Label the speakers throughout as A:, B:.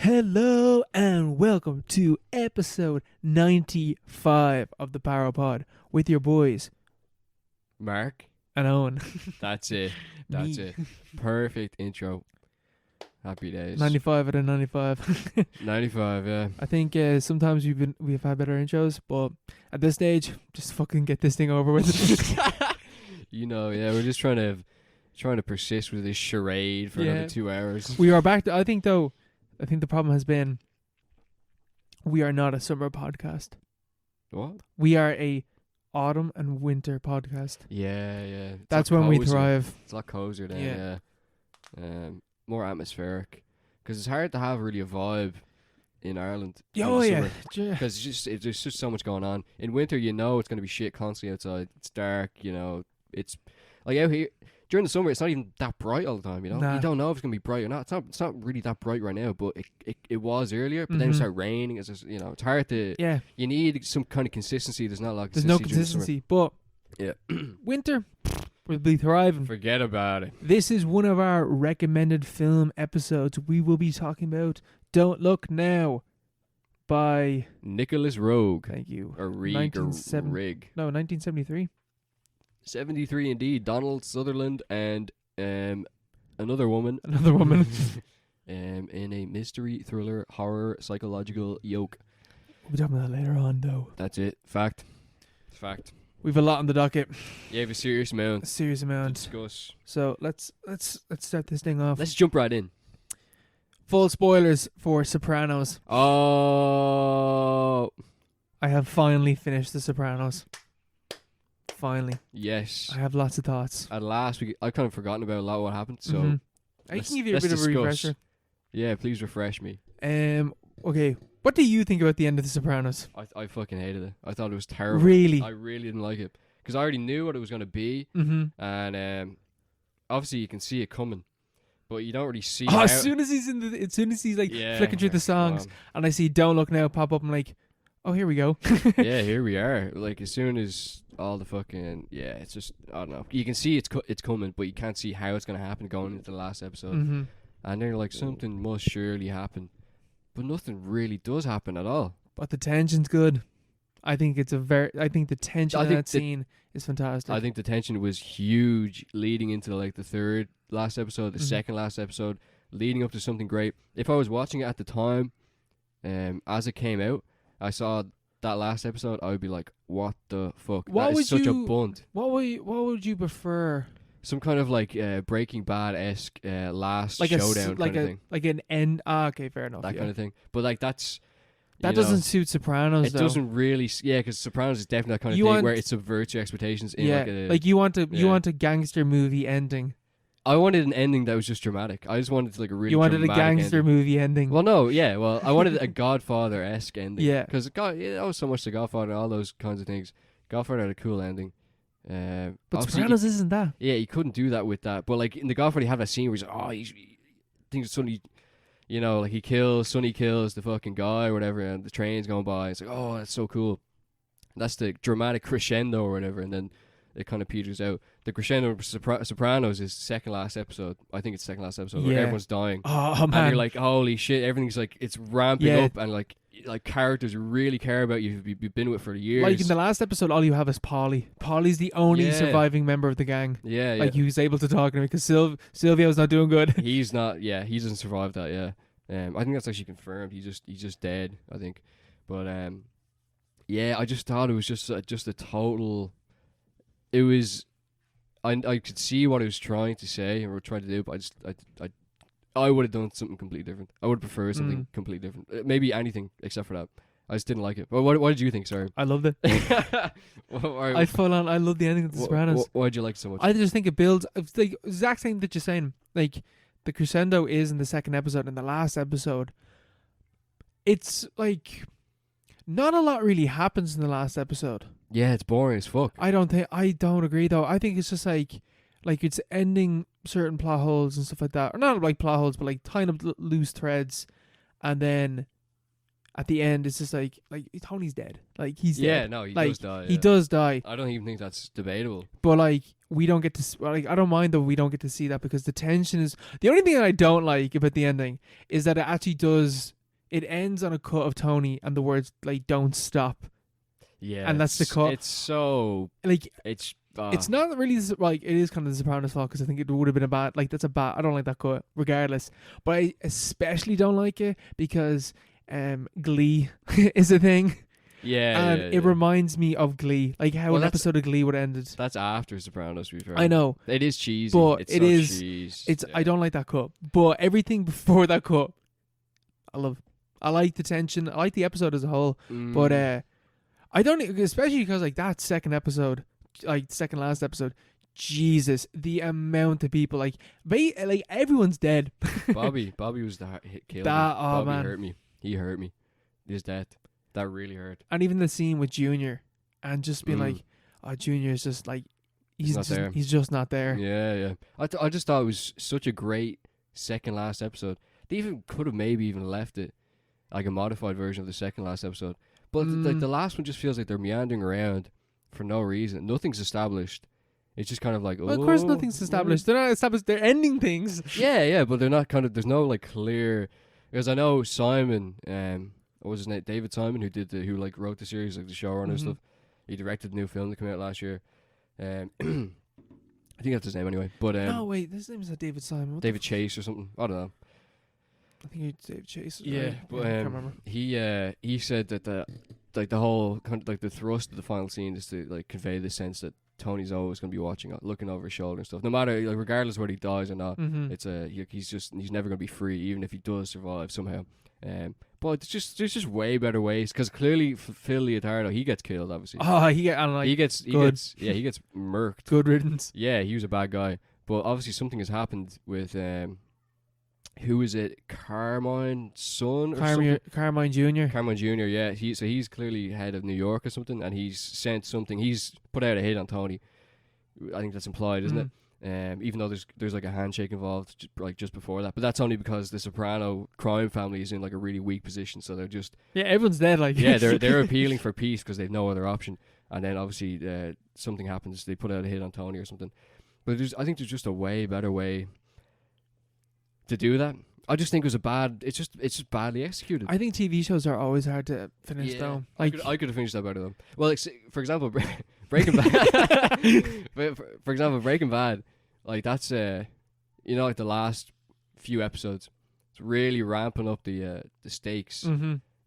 A: Hello and welcome to episode 95 of the Parapod with your boys
B: Mark.
A: and Owen.
B: That's it. That's it. Perfect intro. Happy days.
A: 95 out of 95.
B: 95, yeah.
A: I think sometimes we've had better intros, but at this stage, just fucking get this thing over with.
B: We're just trying to persist with this charade for another 2 hours.
A: We are back to, I think the problem has been we are not a summer podcast.
B: What?
A: We are a autumn and winter podcast.
B: Yeah.
A: That's when we thrive.
B: It's a lot cozier then, yeah. More atmospheric. Because it's hard to have really a vibe in Ireland.
A: Oh, yeah.
B: Because there's just so much going on. In winter, it's going to be shit constantly outside. It's dark, it's like out here. During the summer, it's not even that bright all the time,
A: Nah.
B: You don't know if it's going to be bright or not. It's not really that bright right now, but it was earlier. But then it started raining. It's just, it's hard to...
A: Yeah.
B: You need some kind of consistency. There's not a lot of
A: There's no
B: consistency.
A: but
B: Yeah.
A: winter, we'll be thriving.
B: Forget about it.
A: This is one of our recommended film episodes. We will be talking about Don't Look Now by...
B: Nicholas Roeg.
A: Thank you.
B: Or Rig.
A: 1973.
B: 73 indeed. Donald Sutherland and another woman.
A: Another woman.
B: In a mystery, thriller, horror, psychological yoke.
A: We'll be talking about that later on, though.
B: That's it. Fact. Fact.
A: We've a lot on the docket.
B: You have a serious amount.
A: A serious amount.
B: To discuss.
A: So let's start this thing off.
B: Let's jump right in.
A: Full spoilers for Sopranos.
B: Oh.
A: I have finally finished The Sopranos. Finally.
B: Yes.
A: I have lots of thoughts.
B: At last, I've kind of forgotten about a lot of what happened, so...
A: I can give you a bit of a refresher.
B: Yeah, please refresh me.
A: Okay. What do you think about the end of The Sopranos?
B: I fucking hated it. I thought it was terrible.
A: Really?
B: I really didn't like it. Because I already knew what it was going to be. And obviously you can see it coming. But you don't really see it.
A: As soon as he's flicking through the songs and I see Don't Look Now pop up, I'm like, oh, here we go.
B: Yeah, here we are. Like, as soon as all the fucking... Yeah, it's just... I don't know. You can see it's coming, but you can't see how it's going to happen going into the last episode. And then you're like, something must surely happen. But nothing really does happen at all.
A: But the tension's good. I think the tension in that scene is fantastic.
B: I think the tension was huge leading into the third last episode, the second last episode, leading up to something great. If I was watching it at the time, as it came out, I saw that last episode, I would be like, what the fuck? That is such a bunt.
A: What would you prefer?
B: Some kind of Breaking Bad-esque last
A: like
B: showdown kind of thing.
A: Like an end. Okay, fair enough.
B: That kind of thing. But that's...
A: That doesn't suit Sopranos, though.
B: It doesn't really... Yeah, because Sopranos is definitely that kind of thing where it subverts your expectations. You want a
A: gangster movie ending.
B: I wanted an ending that was just dramatic. I just wanted a really
A: You wanted a gangster movie ending.
B: Well, no, yeah. Well, I wanted a Godfather-esque ending.
A: Yeah.
B: Because that was so much the Godfather and all those kinds of things. Godfather had a cool ending.
A: But Sopranos isn't that.
B: Yeah, you couldn't do that with that. But in the Godfather, you have that scene where things suddenly... Sonny kills the fucking guy or whatever, and the train's going by. It's like, oh, that's so cool. That's the dramatic crescendo or whatever, and then it kind of peters out. The crescendo of Sopranos is second last episode. I think it's second last episode where everyone's dying.
A: Oh, man.
B: And you're like, holy shit, everything's it's ramping up, and like characters really care about you. You've been with for years.
A: Like in the last episode, all you have is Paulie. Paulie's the only surviving member of the gang.
B: Yeah.
A: Like he was able to talk to him because Silvio's not doing good.
B: He's not. Yeah, he doesn't survive that. Yeah. I think that's actually confirmed. He's just dead, I think. But I just thought it was just a total. It was, I could see what it was trying to say and we're trying to do, but I would have done something completely different. I would prefer something completely different. Maybe anything except for that. I just didn't like it. Well, what did you think? Sorry,
A: I loved it. I love the ending of The Sopranos.
B: Why did you like it so much?
A: I just think it builds. It's the exact same that you're saying. Like. The crescendo is in the second episode. In the last episode, it's like not a lot really happens in the last episode.
B: Yeah, it's boring as fuck.
A: I don't agree though. I think it's just like it's ending certain plot holes and stuff like that, or not like plot holes, but tying up loose threads, and then at the end it's just like Tony's dead. He's dead.
B: Yeah, no, he does die.
A: He does die.
B: I don't even think that's debatable.
A: But we don't get to I don't mind though we don't get to see that because the tension is the only thing that I don't like about the ending is that it actually does it ends on a cut of Tony and the words like "Don't stop,"
B: Yeah,
A: and that's the cut.
B: It's so
A: Like
B: it's
A: it's not really like it is kind of the Sopranos fault because I think it would have been a bad like that's a bad. I don't like that cut regardless, but I especially don't like it because Glee is a thing.
B: yeah,
A: And it reminds me of Glee, like how
B: Well,
A: an
B: that's-
A: episode of Glee would have ended.
B: That's after Sopranos. To be fair,
A: I know,
B: it is cheesy,
A: but
B: it's
A: it
B: so
A: is-
B: Cheese.
A: it's
B: yeah.
A: I don't like that cut, but everything before that cut, I love. I like the tension. I like the episode as a whole, but I don't, especially because like that second episode, like second last episode, Jesus, the amount of people like everyone's dead.
B: Bobby was the hit killer.
A: Oh,
B: Bobby
A: man.
B: hurt me. He hurt me. His death. That really hurt.
A: And even the scene with Junior, and just being
B: Mm.
A: like, oh, Junior is just like,
B: He's not there.
A: He's just not there.
B: Yeah, yeah. I just thought it was such a great second last episode. They even could have maybe even left it like a modified version of the second last episode. But like the last one just feels like they're meandering around for no reason. Nothing's established. It's just kind of like,
A: Well, of course, nothing's established. They're not established. They're ending things.
B: Yeah, but they're not kind of. There's no like clear. Because I know Simon, what was his name? David Simon, who like wrote the series, like the showrunner and stuff. He directed the new film that came out last year. I think that's his name anyway. But
A: No, wait, his name is not David Simon. What
B: David Chase or something. I don't know.
A: I think it's David Chase.
B: Yeah,
A: right?
B: but
A: I can't remember.
B: he said that the whole kind of like the thrust of the final scene is to like convey the sense that Tony's always going to be watching, looking over his shoulder and stuff. No matter like regardless whether he dies or not, it's he's never going to be free, even if he does survive somehow. But there's just way better ways because clearly Phil Leotardo, he gets killed obviously.
A: Oh, he gets
B: he gets murked.
A: good riddance.
B: Yeah, he was a bad guy, but obviously something has happened with who is it? Carmine's son or something?
A: Carmine Jr.
B: Carmine Jr. Yeah, he's clearly head of New York or something, and he's sent something. He's put out a hit on Tony. I think that's implied, isn't it? Even though there's like a handshake involved, just before that, but that's only because the Soprano crime family is in like a really weak position, so they're just
A: everyone's dead. Like
B: they're appealing for peace because they've no other option, and then obviously something happens. They put out a hit on Tony or something, but I think there's just a way better way to do that. I just think it was it's just badly executed.
A: I think TV shows are always hard to finish though. Like
B: I could have finished that better though. Well, like, for example, Breaking Bad. for example, Breaking Bad, like that's like the last few episodes, it's really ramping up the stakes.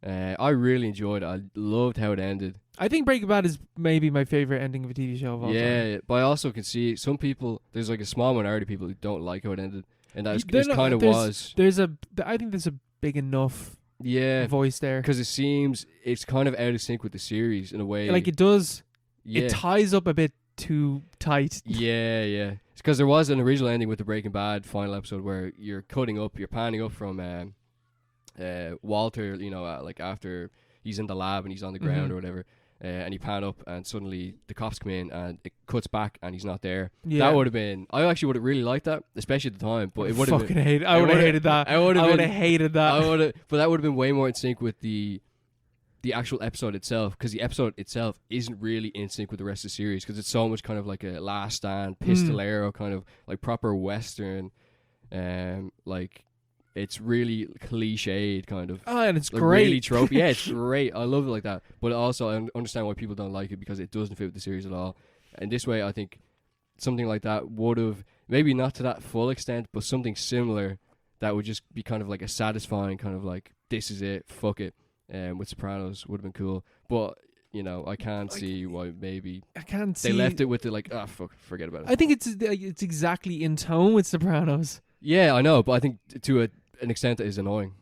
B: I really enjoyed it. I loved how it ended.
A: I think Breaking Bad is maybe my favorite ending of a TV show of all time.
B: Yeah, but I also can see some people. There's like a small minority of people who don't like how it ended, and that's kind of was.
A: I think there's a big enough
B: Yeah,
A: voice there
B: because it seems it's kind of out of sync with the series in a way.
A: like it does.
B: Yeah.
A: It ties up a bit too tight.
B: Yeah. Because there was an original ending with the Breaking Bad final episode where you're panning up from Walter, like after he's in the lab and he's on the ground or whatever, and you pan up and suddenly the cops come in and it cuts back and he's not there.
A: Yeah.
B: That would have been. I actually would have really liked that, especially at the time. But it would have.
A: I would have hated that.
B: I would have
A: hated that.
B: But that would have been way more in sync with the actual episode itself, because the episode itself isn't really in sync with the rest of the series, because it's so much kind of like a Last Stand, Pistolero kind of like proper Western, like it's really cliched kind of.
A: Oh, and it's
B: like
A: great.
B: Really trope. Yeah, it's great. I love it like that. But also I understand why people don't like it, because it doesn't fit with the series at all. And this way, I think something like that would have, maybe not to that full extent, but something similar that would just be kind of like a satisfying kind of like, this is it, fuck it. With Sopranos would have been cool, but I can't see why maybe they left it with the like, fuck, forget about it.
A: I think it's exactly in tone with Sopranos.
B: Yeah, I know, but I think to an extent that is annoying.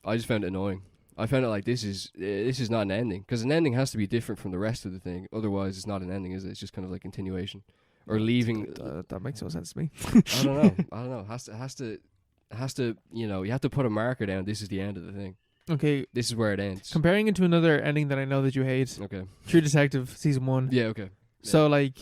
B: I just found it annoying. I found it like this is not an ending, because an ending has to be different from the rest of the thing. Otherwise, it's not an ending, is it? It's just kind of like continuation or leaving.
A: That makes no sense to me.
B: I don't know. Has to. You have to put a marker down. This is the end of the thing.
A: Okay,
B: this is where it ends.
A: Comparing it to another ending that I know that you hate.
B: Okay.
A: True Detective season 1.
B: Yeah. Okay.
A: So like,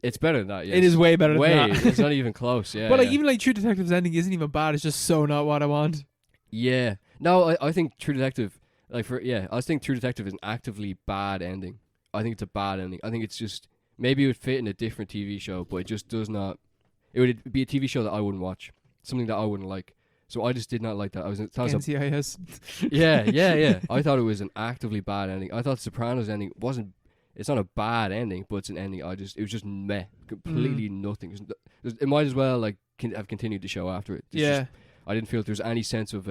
B: it's better than that. Yes.
A: It is way better than that.
B: It's not even close. Yeah.
A: But like even like True Detective's ending isn't even bad. It's just so not what I want.
B: Yeah. No, I think True Detective, I think True Detective is an actively bad ending. I think it's a bad ending. I think it's just, maybe it would fit in a different TV show, but it just does not. It would be a TV show that I wouldn't watch. Something that I wouldn't like. So I just did not like that. I thought
A: NCIS.
B: yeah. I thought it was an actively bad ending. I thought Sopranos ending wasn't. It's not a bad ending, but it's an ending. It was just meh, completely nothing. It might as well like have continued the show after it. I didn't feel there was any sense of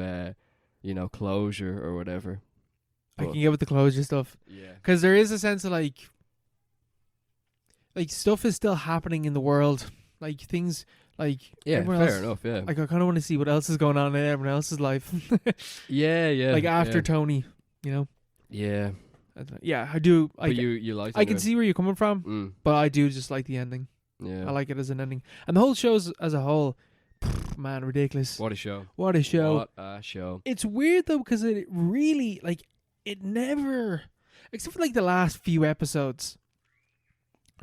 B: closure or whatever.
A: I can get with the closure stuff.
B: Yeah,
A: because there is a sense of like stuff is still happening in the world, like things like
B: fair enough. Yeah,
A: like I kind of want to see what else is going on in everyone else's life.
B: yeah.
A: Like after Tony, you know.
B: Yeah.
A: I do.
B: But you like it.
A: I can see where you're coming from, but I do just like the ending.
B: Yeah.
A: I like it as an ending. And the whole show's as a whole, man, ridiculous.
B: What a show.
A: What a show.
B: What a show.
A: It's weird though, because it really, like, it never, except for like the last few episodes,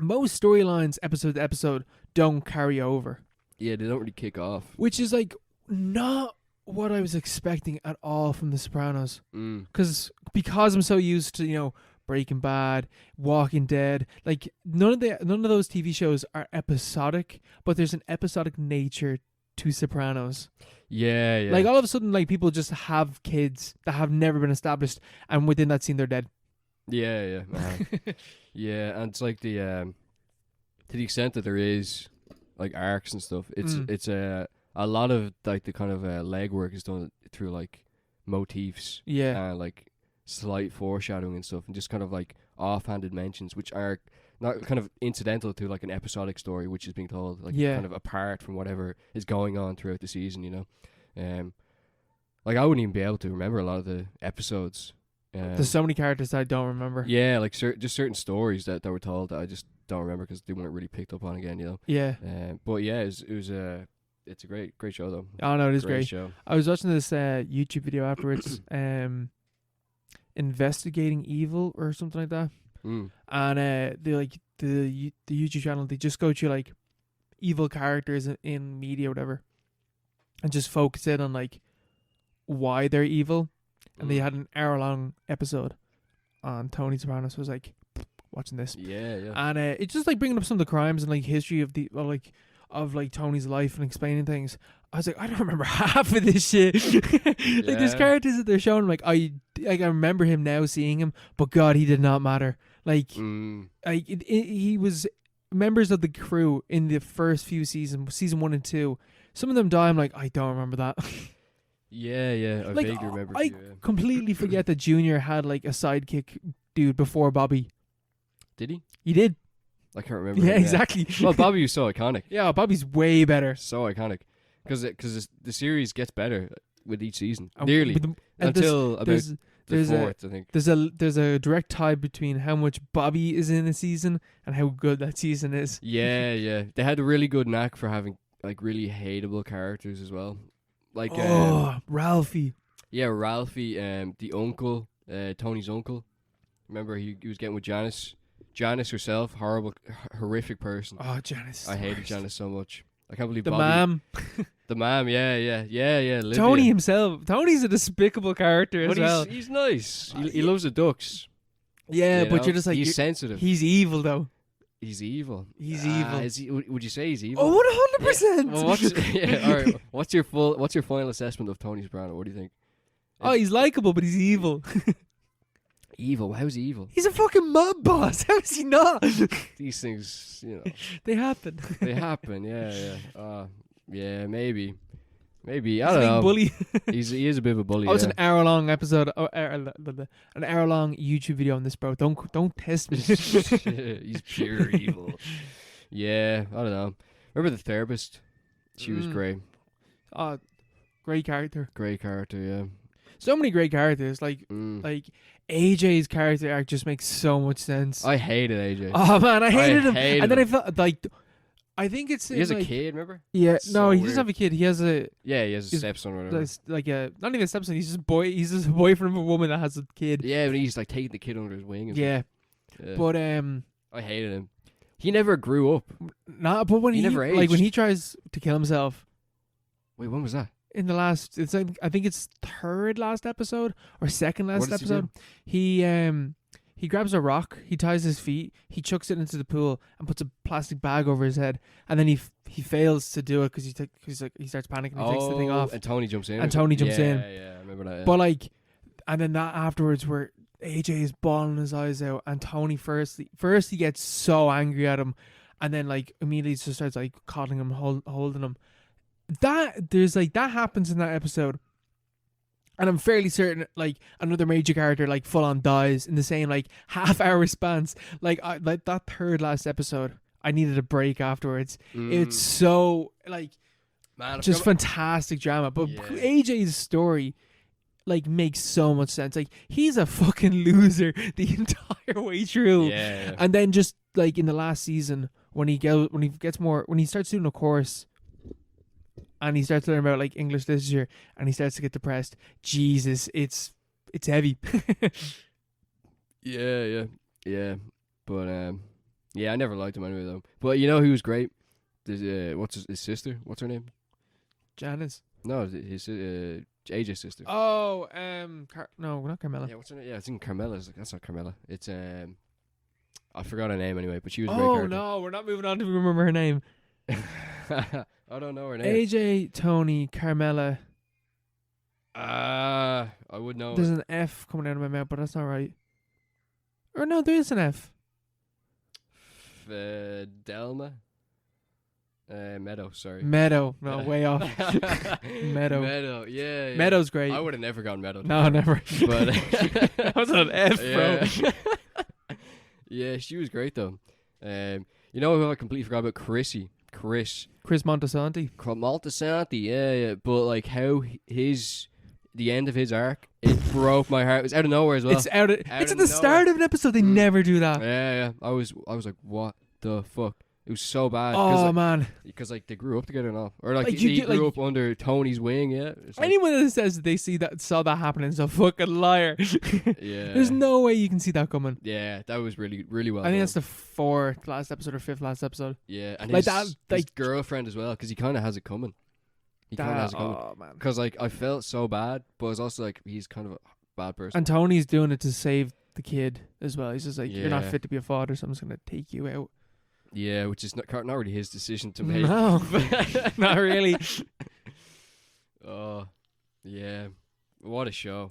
A: most storylines episode to episode don't carry over.
B: Yeah, they don't really kick off.
A: Which is like not what I was expecting at all from The Sopranos. Because I'm so used to, Breaking Bad, Walking Dead, like none of those TV shows are episodic, but there's an episodic nature to Sopranos.
B: Yeah.
A: Like all of a sudden, like people just have kids that have never been established, and within that scene they're dead.
B: Yeah. Yeah, and it's like the to the extent that there is like arcs and stuff, it's a lot of like the kind of legwork is done through like motifs.
A: Yeah.
B: Like slight foreshadowing and stuff, and just kind of like offhanded mentions, which are not kind of incidental to like an episodic story which is being told, like kind of apart from whatever is going on throughout the season. Like I wouldn't even be able to remember a lot of the episodes.
A: There's so many characters that I don't remember.
B: Yeah, like just certain stories that were told that I just don't remember because they weren't really picked up on again.
A: Yeah.
B: But yeah, it's a great show though.
A: Oh no, it is great.
B: Show.
A: I was watching this YouTube video afterwards, investigating evil or something like that. And the YouTube channel, they just go through like evil characters in media or whatever, and just focus in on like why they're evil. And they had an hour-long episode on Tony Soprano. So I was like watching this.
B: Yeah.
A: And it's just like bringing up some of the crimes and like history of Tony's life and explaining things. I was like, I don't remember half of this shit. Like there's characters that they're showing, like I remember him now, seeing him, but God, he did not matter. Like, he was members of the crew in the first few seasons, season 1 and 2. Some of them die. I'm like, I don't remember that.
B: Yeah. I
A: like,
B: vaguely remember.
A: I completely forget that Junior had like a sidekick dude before Bobby.
B: Did he?
A: He did.
B: I can't remember.
A: Yeah, exactly.
B: Well, Bobby was so iconic.
A: Yeah, Bobby's way better.
B: So iconic. Because the series gets better with each season. Nearly. Until about the fourth, I think.
A: There's a direct tie between how much Bobby is in a season and how good that season is.
B: Yeah. They had a really good knack for having like really hateable characters as well. Like
A: Ralphie.
B: Yeah, Ralphie, the uncle, Tony's uncle. Remember he was getting with Janice. Janice herself, horrific person.
A: Oh, Janice.
B: I hated Janice so much. I can't believe
A: the
B: Bobby.
A: mom.
B: The mom, yeah. Livia.
A: Tony himself. Tony's a despicable character as well.
B: He's nice. He loves the ducks.
A: Yeah, but you're just like...
B: He's sensitive.
A: He's evil, though.
B: He's evil.
A: He's evil.
B: Would you say he's evil?
A: Oh, 100%.
B: Well, all right. What's your final assessment of Tony Soprano? What do you think?
A: Oh, he's likable, but he's evil.
B: Evil? How's he evil?
A: He's a fucking mob boss. How is he not?
B: These things,
A: they happen.
B: They happen. Yeah. Yeah, maybe. I
A: He's
B: don't know.
A: Bully.
B: He is a bit of a bully.
A: Oh, it's an hour-long episode. An hour-long YouTube video on this, bro. Don't test me.
B: He's pure evil. Yeah, I don't know. Remember the therapist? She was great.
A: Oh, great character.
B: Great character, yeah.
A: So many great characters. Like AJ's character arc just makes so much sense.
B: I hated AJ.
A: Oh man, I hated him. And then
B: him.
A: I felt like, I think it's
B: he has a kid. Remember?
A: Yeah,
B: so
A: he
B: weird.
A: doesn't have a kid. He has a
B: he has a stepson or whatever.
A: Like not even a stepson. He's just a boyfriend of a woman that has a kid.
B: Yeah, but he's like taking the kid under his wing. And
A: yeah,
B: stuff.
A: But
B: I hated him. He never grew up.
A: Nah, but when he
B: never aged.
A: Like when he tries to kill himself.
B: Wait, when was that?
A: In the last, I think it's third last episode or second last episode. He he grabs a rock, he ties his feet, he chucks it into the pool and puts a plastic bag over his head, and then he fails to do it because he starts panicking and he takes the thing off.
B: And Tony jumps in.
A: And Tony jumps in.
B: Yeah, I remember that. Yeah.
A: But like, and then that afterwards where AJ is bawling his eyes out, and Tony first he gets so angry at him, and then like immediately just starts like coddling him, holding him. That happens in that episode. And I'm fairly certain, like, another major character, like, full on dies in the same, like, half-hour spans. Like that third last episode, I needed a break afterwards. It's so, like,
B: man,
A: just fantastic drama. But AJ's story, like, makes so much sense. Like, he's a fucking loser the entire way through.
B: Yeah.
A: And then just, like, in the last season, when he starts doing a course, and he starts learning about like English literature, and he starts to get depressed. Jesus, it's heavy.
B: yeah. But I never liked him anyway though. But you know who was great? What's his sister? What's her name?
A: Janice.
B: No, his AJ's sister.
A: Oh, no, not Carmela.
B: Yeah, what's her name? Yeah, it's in Carmela. That's not Carmela. It's I forgot her name anyway. But she was a great character.
A: No, we're not moving on to remember her name.
B: I don't know her name.
A: AJ, Tony, Carmela.
B: I would know.
A: There's an F coming out of my mouth, but that's not right. Or no, there is an F.
B: Fidelma? Meadow, sorry.
A: Meadow. No, way off. Meadow.
B: Meadow, yeah.
A: Meadow's great.
B: I would have never gotten Meadow.
A: No, never.
B: But
A: that was an F, bro.
B: Yeah, she was great, though. You know who I completely forgot about? Chris
A: Montesanti.
B: Montesanti, yeah. But, like, how the end of his arc, it broke my heart. It was out of nowhere as well.
A: It's at the start of an episode. They never do that.
B: Yeah. I was like, what the fuck? It was so bad.
A: Oh, man.
B: Because, like, they grew up together and all. Or, like he grew up under Tony's wing, yeah.
A: Anyone that says that they saw that happening is a fucking liar.
B: Yeah.
A: There's no way you can see that coming.
B: Yeah, that was really, really well
A: I think
B: done.
A: that's the fourth last episode or fifth last episode.
B: Yeah, and
A: like
B: his girlfriend as well, because he kind of has it coming.
A: Oh, man.
B: Because, like, I felt so bad, but it's also, like, he's kind of a bad person.
A: And Tony's doing it to save the kid as well. He's just like, you're not fit to be a father, so I'm just going to take you out.
B: Yeah, which is not really his decision to make.
A: No, not really.
B: Oh, yeah. What a show.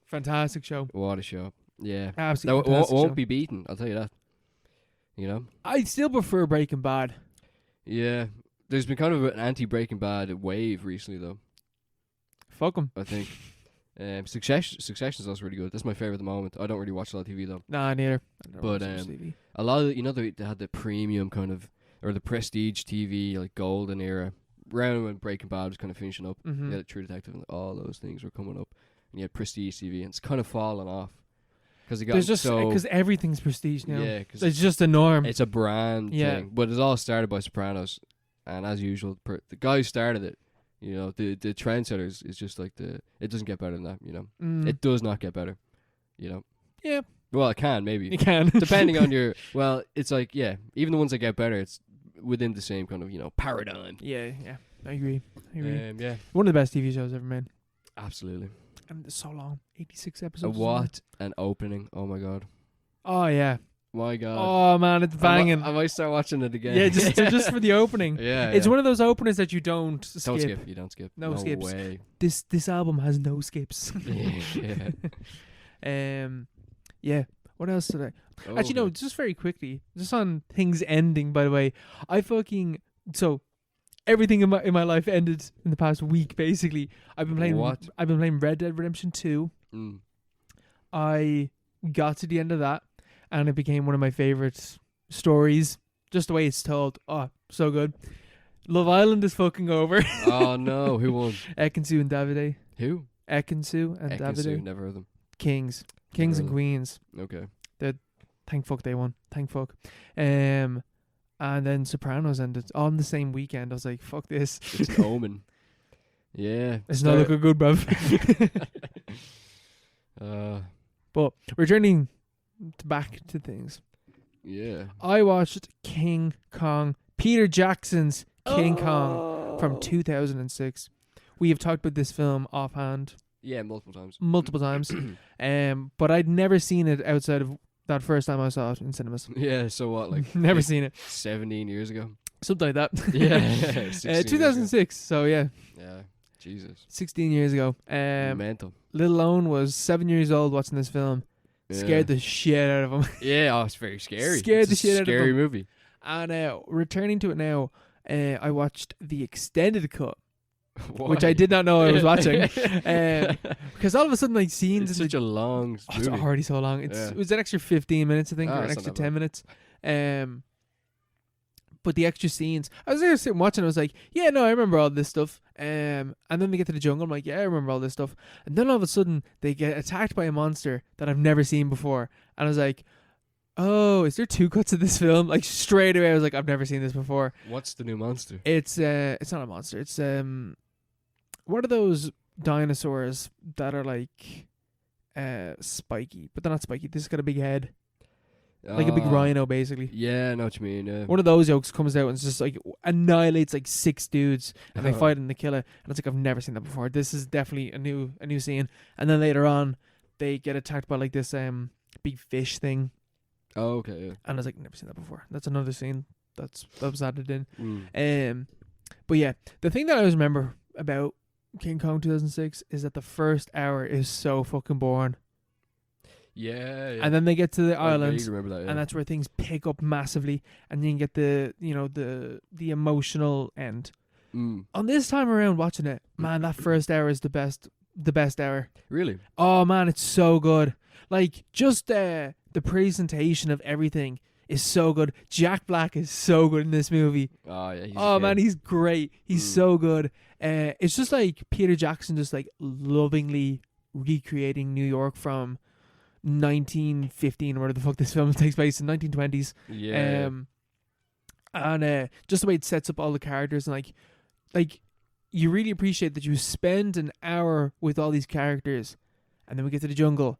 A: Fantastic show.
B: What a show. Yeah.
A: Absolutely
B: that won't be beaten, I'll tell you that. You know?
A: I still prefer Breaking Bad.
B: Yeah. There's been kind of an anti-Breaking Bad wave recently, though.
A: Fuck them.
B: I think. Succession's also really good. That's my favorite at the moment. I don't really watch a lot of TV, though.
A: Nah, neither.
B: But a lot of, they had the premium kind of, or the prestige TV, like golden era, around when Breaking Bad was kind of finishing up.
A: Mm-hmm.
B: You had True Detective and all those things were coming up. And you had prestige TV, and it's kind of fallen off. Because
A: everything's prestige now.
B: Yeah, cause
A: it's just a norm.
B: It's a brand thing. But it's all started by Sopranos. And as usual, the guy who started it, the trendsetters is just like it doesn't get better than that, It does not get better,
A: Yeah.
B: Well, it can, maybe.
A: It can.
B: Depending on it's like, yeah, even the ones that get better, it's within the same kind of, paradigm.
A: Yeah. I agree.
B: Yeah.
A: One of the best TV shows ever made.
B: Absolutely.
A: And it's so long. 86 episodes.
B: What an opening. Oh, my God.
A: Oh, yeah.
B: My God.
A: Oh, man, it's banging.
B: I might start watching it again.
A: Yeah, just for the opening.
B: Yeah.
A: It's one of those openers that you don't skip.
B: Don't skip. You don't skip.
A: No skips.
B: Way.
A: This album has no skips.
B: Yeah.
A: Yeah. What else did I... Actually, no, just very quickly. Just on things ending, by the way. Everything in my life ended in the past week, basically. I've been playing Red Dead Redemption 2. I got to the end of that, and it became one of my favorite stories. Just the way it's told. Oh, so good. Love Island is fucking over.
B: Oh, no. Who won?
A: Ekansu and Davide.
B: Who?
A: Ekansu and Davide.
B: Never heard of them.
A: Kings and Queens.
B: Okay.
A: Thank fuck they won. Thank fuck. And then Sopranos ended on the same weekend. I was like, fuck this.
B: It's an omen. Yeah.
A: It's not looking good, bruv. But returning back to things.
B: Yeah.
A: I watched King Kong. Peter Jackson's King Kong from 2006. We have talked about this film offhand
B: Yeah, multiple times.
A: multiple times. But I'd never seen it outside of that first time I saw it in cinemas.
B: Yeah, so what, like
A: Never seen it.
B: 17 years ago?
A: Something like that.
B: Yeah, 16 years ago.
A: 2006. So yeah,
B: Yeah, Jesus.
A: 16 years ago.
B: Mental.
A: Little Owen was 7 years old watching this film. Scared the shit out of him.
B: Yeah, it's very scary.
A: Scared
B: It's
A: the shit out of him.
B: Scary movie.
A: And returning to it now, I watched the extended cut,
B: Why?
A: which I did not know I was watching. Because all of a sudden, like, scenes
B: It's
A: in
B: such a long
A: oh, it's
B: movie.
A: already so long. It was an extra 15 minutes, I think, or an
B: it's
A: extra
B: not that
A: 10 minutes. But the extra scenes, I was there sitting watching. I was like, yeah, no, I remember all this stuff. And then they get to the jungle. I'm like, yeah, I remember all this stuff. And then all of a sudden, they get attacked by a monster that I've never seen before. And I was like, oh, is there two cuts of this film? Like, straight away, I was like, I've never seen this before.
B: What's the new monster?
A: It's not a monster. It's what are those dinosaurs that are like spiky, but they're not spiky. This has got a big head, like a big rhino, basically.
B: Yeah, I know what you mean. Yeah.
A: One of those yokes comes out and it's just like annihilates like 6 dudes, and they fight and they kill it. And it's like, I've never seen that before. This is definitely a new scene. And then later on, they get attacked by like this big fish thing.
B: Oh, okay. Yeah.
A: And I was like, never seen that before. That's another scene that was added in.
B: Mm.
A: But yeah, the thing that I always remember about King Kong 2006 is that the first hour is so fucking boring.
B: Yeah.
A: And then they get to the
B: I
A: island,
B: vaguely remember that, yeah.
A: and that's where things pick up massively, and you can get the emotional end.
B: Mm.
A: On this time around watching it, man, that first hour is the best hour.
B: Really?
A: Oh man, it's so good. Like, just the presentation of everything is so good. Jack Black is so good in this movie.
B: Oh yeah.
A: Oh man, he's great. He's so good. It's just like Peter Jackson just like lovingly recreating New York from 1915, or whatever the fuck this film takes place in, 1920s.
B: Yeah.
A: And just the way it sets up all the characters, and like you really appreciate that you spend an hour with all these characters, and then we get to the jungle,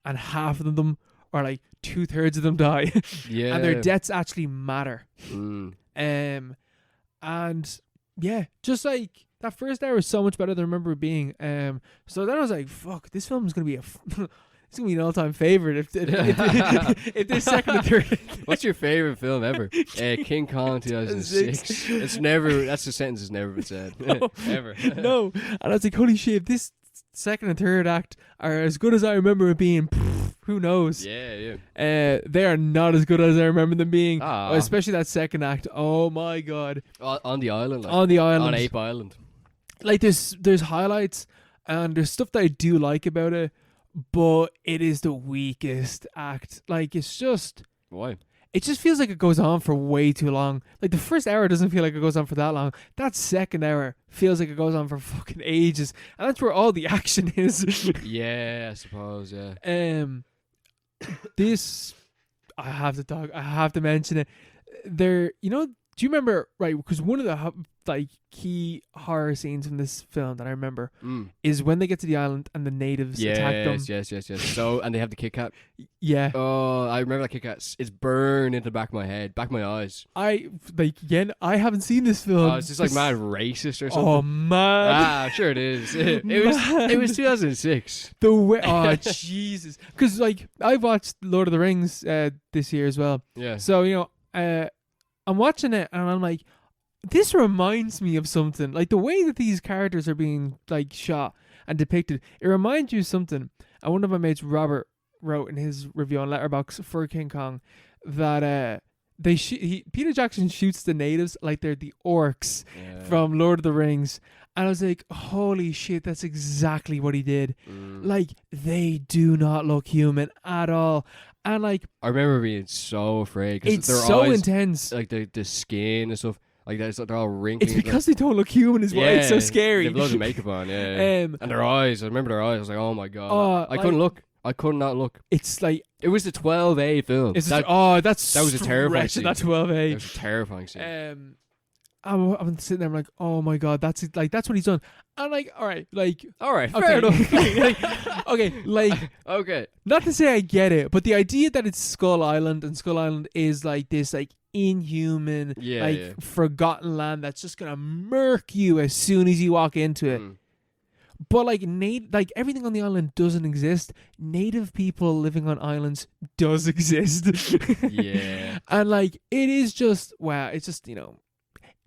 A: and half of them, or like 2/3 of them, die.
B: Yeah.
A: And their deaths actually matter.
B: Mm.
A: And yeah, just like that first hour is so much better than I remember it being. So then I was like, fuck, this film is gonna be it's gonna be an all-time favorite if this second and third.
B: What's your favorite film ever? King Kong 2006. It's never. That's the sentence that's never been said.
A: No.
B: Ever.
A: No. And I was like, holy shit, if this second and third act are as good as I remember it being, who knows?
B: Yeah.
A: They are not as good as I remember them being.
B: Ah.
A: Especially that second act. Oh my god.
B: On the island. Like,
A: On the island.
B: On Ape Island.
A: Like, there's highlights, and there's stuff that I do like about it, but it is the weakest act. Like, it's just...
B: Why?
A: It just feels like it goes on for way too long. Like, the first hour doesn't feel like it goes on for that long. That second hour feels like it goes on for fucking ages. And that's where all the action is.
B: Yeah, I suppose, yeah.
A: This... I have to mention it. Do you remember, right, because one of the key horror scenes from this film that I remember is when they get to the island and the natives attack them.
B: Yes. So, and they have the Kit Kat.
A: Yeah.
B: Oh, I remember that Kit Kat. It's burned into the back of my head, back of my eyes.
A: I haven't seen this film.
B: Oh, it's just like mad racist or something.
A: Oh man.
B: Ah, sure it is. It was 2006.
A: The way, oh Jesus, because like I watched Lord of the Rings this year as well.
B: Yeah.
A: So I'm watching it and I'm like, this reminds me of something. Like, the way that these characters are being like shot and depicted, it reminds you of something. And one of my mates, Robert, wrote in his review on Letterboxd for King Kong that Peter Jackson shoots the natives like they're the orcs from Lord of the Rings. And I was like, holy shit, that's exactly what he did. Like, they do not look human at all. And like,
B: I remember being so afraid.
A: It's
B: their
A: so
B: eyes,
A: intense.
B: Like the skin and stuff. Like they're all wrinkly.
A: It's because they don't look human is why it's so scary.
B: They have loads of makeup on, yeah. And their eyes. I remember their eyes. I was like, oh my god. I couldn't look. I could not look.
A: It's like,
B: it was the 12A film.
A: that
B: was a terrifying scene.
A: That 12A.
B: That was a terrifying scene.
A: I'm sitting there. I'm like, oh my god, that's what he's done. I'm like, all right,
B: fair enough.
A: Okay. Not to say I get it, but the idea that it's Skull Island and Skull Island is like this like inhuman, forgotten land that's just gonna murk you as soon as you walk into it. But like like everything on the island doesn't exist. Native people living on islands does exist.
B: Yeah.
A: And like it is just it's just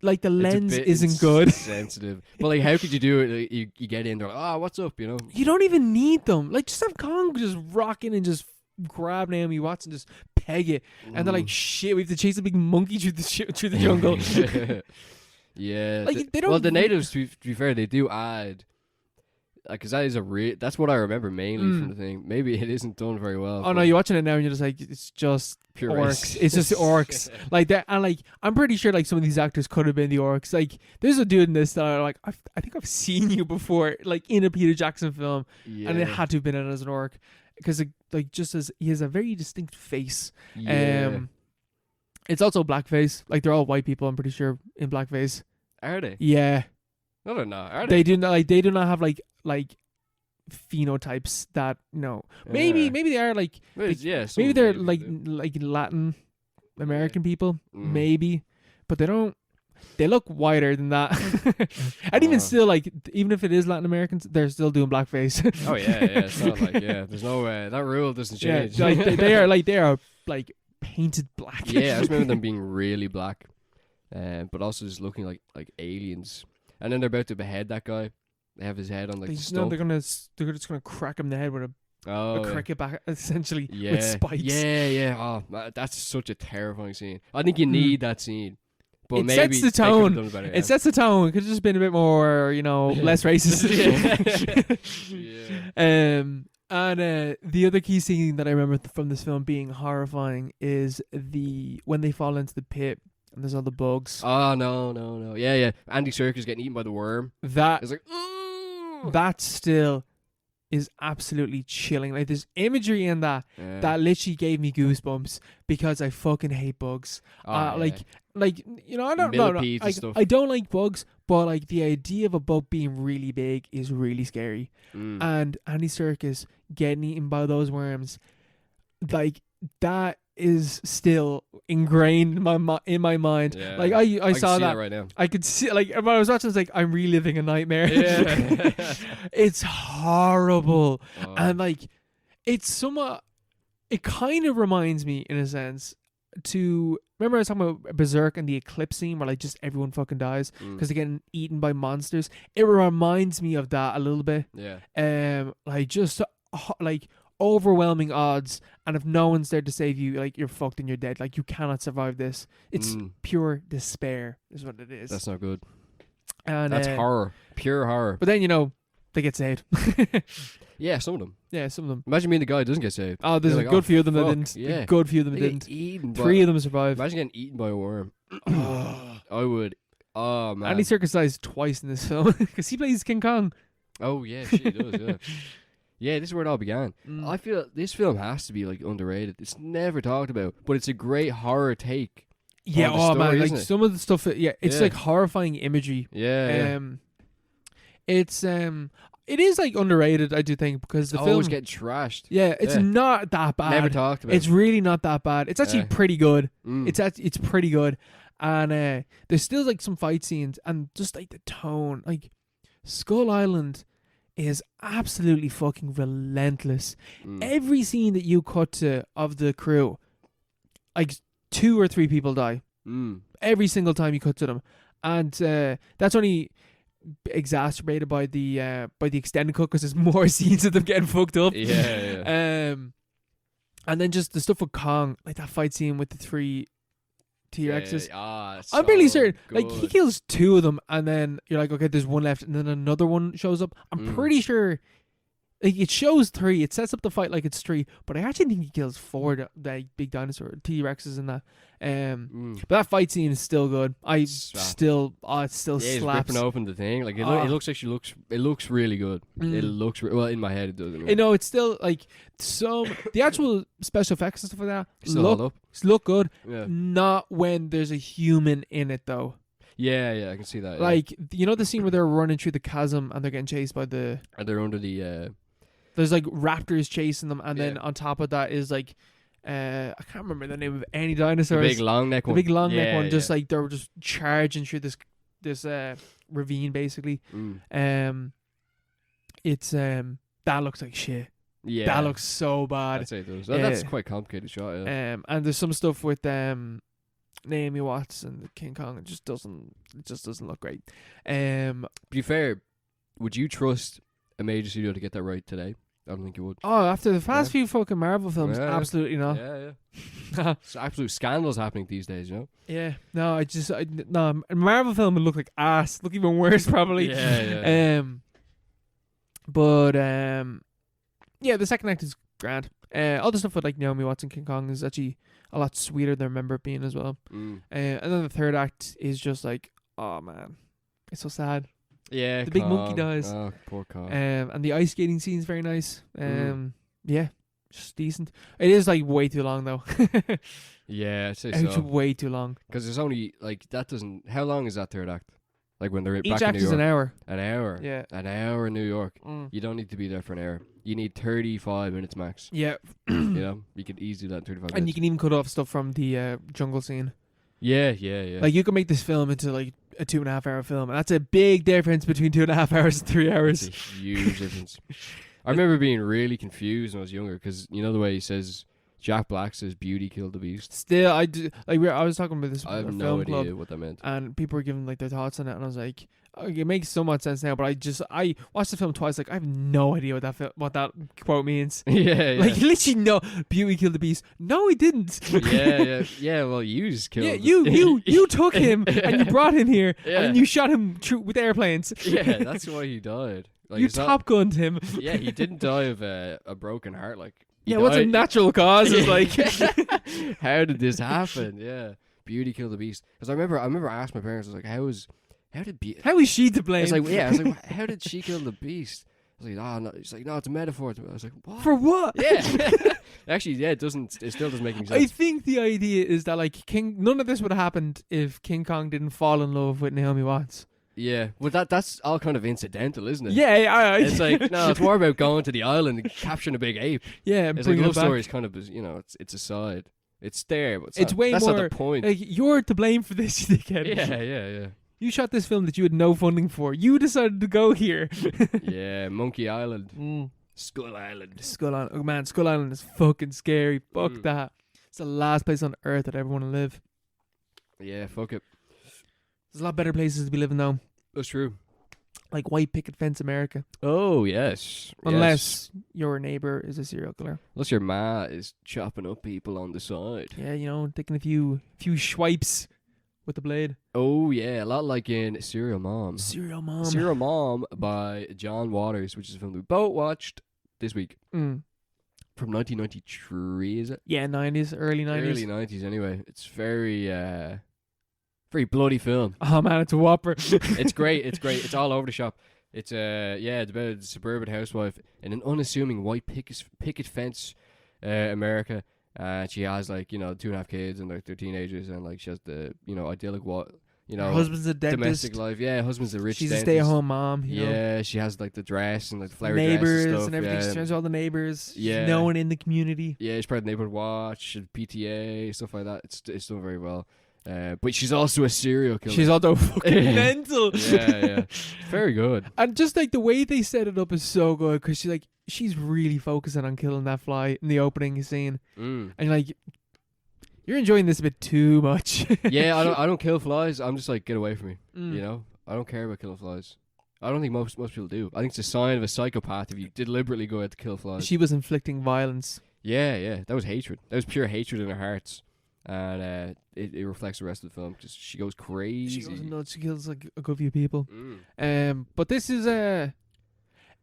A: like the
B: It's a
A: lens
B: bit
A: isn't good.
B: sensitive. But like, how could you do it? Like, you get in there, like, what's up? You know.
A: You don't even need them. Like just have Kong just rock in and just grab Naomi Watts and just peg it, and they're like, shit, we have to chase a big monkey through the jungle.
B: Yeah.
A: Like they don't.
B: Well, the natives, to be fair, they do add. Because that is that's what I remember mainly from the thing. Maybe it isn't done very well.
A: Oh no, you're watching it now and you're just like, it's just
B: pure
A: orcs.
B: race.
A: It's just orcs. Like that, and like I'm pretty sure like some of these actors could have been the orcs. Like there's a dude in this that I like. I think I've seen you before, like in a Peter Jackson film, and it had to have been in as an orc because like just as he has a very distinct face.
B: Yeah.
A: It's also blackface. Like they're all white people. I'm pretty sure in blackface.
B: Are they?
A: Yeah.
B: I don't know. Are they?
A: They do not have like phenotypes that maybe they are like maybe they're like Latin American people maybe, but they look whiter than that. And even still, like even if it is Latin Americans, they're still doing blackface.
B: Oh yeah, it's not like there's no that rule doesn't change.
A: Yeah, like they are painted black.
B: Yeah, I just remember them being really black, but also just looking like aliens. And then they're about to behead that guy. They have his head on like the stump.
A: They're just gonna crack him in the head with a cricket bat, essentially, with spikes.
B: Yeah. Oh, that's such a terrifying scene. I think you need that scene. But
A: it
B: maybe
A: sets the tone.
B: Done better,
A: It sets the tone. It could have just been a bit more, less racist.
B: Yeah.
A: And the other key scene that I remember from this film being horrifying is when they fall into the pit. And there's all the bugs.
B: Oh, no. Yeah. Andy Serkis getting eaten by the worm.
A: It's
B: like, ooh!
A: That still is absolutely chilling. Like, there's imagery in that that literally gave me goosebumps because I fucking hate bugs. I don't know. I don't like bugs, but like the idea of a bug being really big is really scary. And Andy Serkis getting eaten by those worms, like that is still ingrained in my mind. Yeah. Like I saw that
B: right now.
A: I could see, like when I was watching, it's like I'm reliving a nightmare.
B: Yeah.
A: It's horrible. And like it's somewhat, it kind of reminds me in a sense to remember I was talking about Berserk and the eclipse scene where like just everyone fucking dies because they're getting eaten by monsters. It reminds me of that a little bit.
B: Yeah.
A: Like just like overwhelming odds, and if no one's there to save you, like you're fucked and you're dead. Like you cannot survive this. It's pure despair is what it is.
B: That's not good.
A: And
B: that's horror, pure horror.
A: But then they get saved.
B: Yeah, some of them.
A: Imagine
B: being the guy who doesn't get saved.
A: Oh, there's a good few of them that didn't.
B: Yeah.
A: A good few of them that didn't. 3 of them survived.
B: Imagine getting eaten by a worm. I would. Oh man.
A: Andy Serkis dies twice in this film because he plays King Kong.
B: Oh yeah, she does. Yeah. Yeah, this is where it all began. I feel this film has to be like underrated. It's never talked about, but it's a great horror take.
A: Yeah,
B: story,
A: man, like
B: it?
A: some of the stuff. It's like horrifying imagery.
B: Yeah.
A: It is like underrated, I do think, because the film
B: always getting trashed.
A: Yeah, it's not that bad.
B: Never talked about.
A: It's really not that bad. It's actually pretty good. It's pretty good, and there's still like some fight scenes and just like the tone. Like Skull Island is absolutely fucking relentless. Every scene that you cut to of the crew, like 2 or 3 people die. Every single time you cut to them, and that's only exacerbated by the extended cut because there's more scenes of them getting fucked up.
B: Yeah.
A: And then just the stuff with Kong, like that fight scene with the 3 T-Rexes. I'm
B: really
A: pretty certain. Like he kills 2 of them, and then you're like, okay, there's 1 left, and then another one shows up. I'm pretty sure. Like it shows 3. It sets up the fight like it's 3, but I actually think he kills 4 the big dinosaur T-Rexes in that. But that fight scene is still good. It still slaps.
B: He's ripping open the thing. Like it looks really good. It looks well in my head. It does. Anyway.
A: It's still like the actual special effects and stuff like that look good.
B: Yeah.
A: Not when there's a human in it though.
B: Yeah, I can see that.
A: Like the scene where they're running through the chasm and they're getting chased by the.
B: And they're under the.
A: There's like raptors chasing them, and then on top of that is like, I can't remember the name of any dinosaurs.
B: The big long neck one.
A: The big long neck one, just like they were just charging through this ravine basically. it's that looks like shit.
B: Yeah,
A: That looks so bad.
B: I'd say it does.
A: Yeah.
B: That's quite a complicated shot. Yeah.
A: And there's some stuff with Naomi Watts and King Kong. It just doesn't look great.
B: To be fair, would you trust a major studio to get that right today? I don't think you would.
A: Oh, after the past few fucking Marvel films, absolutely not.
B: Yeah. It's absolute scandals happening these days, you know?
A: Yeah, no, no, a Marvel film would look like ass. Look even worse, probably.
B: Yeah.
A: But yeah, the second act is grand. All the stuff with like Naomi Watts and King Kong is actually a lot sweeter than I remember it being as well. And then the third act is just like, oh man, it's so sad.
B: Yeah,
A: the big monkey dies.
B: Oh, poor Kong.
A: And the ice skating scene is very nice. Yeah, just decent. It is like way too long though.
B: Yeah, I'd say
A: It's
B: so.
A: way too long.
B: Because there's only like that doesn't. How long is that third act? Like when they're
A: Each
B: back
A: act
B: in New
A: is
B: York.
A: an hour.
B: An hour.
A: Yeah.
B: An hour in New York.
A: Mm.
B: You don't need to be there for an hour. You need 35 minutes max.
A: Yeah.
B: You know, you could easily do that in 35
A: And
B: minutes.
A: you can even cut off stuff from the jungle scene.
B: Yeah.
A: Like you can make this film into like a 2.5 hour film, and that's a big difference between 2.5 hours and 3 hours.
B: That's a huge difference. I remember being really confused when I was younger because you know the way he says Jack Black says beauty killed the beast.
A: Still, I do, like I was talking about this
B: I have
A: with a
B: no
A: film
B: idea
A: club,
B: what that meant.
A: and people were giving like their thoughts on it, and I was like, oh, it makes so much sense now. But I watched the film twice. Like I have no idea what that quote means.
B: Yeah.
A: Like literally, no, beauty killed the beast. No, he didn't.
B: Yeah. Well, you just killed.
A: Yeah, you took him and you brought him here
B: Yeah.
A: and you shot him with airplanes.
B: Yeah, that's why he died. Like,
A: you
B: it's not-
A: Top Gunned him.
B: Yeah, he didn't die of a broken heart. Like, he
A: Yeah, what's a
B: died-
A: natural cause? It's like,
B: how did this happen? Yeah, beauty killed the beast. Because I remember asking my parents, I was like, how did beauty?
A: how is she to blame?
B: I was like, how did she kill the beast? I was like, oh no. She's like, no, it's a metaphor. I was like, what?
A: For what?
B: Yeah. Actually, yeah, it still doesn't make any sense.
A: I think the idea is that like none of this would have happened if King Kong didn't fall in love with Naomi Watts.
B: Yeah, well, that's all kind of incidental, isn't it?
A: Yeah,
B: It's like, no, it's more about going to the island and capturing a big ape.
A: yeah. And
B: It's like
A: bringing
B: love
A: it back.
B: story is kind of, you know, it's a side. It's there, but
A: It's way
B: that's
A: more.
B: not the point.
A: Like you're to blame for this, you dickhead.
B: Yeah.
A: You shot this film that you had no funding for. You decided to go here.
B: Yeah, Monkey Island. Skull Island.
A: Skull Island. Oh man, Skull Island is fucking scary. Fuck that. It's the last place on earth that I ever want to live.
B: Yeah, fuck it.
A: There's a lot better places to be living though.
B: That's true.
A: Like white picket fence America.
B: Oh, yes.
A: Unless your neighbor is a serial killer.
B: Unless your ma is chopping up people on the side.
A: Yeah, you know, taking a few swipes with the blade.
B: Oh, yeah. A lot like in Serial Mom.
A: Serial Mom.
B: Serial Mom by John Waters, which is a film we both watched this week.
A: Mm.
B: From 1993, is it?
A: Yeah, 90s, early 90s.
B: Early 90s, anyway. It's very bloody film.
A: Oh man, it's a whopper.
B: It's great. It's all over the shop. It's it's about a suburban housewife in an unassuming white picket fence, America. She has like 2.5 kids and like they're teenagers and like she has the idyllic
A: Her husband's a dentist.
B: domestic life. Yeah, husband's a rich.
A: She's
B: dentist.
A: a stay-at-home mom. You know?
B: Yeah, she has like the dress and like the flower
A: Neighbors
B: dress and stuff.
A: and everything. She
B: Yeah.
A: turns all the neighbors.
B: Yeah.
A: She's known in the community.
B: Yeah, she's part of the neighborhood watch, and PTA, stuff like that. It's done very well. But she's also a serial killer.
A: She's also fucking mental.
B: Yeah. Very good.
A: And just like the way they set it up is so good because she's really focusing on killing that fly in the opening scene, and you're enjoying this a bit too much.
B: Yeah, I don't kill flies. I'm just like, get away from me.
A: Mm.
B: You know, I don't care about killing flies. I don't think most people do. I think it's a sign of a psychopath if you deliberately go out to kill flies.
A: She was inflicting violence.
B: Yeah. That was hatred. That was pure hatred in her heart. And it reflects the rest of the film because she goes crazy.
A: She goes nuts. She kills like a good few people.
B: Mm.
A: But this is it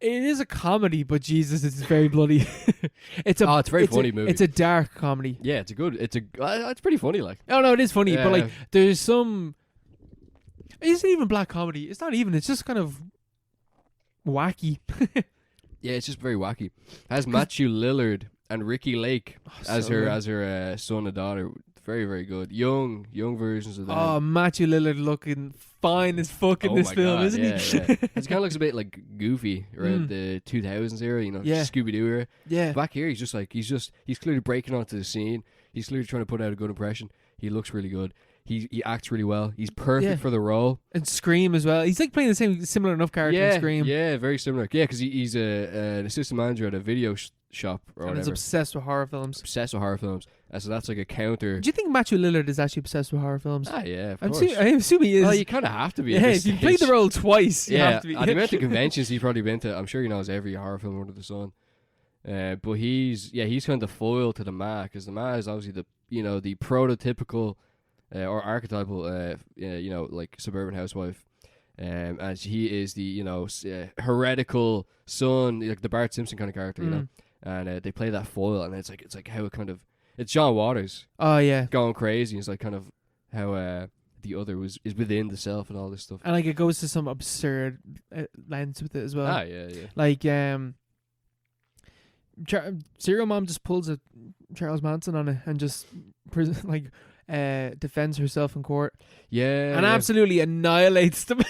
A: is a comedy, but Jesus, it's very bloody. It's a
B: very funny movie.
A: It's a dark comedy.
B: Yeah, it's pretty funny. Like,
A: Oh no, it is funny,
B: Yeah.
A: but like there's some. It's not even black comedy. It's not even. It's just kind of wacky.
B: yeah, it's just very wacky. Has Matthew Lillard and Ricky Lake as
A: so
B: her
A: good.
B: son and daughter. Very, very good. Young versions of them.
A: Oh, Matthew Lillard looking fine as fuck in this
B: my
A: film,
B: God,
A: isn't
B: yeah,
A: he?
B: Yeah. It kind of looks a bit like Goofy around the 2000s era,
A: Yeah.
B: Scooby-Doo era.
A: Yeah.
B: Back here, he's clearly breaking onto the scene. He's clearly trying to put out a good impression. He looks really good. he acts really well. He's perfect for the role.
A: And Scream as well. He's like playing the similar enough character in Scream.
B: Yeah, very similar. Yeah, because he's an assistant manager at a video shop or
A: and
B: whatever.
A: is obsessed with horror films.
B: So that's like a counter.
A: Do you think Matthew Lillard is actually obsessed with horror films?
B: Ah, yeah, of
A: I
B: course.
A: assume he is.
B: Well, you kind of have to be.
A: Yeah, if you played the role twice, you have to be.
B: The amount of conventions he's probably been to, I'm sure he knows every horror film under the sun. But he's kind of the foil to the Ma, because the Ma is obviously the prototypical or archetypal like suburban housewife, and he is the heretical son, like the Bart Simpson kind of character, you know. And they play that foil, and it's like how it kind of, it's John Waters.
A: Oh yeah,
B: going crazy. It's like kind of how the other is within the self and all this stuff.
A: And like it goes to some absurd lengths with it as well.
B: Ah, yeah.
A: Like Serial Mom just pulls a Charles Manson on it and just defends herself in court.
B: Yeah,
A: and absolutely annihilates them.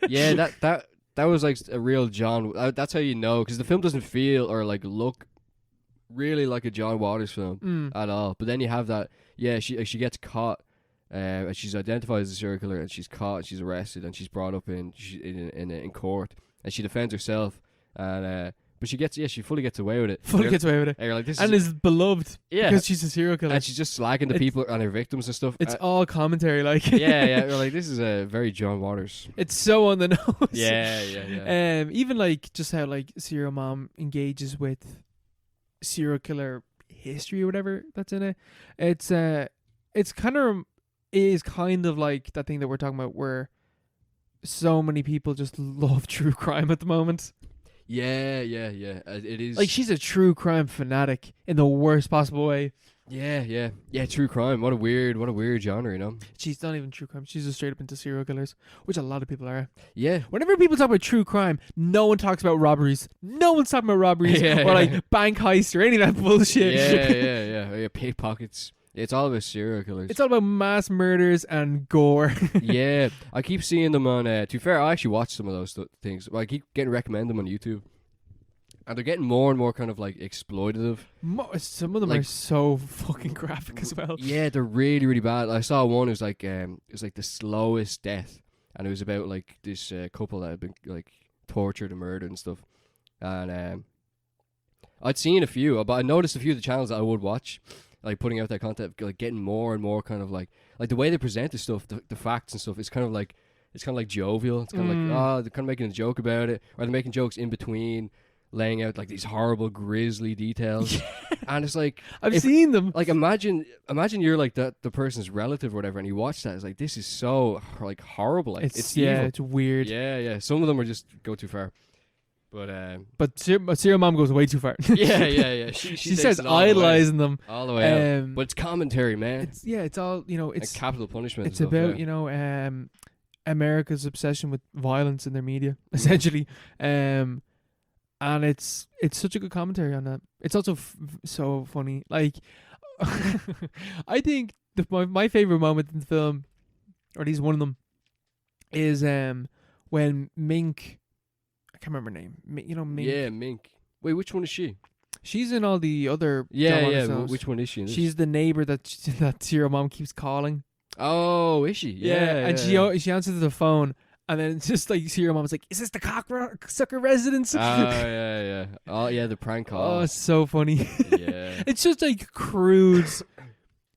B: Yeah, that was like a real John. That's how you know, because the film doesn't feel or like look really like a John Waters film at all. But then you have that. Yeah, she gets caught. And she's identified as a serial killer, and she's caught, and she's arrested, and she's brought up in court, and she defends herself, and but she fully gets away with it. And you're like, and is beloved because she's a serial killer, and she's just slagging the people and her victims and stuff.
A: It's all commentary, like
B: yeah. You're like, this is a very John Waters.
A: It's so on the nose.
B: Yeah.
A: Even like just how like Serial Mom engages with serial killer history or whatever that's in it. It's kind of like that thing that we're talking about where so many people just love true crime at the moment.
B: Yeah. It is.
A: Like, she's a true crime fanatic in the worst possible way.
B: Yeah. True crime. What a weird genre, you know? She's
A: not even true crime. She's just straight up into serial killers, which a lot of people are.
B: Yeah.
A: Whenever people talk about true crime, no one talks about robberies. No one's talking about robberies or like bank heists or any of that bullshit.
B: Yeah. Pickpockets. It's all about serial killers.
A: It's all about mass murders and gore.
B: Yeah, I keep seeing them on. To be fair, I actually watch some of those things. I keep getting recommended them on YouTube, and they're getting more and more kind of like exploitative.
A: Some of them are so fucking graphic as well.
B: Yeah, they're really, really bad. I saw one. It was like the slowest death, and it was about like this couple that had been like tortured and murdered and stuff. And I'd seen a few, but I noticed a few of the channels that I would watch, like putting out that content, like getting more and more kind of like the way they present the stuff, the facts and stuff. It's kind of like jovial. It's kind of like they're kind of making a joke about it, or they're making jokes in between, laying out like these horrible grisly details. And it's like,
A: I've seen them.
B: Like imagine you're like the person's relative or whatever, and you watch that. It's like, this is so like horrible. Like it's evil.
A: It's weird.
B: Yeah. Some of them are just go too far. But
A: Serial Mom goes way too far.
B: Yeah.
A: She starts idolizing them
B: all the way out. But it's commentary, man.
A: It's all, it's
B: capital punishment.
A: It's about America's obsession with violence in their media, essentially. And it's such a good commentary on that. It's also so funny. Like, I think my favorite moment in the film, or at least one of them, is when Mink. I can't remember her name. Mink.
B: Yeah, Mink. Wait, which one is she?
A: She's in all the other.
B: Yeah. Which one is she?
A: She's the neighbor that Serial Mom keeps calling.
B: Oh, is she? Yeah.
A: And she answers the phone, and then it's just like Serial Mom's like, "Is this the cocksucker residence?"
B: Oh yeah. Oh yeah, the prank call.
A: Oh, it's so funny.
B: Yeah.
A: It's just like crude,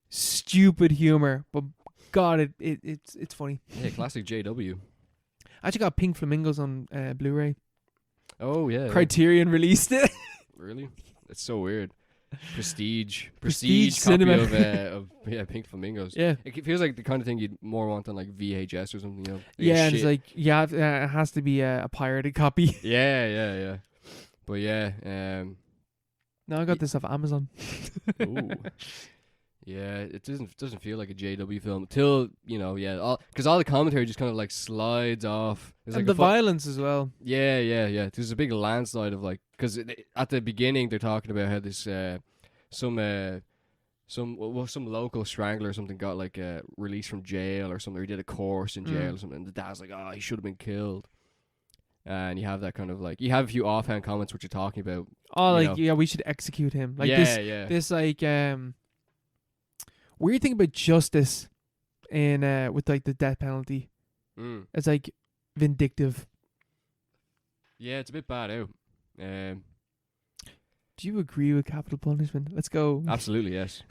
A: stupid humor, but God, it's funny.
B: Yeah, classic JW.
A: I actually got Pink Flamingos on Blu-ray.
B: Oh yeah.
A: Criterion released it.
B: Really? That's so weird. Prestige
A: cinema
B: copy of Pink Flamingos.
A: Yeah.
B: It feels like the kind of thing you'd more want on like VHS or something, you know.
A: Yeah, and it's like it has to be a pirated copy.
B: Yeah. But yeah,
A: no, I got this off Amazon.
B: Ooh. Yeah, it doesn't feel like a JW film till because all the commentary just kind of like slides off.
A: There's
B: and
A: like the violence as well.
B: Yeah. There's a big landslide of like, because at the beginning they're talking about how this some local strangler or something got like released from jail or something. Or he did a course in jail or something. And the dad's like, he should have been killed. And you have that kind of like, you have a few offhand comments which you're talking about.
A: Oh, like we should execute him. Like this like weird thing about justice in with like the death penalty.
B: Mm.
A: It's like vindictive.
B: Yeah, it's a bit bad out.
A: Do you agree with capital punishment? Let's go.
B: Absolutely, yes.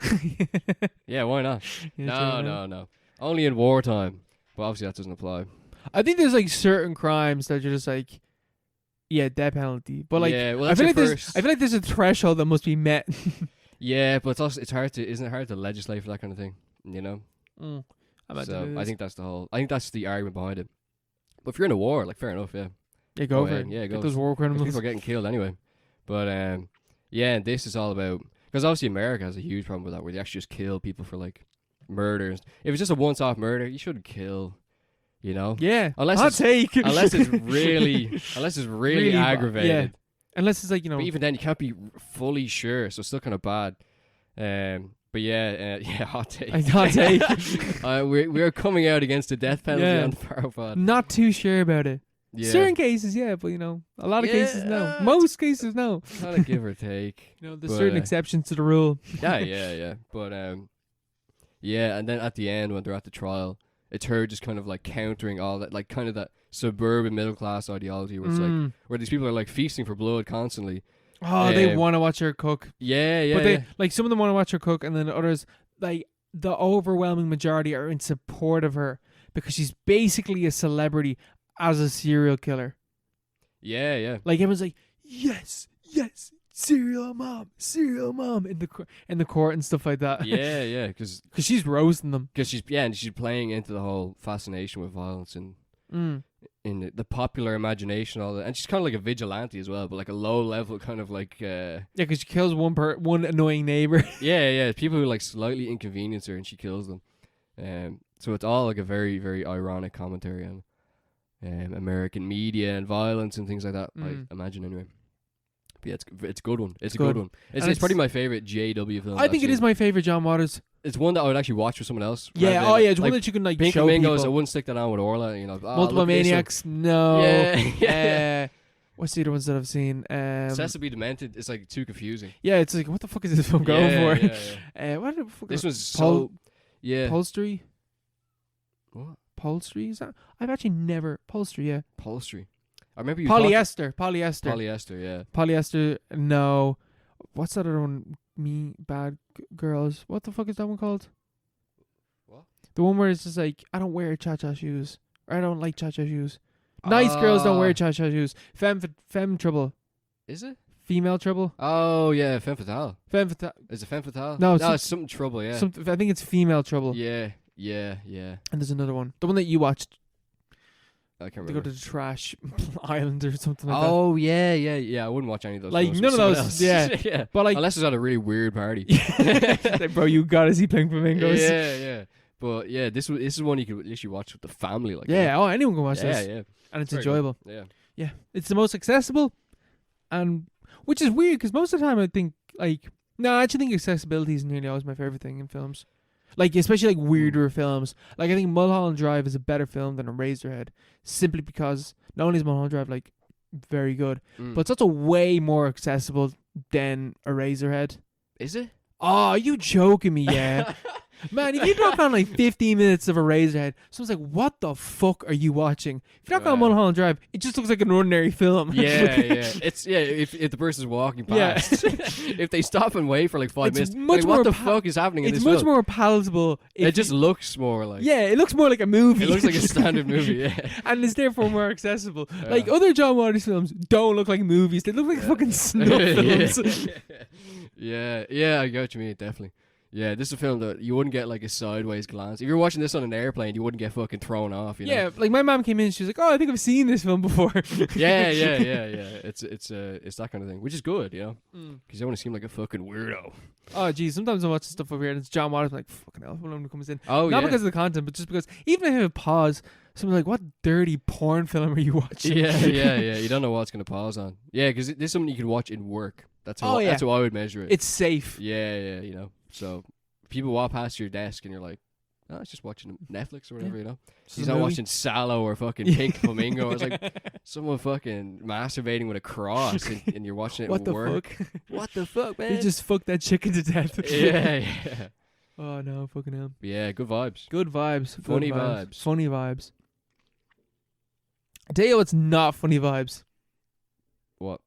B: Yeah, why not?
A: Yeah,
B: No. Only in wartime. But obviously that doesn't apply.
A: I think there's like certain crimes that you're just like, yeah, death penalty. But like,
B: yeah, well,
A: I
B: that's
A: feel like there's a threshold that must be met.
B: Yeah, but it's hard to, isn't it hard to legislate for that kind of thing? You know. So I think that's the argument behind it. But if you're in a war, like, fair enough, yeah.
A: Yeah, go for it.
B: Yeah,
A: Get
B: go.
A: those war criminals.
B: People are getting killed anyway. But yeah, and this is all about, because obviously America has a huge problem with that, where they actually just kill people for like murders. If it's just a once-off murder, you shouldn't kill. You know.
A: Yeah.
B: Unless it's really aggravated.
A: Yeah. Unless it's like,
B: But even then, you can't be fully sure, so it's still kind of bad. But yeah, hot take.
A: Hot take.
B: We're coming out against the death penalty on the Parapod.
A: Not too sure about it.
B: Yeah.
A: Certain cases, yeah, but a lot of cases, no. Most cases, no.
B: Kind of give or take.
A: There's certain exceptions to the rule.
B: Yeah. But yeah, and then at the end when they're at the trial, it's her just kind of like countering all that, like kind of that suburban middle class ideology where it's like where these people are like feasting for blood constantly.
A: Oh, they want to watch her cook.
B: Yeah.
A: But they like some of them want to watch her cook, and then others, like the overwhelming majority, are in support of her because she's basically a celebrity as a serial killer.
B: Yeah.
A: Like everyone's like, yes, serial mom in the court and stuff like that.
B: Yeah, because
A: she's roasting them.
B: Because she's playing into the whole fascination with violence and in the popular imagination, all that, and she's kind of like a vigilante as well, but like a low level kind of like. Yeah,
A: because she kills one annoying neighbor.
B: yeah, people who like slightly inconvenience her and she kills them. So it's all like a very, very ironic commentary on American media and violence and things like that. I imagine anyway. But yeah, it's a good one. It's a good one. It's probably my favorite JW film.
A: I think it is my favorite John Waters.
B: It's one that I would actually watch with someone else.
A: Yeah, it's one that you can like
B: Pink
A: show
B: Flamingos,
A: people.
B: I wouldn't stick that on with Orla.
A: Multiple Maniacs, no.
B: Yeah.
A: What's the other ones that I've seen?
B: Sesame Demented is like too confusing.
A: Yeah, it's like, what the fuck is this film going for?
B: Yeah.
A: What the fuck?
B: This was
A: Polstry.
B: What?
A: Polstry, is that? I've actually never Polstry. Yeah.
B: Polstry. I remember you.
A: Polyester.
B: Yeah.
A: Polyester. No. What's that other one? Me Bad Girls. What the fuck is that one called?
B: What?
A: The one where it's just like, I don't wear cha-cha shoes. Or I don't like cha-cha shoes. Nice girls don't wear cha-cha shoes. Femme Trouble.
B: Is it?
A: Female Trouble.
B: Oh yeah, Femme Fatale.
A: Femme Fatale.
B: Is it Femme Fatale?
A: No,
B: it's something Trouble. Yeah.
A: I think it's Female Trouble.
B: Yeah.
A: And there's another one. The one that you watched.
B: I can't
A: They
B: remember.
A: go to the trash island or something like that.
B: Oh yeah. I wouldn't watch any of those.
A: Like
B: films
A: none of
B: with
A: those.
B: someone else.
A: Yeah.
B: Yeah.
A: But like,
B: unless it's at a really weird party.
A: Like, bro, you gotta see Pink Flamingos.
B: Yeah. But yeah, this is one you could literally watch with the family. Like
A: yeah. Oh, anyone can watch this.
B: Yeah.
A: And it's
B: Very
A: enjoyable.
B: good.
A: Yeah. It's the most accessible, and which is weird because most of the time I think I actually think accessibility is nearly always my favorite thing in films. Like, especially like weirder films. Like, I think Mulholland Drive is a better film than Eraserhead, simply because not only is Mulholland Drive like very good, but it's also way more accessible than Eraserhead.
B: Is it?
A: Oh, are you joking me? Yeah. Man, if you drop on like 15 minutes of Eraserhead, someone's like, what the fuck are you watching? If you drop on Mulholland Drive, it just looks like an ordinary film.
B: Yeah. It's if the person's walking past, if they stop and wait for like 5 minutes, like, what the fuck is happening in this film?
A: It's much more palatable.
B: It just looks more like...
A: Yeah, it looks more like a movie.
B: It looks like a standard movie, yeah.
A: And it's therefore more accessible. Like, other John Waters films don't look like movies. They look like fucking snuff films.
B: Yeah, I get what you mean, definitely. Yeah, this is a film that you wouldn't get like a sideways glance. If you're watching this on an airplane, you wouldn't get fucking thrown off. You know?
A: Yeah, like my mom came in, she was like, "Oh, I think I've seen this film before."
B: Yeah. It's that kind of thing, which is good, you know, because you don't want to seem like a fucking weirdo.
A: Oh, geez, sometimes I watch stuff over here and it's John Waters. I'm like, fucking hell, when comes in.
B: Oh,
A: not because of the content, but just because even if I have a pause, someone's like, "What dirty porn film are you watching?"
B: Yeah. You don't know what's gonna pause on. Yeah, because this is something you can watch in work. That's how I would measure it.
A: It's safe.
B: Yeah, you know. So people walk past your desk and you're like, oh, it's just watching Netflix or whatever, you know. He's not watching Sallow or fucking Pink Flamingo. It's like someone fucking masturbating with a cross and you're watching it at work.
A: Fuck?
B: What the fuck, man?
A: He just fucked that chicken to death.
B: Yeah.
A: Oh no, fucking hell.
B: Yeah, good vibes.
A: Good vibes. Good
B: Funny vibes.
A: Funny vibes. I tell you what's not funny vibes.
B: What?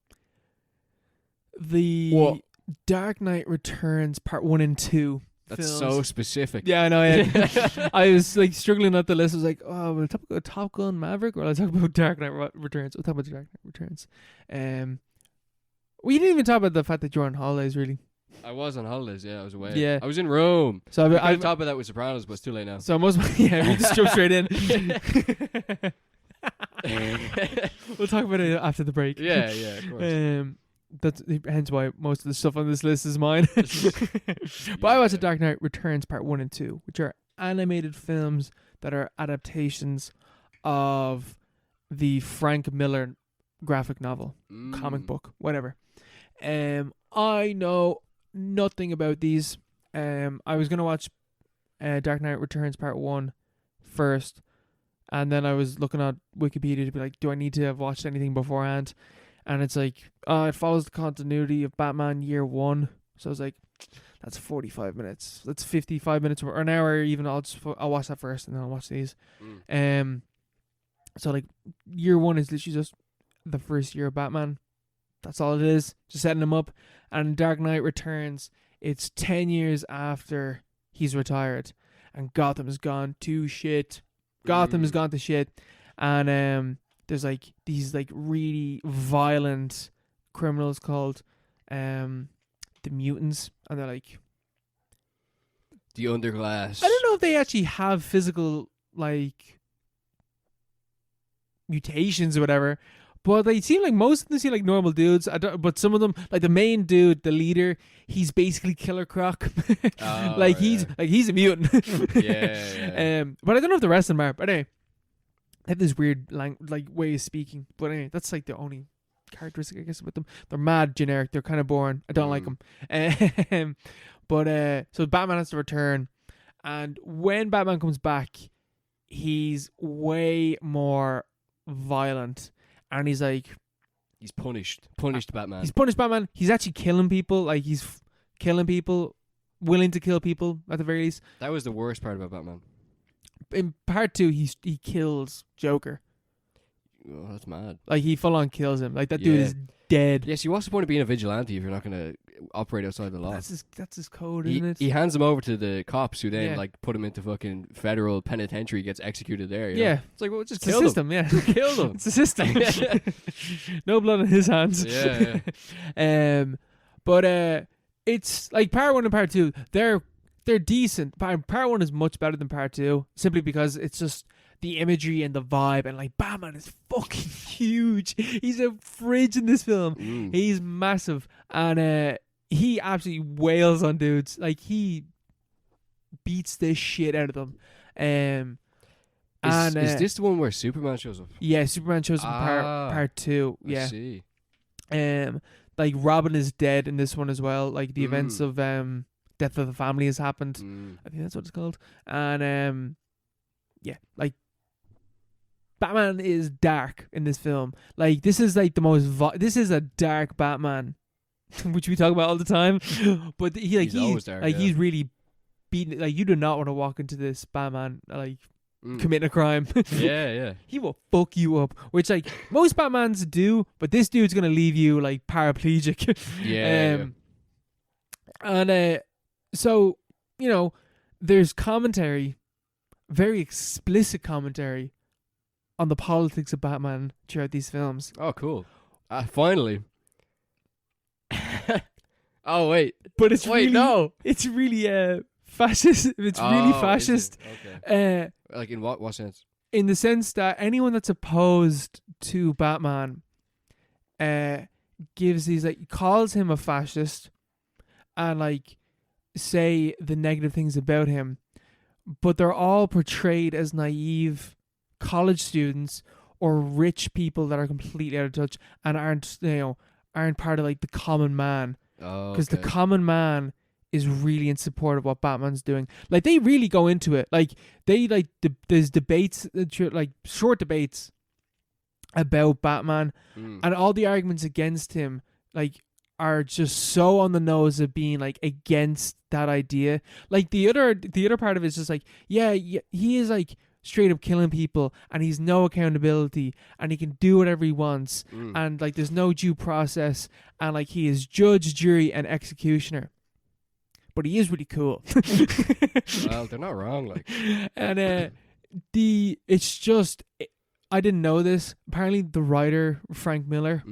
A: The Dark Knight Returns Part 1 and 2
B: That's
A: films.
B: so specific.
A: Yeah, I know. Yeah. I was like struggling at the list. I was like, oh, will I talk about Top Gun Maverick or will I talk about Dark Knight Returns? We'll talk about Dark Knight Returns. We didn't even talk about the fact that you're on holidays, really.
B: I was on holidays, yeah, I was away.
A: Yeah.
B: I was in Rome.
A: So
B: I've talked about that with Sopranos, but it's too late now.
A: So most, yeah, we just jump straight in. We'll talk about it after the break.
B: Yeah, of course.
A: That's hence why most of the stuff on this list is mine. But I watched The Dark Knight Returns Part 1 and 2, which are animated films that are adaptations of the Frank Miller graphic novel, comic book, whatever. I know nothing about these. I was going to watch Dark Knight Returns Part 1 first, and then I was looking at Wikipedia to be like, do I need to have watched anything beforehand? And it's like, it follows the continuity of Batman Year 1. So I was like, that's 45 minutes. That's 55 minutes or an hour even. I'll watch that first and then I'll watch these. So like Year 1 is literally just the first year of Batman. That's all it is. Just setting him up. And Dark Knight Returns, it's 10 years after he's retired. And Gotham has gone to shit. Gotham has gone to shit. And there's like these like really violent criminals called the Mutants, and they're like
B: the underclass.
A: I don't know if they actually have physical like mutations or whatever, but they seem like most of them seem like normal dudes. But some of them, like the main dude, the leader, he's basically Killer Croc. He's a mutant.
B: yeah.
A: But I don't know if the rest of them are. But anyway, they have this weird way of speaking. But anyway, that's like the only characteristic I guess with them. They're mad generic. They're kind of boring. I don't like them. But so Batman has to return, and when Batman comes back, he's way more violent, and he's
B: punished Batman.
A: He's punished Batman. He's actually killing people. Like he's killing people, willing to kill people at the very least.
B: That was the worst part about Batman.
A: In part 2, he kills Joker.
B: Oh, that's mad.
A: Like he full on kills him. Like that dude is dead.
B: Yeah, see, what's the point of being a vigilante if you're not going to operate outside the law?
A: That's his code, isn't it?
B: He hands him over to the cops, who then like put him into fucking federal penitentiary, gets executed there. You know? It's like, well, just kill
A: system. Yeah,
B: kill them.
A: It's a system. No blood on his hands.
B: Yeah.
A: But it's like part 1 and part 2. They're decent. Part 1 is much better than part 2, simply because it's just the imagery and the vibe, and like Batman is fucking huge. He's a fridge in this film. He's massive, and he absolutely wails on dudes. Like he beats the shit out of them.
B: Is this the one where Superman shows up?
A: Yeah, Superman shows up in part 2. Yeah.
B: I see.
A: Like Robin is dead in this one as well. Like the events of Death of the Family has happened. I think that's what it's called. And like Batman is dark in this film. Like this is like the most this is a dark Batman, which we talk about all the time. But he's always dark, he's really beaten. Like you do not want to walk into this Batman like committing a crime.
B: Yeah.
A: He will fuck you up, which like most Batmans do, but this dude's gonna leave you like paraplegic. And so you know, there's commentary, very explicit commentary on the politics of Batman throughout these films.
B: Oh, cool. Finally. Oh, wait.
A: But it's it's really fascist. It's really fascist.
B: Okay. Like in what sense?
A: In the sense that anyone that's opposed to Batman gives these like calls him a fascist and like say the negative things about him, but they're all portrayed as naive college students or rich people that are completely out of touch and aren't part of like the common man. Because the common man is really in support of what Batman's doing. Like they really go into it. Like they like there's debates, like short debates about Batman, and all the arguments against him like are just so on the nose of being like against that idea. Like the other part of it is just like, yeah, he is like straight up killing people and he's no accountability and he can do whatever he wants and like there's no due process and like he is judge, jury and executioner. But he is really cool.
B: Well, they're not wrong, like.
A: And it's just, I didn't know this. Apparently the writer Frank Miller,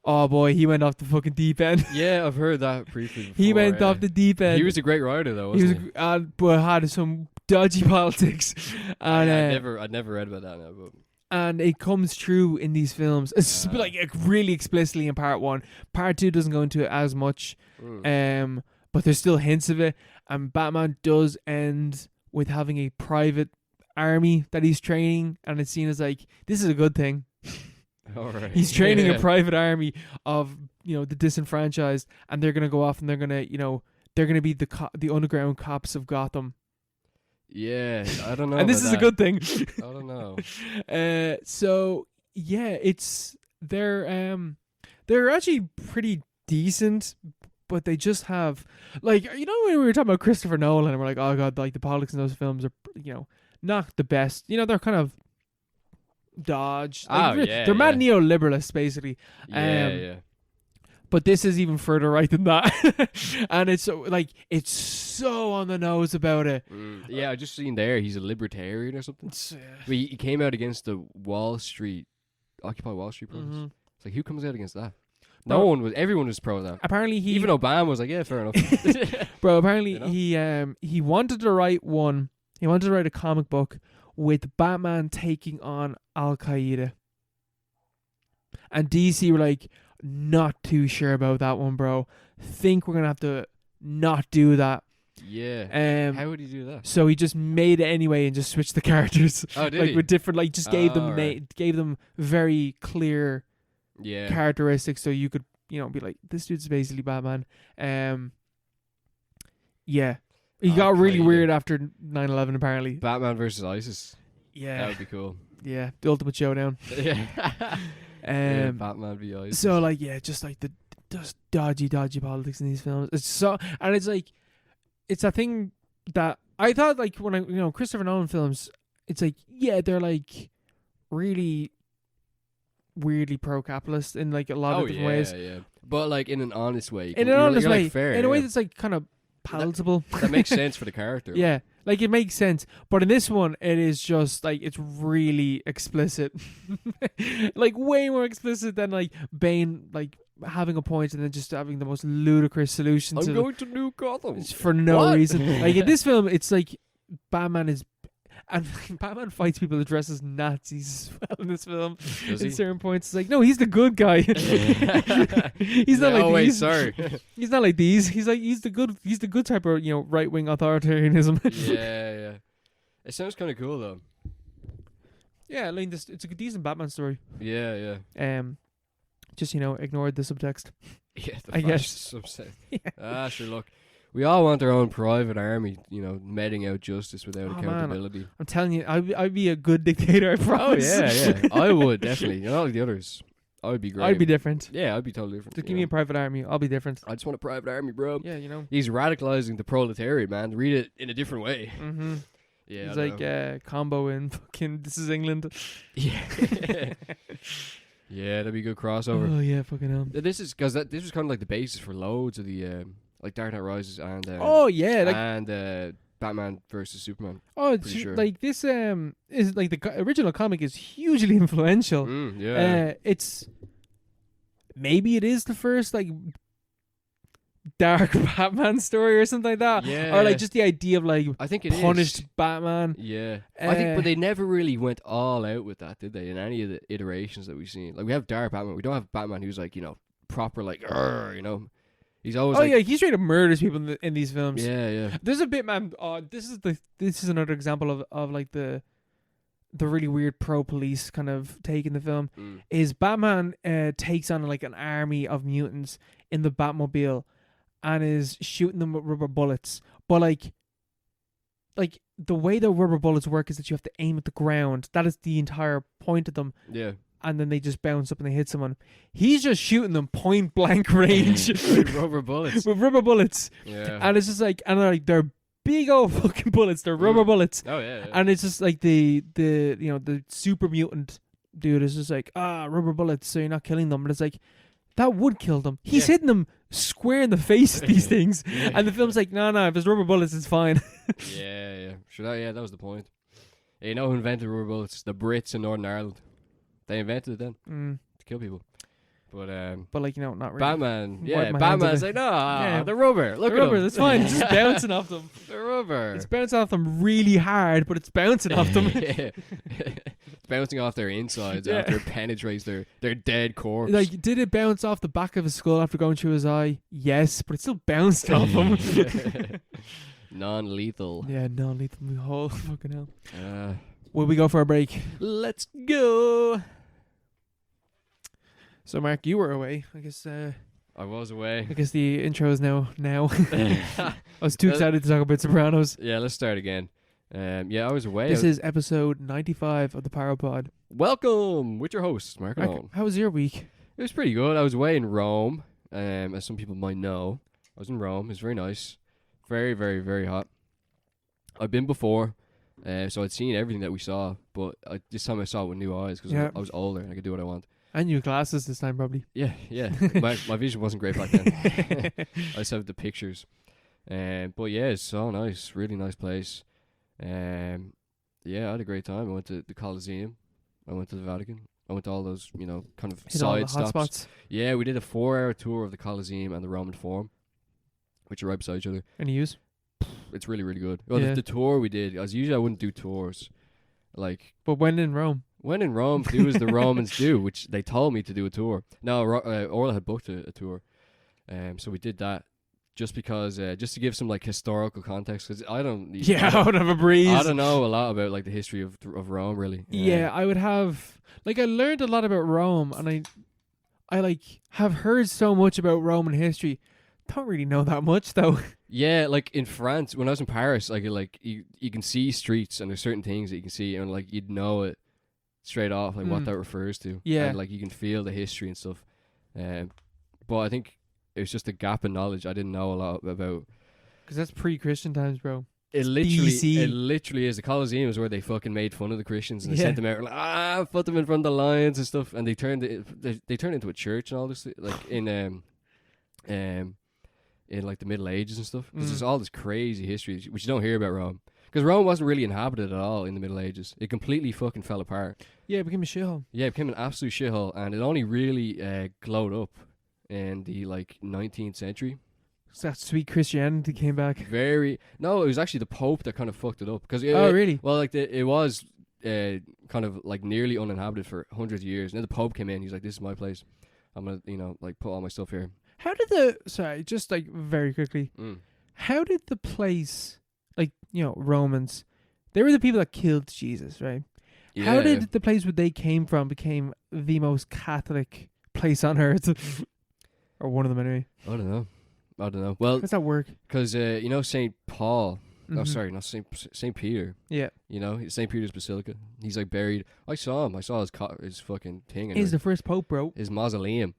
A: oh boy, he went off the fucking deep end.
B: Yeah, I've heard that briefly before.
A: He went off the deep end.
B: He was a great writer though, wasn't he?
A: But had some dodgy politics. And
B: I'd never read about that now, but.
A: And it comes true in these films. It's like really explicitly in part 1. Part 2 doesn't go into it as much. But there's still hints of it. And Batman does end with having a private army that he's training, and it's seen as like, this is a good thing.
B: All right.
A: He's training a private army of, the disenfranchised, and they're gonna go off and they're gonna be the underground cops of Gotham.
B: Yeah, I don't know.
A: And this is a good thing.
B: I don't know.
A: So yeah, they're actually pretty decent. But they just have, like, when we were talking about Christopher Nolan and we're like, oh god, like the politics in those films are, not the best. They're kind of dodged. Like, they're mad neoliberalists, basically.
B: Yeah.
A: But this is even further right than that. And it's like, it's so on the nose about it.
B: Yeah, I just seen there, he's a libertarian or something. But he came out against the Occupy Wall Street protest. It's like, who comes out against that? Everyone was pro that.
A: Apparently
B: even Obama was like, yeah, fair enough.
A: Bro, apparently he wanted to write one. He wanted to write a comic book with Batman taking on Al Qaeda. And DC were like, not too sure about that one, bro. Think we're gonna have to not do that.
B: Yeah. How would he do that?
A: So he just made it anyway and just switched the characters.
B: Oh, did he?
A: With different, like, just gave them very clear characteristics, so you could be like, this dude's basically Batman. He got really weird after 9/11 apparently.
B: Batman versus ISIS.
A: Yeah,
B: that would be cool.
A: Yeah, the ultimate showdown.
B: Batman v ISIS.
A: So like, just like the just dodgy politics in these films. It's so, and it's like, it's a thing that I thought, like, when I Christopher Nolan films, it's like, they're like really weirdly pro-capitalist in like a lot of different ways.
B: But like in an honest way.
A: In an honest way.
B: Like, fair,
A: in a way that's like kind of palatable.
B: That makes sense for the character.
A: Yeah. Like, it makes sense. But in this one, it is just like, it's really explicit. Like, way more explicit than like Bane like having a point and then just having the most ludicrous solution.
B: I'm going to New Gotham.
A: It's for no reason. Like, in this film, it's like Batman is... And Batman fights people that dress as Nazis as well in this film. At certain points, it's like, no, he's the good guy. He's not like these.
B: Sorry.
A: He's not like these. He's like, he's the good type of right wing authoritarianism.
B: Yeah. It sounds kind of cool though.
A: Yeah, I mean, it's a decent Batman story.
B: Yeah.
A: Just ignored the subtext.
B: Yeah,
A: I guess.
B: Subtext. Sure. Look. We all want our own private army, meting out justice without accountability.
A: Man, I'm telling you, I'd be a good dictator, I promise.
B: Oh, yeah. I would, definitely. Not like the others. I would be great.
A: I'd be different.
B: Yeah, I'd be totally different.
A: Just give me a private army. I'll be different.
B: I just want a private army, bro.
A: Yeah,
B: He's radicalizing the proletariat, man. Read it in a different way.
A: Mm-hmm.
B: Yeah,
A: he's like combo in fucking This Is England.
B: Yeah. Yeah, that'd be a good crossover.
A: Oh, yeah, fucking hell.
B: This was kind of like the basis for loads of the... like Dark Knight Rises and Batman versus Superman.
A: Oh, it's
B: sure.
A: Like this is like the original comic is hugely influential. It's maybe it is the first like dark Batman story or something like that.
B: Yeah.
A: Or like just the idea of like
B: I think it
A: punished
B: is.
A: Batman.
B: Yeah. I think, but they never really went all out with that, did they? In any of the iterations that we've seen, like we have dark Batman, we don't have Batman who's like proper like He's always
A: he straight up murders people in these films.
B: Yeah.
A: There's a bit, man. This is another example of like the really weird pro police kind of take in the film. Is Batman takes on like an army of mutants in the Batmobile and is shooting them with rubber bullets. But like the way the rubber bullets work is that you have to aim at the ground. That is the entire point of them.
B: Yeah.
A: and then they just bounce up and they hit someone. He's just shooting them point blank range
B: With rubber bullets.
A: with rubber bullets.
B: Yeah.
A: And it's just like, and they're big old fucking bullets. They're rubber bullets.
B: Oh yeah.
A: And it's just like the super mutant dude is just like, rubber bullets, so you're not killing them. But it's like, that would kill them. He's hitting them square in the face with these things.
B: Yeah.
A: And the film's like, no, if it's rubber bullets, it's fine.
B: Yeah. Sure. That was the point. You know who invented rubber bullets? The Brits in Northern Ireland. They invented it then to kill people. But
A: like, not really.
B: Batman,
A: Wipe my
B: Batman's
A: hands
B: like,
A: Yeah.
B: the rubber. Look
A: The
B: at
A: rubber,
B: them.
A: that's fine. It's just bouncing off them.
B: The rubber.
A: It's bouncing off them really hard, but it's bouncing off them.
B: Yeah. It's bouncing off their insides after it penetrates their dead corpse.
A: Like, did it bounce off the back of his skull after going through his eye? Yes, but it still bounced off him.
B: Non-lethal.
A: Yeah, non-lethal. Whole fucking hell. Will we go for a break?
B: Let's go.
A: So, Mark, you were away. I guess.
B: I was away.
A: I guess the intro is now. I was too excited to talk about Sopranos.
B: Yeah, let's start again. I was away.
A: This is episode 95 of the Paropod.
B: Welcome with your host, Mark.
A: How was your week?
B: It was pretty good. I was away in Rome, as some people might know. I was in Rome. It was very nice. Very, very, very hot. I've been before, so I'd seen everything that we saw, but this time I saw it with new eyes because I was older and I could do what I want.
A: And new glasses this time, probably.
B: Yeah. my vision wasn't great back then. I just have the pictures. But yeah, it's so nice. Really nice place. I had a great time. I went to the Colosseum. I went to the Vatican. I went to all those, kind of
A: Hit
B: side
A: all the
B: stops.
A: hotspots.
B: Yeah, we did a 4-hour tour of the Colosseum and the Roman Forum, which are right beside each other.
A: Any use?
B: It's really, really good. Well,
A: Yeah.
B: the tour we did, as usually I wouldn't do tours.
A: But when in Rome?
B: When in Rome, do as the Romans do, which they told me to do a tour. No, Orla had booked a tour. So we did that just because, just to give some historical context, because I don't
A: have a breeze.
B: I don't know a lot about the history of Rome, really.
A: Yeah, I would have, I learned a lot about Rome, and I have heard so much about Roman history. Don't really know that much though.
B: Yeah, in France, when I was in Paris, you can see streets and there's certain things that you can see, and you'd know it straight off, what that refers to.
A: Yeah.
B: And you can feel the history and stuff. But I think it was just a gap in knowledge I didn't know a lot about.
A: Because that's pre-Christian times, bro.
B: It literally is. The Colosseum is where they fucking made fun of the Christians and they sent them out put them in front of the lions and stuff, and they turned it into a church and all this in the Middle Ages and stuff. Because there's all this crazy history which you don't hear about Rome. Because Rome wasn't really inhabited at all in the Middle Ages. It completely fucking fell apart.
A: Yeah, it became a shithole.
B: Yeah, it became an absolute shithole, and it only really glowed up in the 19th century.
A: So that sweet Christianity came back.
B: No, it was actually the Pope that kind of fucked it up.
A: Really?
B: Well, it was kind of nearly uninhabited for hundreds of years. And then the Pope came in. He's like, "This is my place. I'm gonna put all my stuff here."
A: How did just very quickly, how did the place, Romans, they were the people that killed Jesus, right?
B: Yeah.
A: How did the place where they came from became the most Catholic place on earth? Or one of them anyway.
B: I don't know. Well,
A: how does that work?
B: Because St. Paul.
A: Mm-hmm.
B: Oh, sorry, not St. Peter.
A: Yeah.
B: St. Peter's Basilica. He's buried. I saw him. I saw his fucking thing.
A: He's the first pope, bro.
B: His mausoleum.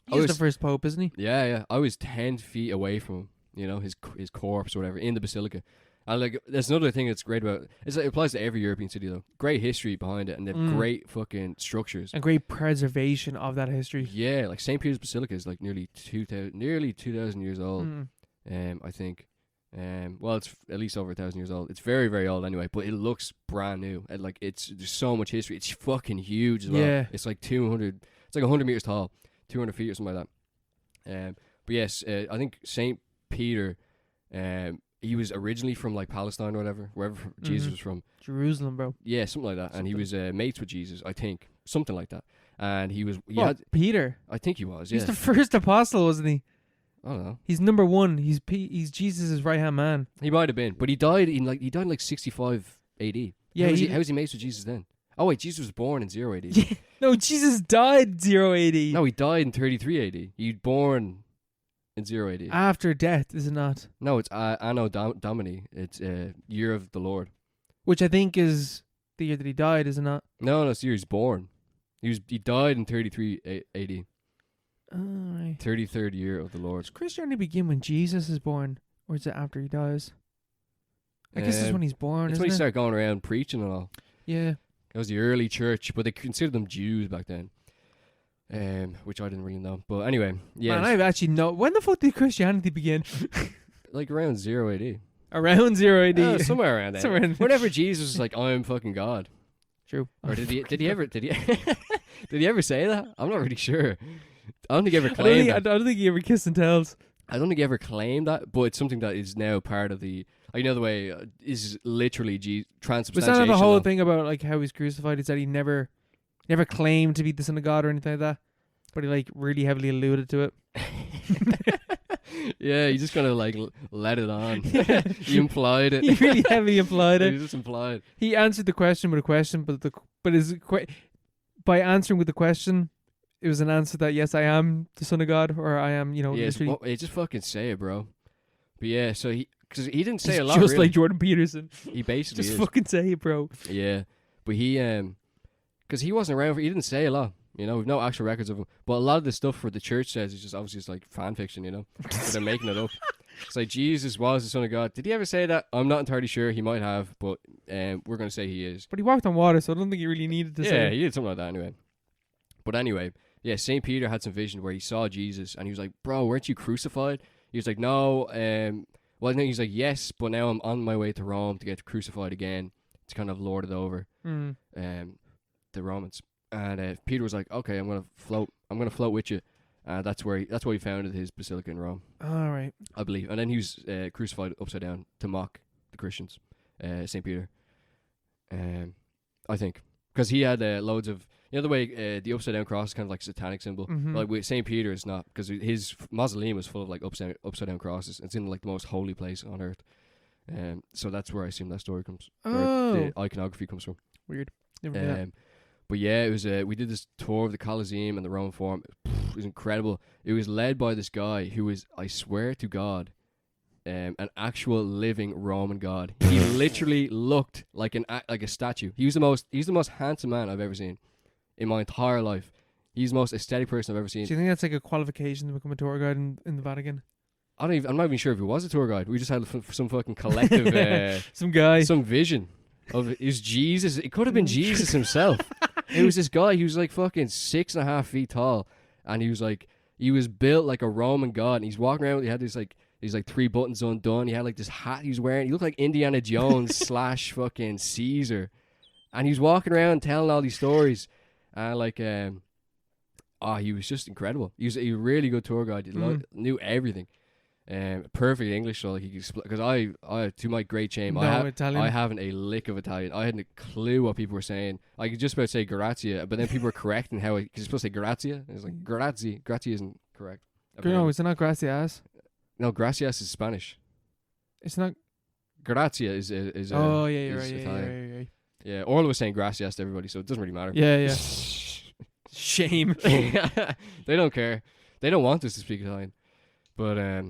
A: He's the first pope, isn't he?
B: Yeah. I was 10 feet away from him. His corpse or whatever in the basilica. And that's another thing that's great about it. It applies to every European city though. Great history behind it, and they have great fucking structures
A: and great preservation of that history.
B: Yeah, St. Peter's Basilica is nearly 2,000 years old. I think. Well, it's at least over 1,000 years old. It's very, very old anyway, but it looks brand new. And there's so much history. It's fucking huge as well.
A: Yeah.
B: It's 200. It's 100 meters tall, 200 feet or something like that. But yes, I think St. Peter. He was originally from Palestine or whatever, wherever Jesus was from.
A: Jerusalem, bro.
B: Yeah, something like that. And he was mates with Jesus, I think, something like that. And he was.
A: Peter.
B: I think he was. Yeah.
A: He's the first apostle, wasn't he?
B: I don't know.
A: He's number one. He's Jesus' right hand man.
B: He might have been, but he died in 65 A.D.
A: Yeah.
B: How was he mates with Jesus then? Oh wait, Jesus was born in 0 A.D.
A: No, Jesus died 0 A.D.
B: No, he died in 33 A.D. He was born in 0 AD.
A: After death, is it not?
B: No, it's Anno Domini. It's Year of the Lord.
A: Which I think is the year that he died, is it not?
B: No, it's the year he's born. He died in 33 AD.
A: Right.
B: 33rd year of the Lord.
A: Does Christianity begin when Jesus is born, or is it after he dies? I guess it's when he's born,
B: It's
A: isn't
B: when he
A: it?
B: started going around preaching and all.
A: Yeah.
B: It was the early church, but they considered them Jews back then. Which I didn't really know. But anyway, yeah.
A: Man, I've actually when the fuck did Christianity begin?
B: Like around 0 AD.
A: Around 0 AD.
B: Somewhere around there.
A: Somewhere in-
B: Whenever Jesus was like, I'm fucking God.
A: True.
B: Or did he ever did he ever say that? I'm not really sure. I don't think he ever
A: I
B: claimed that.
A: don't think he ever kissed and tells.
B: I don't think he ever claimed that, but it's something that is now part of the the way is literally transubstantiation.
A: Was that the whole thing about like how he's crucified? Is that he never claimed to be the Son of God or anything like that, but he like really heavily alluded to it.
B: Yeah, he just kind of like let it on. He implied it.
A: He really heavily implied
B: He
A: it.
B: just implied.
A: He answered the question with a question, by answering with the question, it was an answer that yes, I am the Son of God, or I am, literally.
B: Just fucking say it, bro. But yeah, so because he didn't say a lot.
A: Just
B: really.
A: like Jordan Peterson.
B: He basically
A: just
B: is.
A: fucking say it, bro.
B: Yeah, but he because he wasn't around. He didn't say a lot. We've no actual records of him. But a lot of the stuff for the church says is just obviously just like fan fiction. So they're making it up. It's like Jesus was the Son of God. Did he ever say that? I'm not entirely sure. He might have, but we're gonna say he is.
A: But he walked on water, so I don't think he really needed to say.
B: Yeah, he did something like that anyway. But anyway, yeah, St. Peter had some vision where he saw Jesus and he was like, bro, weren't you crucified? He was like, no. Well, no, he's like, yes, but now I'm on my way to Rome to get crucified again to kind of lord it over the Romans. And Peter was like, okay, I'm gonna float with you. That's why he founded his basilica in Rome.
A: All right,
B: I believe. And then he was crucified upside down to mock the Christians, St. Peter. I think because he had loads of the way the upside down cross is kind of like a satanic symbol. Like with St. Peter, it's not, because his mausoleum was full of like upside down crosses. It's in like the most holy place on earth. So that's where I assume that story comes. Where the iconography comes from.
A: Weird. Never knew that.
B: But yeah, it was. We did this tour of the Colosseum and the Roman Forum. It was incredible. It was led by this guy who was, I swear to God, an actual living Roman god. He literally looked like a statue. He's the most handsome man I've ever seen in my entire life. He's the most aesthetic person I've ever seen.
A: Do you think that's like a qualification to become a tour guide in the Vatican?
B: I'm not even sure if he was a tour guide. We just had some fucking collective some vision of it was Jesus. It could have been Jesus himself. It was this guy. He was like fucking 6.5 feet tall, and he was built like a Roman god. And he's walking around. He had these 3 buttons undone. He had like this hat he was wearing. He looked like Indiana Jones / fucking Caesar, and he was walking around telling all these stories. And he was just incredible. He was a really good tour guide. He knew everything. Perfect English, so like he could explain. Because I, to my great shame, I haven't a lick of Italian. I hadn't a clue what people were saying. I could just about say grazia, but then people were correcting how because you're supposed to say grazia. It was like grazie. Grazie isn't correct.
A: No, it's not gracias.
B: No, gracias is Spanish.
A: It's not.
B: Grazia is
A: oh yeah, you're
B: is
A: right.
B: Italian.
A: Yeah, right.
B: Yeah, Orla was saying gracias to everybody, so it doesn't really matter.
A: Yeah. Shame.
B: They don't care. They don't want us to speak Italian. But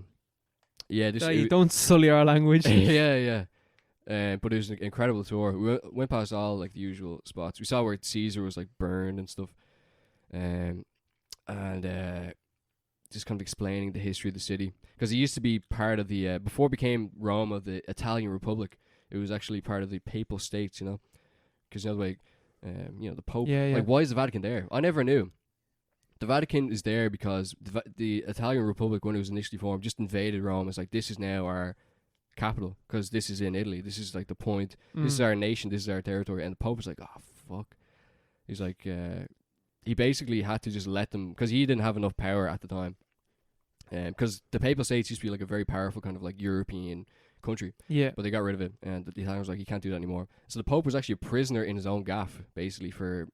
B: yeah,
A: don't sully our language.
B: yeah. But it was an incredible tour. We went past all like the usual spots. We saw where Caesar was like burned and stuff, and just kind of explaining the history of the city, because it used to be part of the before it became Rome, of the Italian Republic. It was actually part of the Papal States, because the way, the Pope.
A: Yeah.
B: Like, why is the Vatican there? I never knew. The Vatican is there because the Italian Republic, when it was initially formed, just invaded Rome. It's like, this is now our capital because this is in Italy. This is like the point. This is our nation. This is our territory. And the Pope was like, oh, fuck. He's like, he basically had to just let them, because he didn't have enough power at the time. Because the Papal States used to be like a very powerful kind of like European country.
A: Yeah.
B: But they got rid of it. And the Italian was like, he can't do that anymore. So the Pope was actually a prisoner in his own gaff, basically, for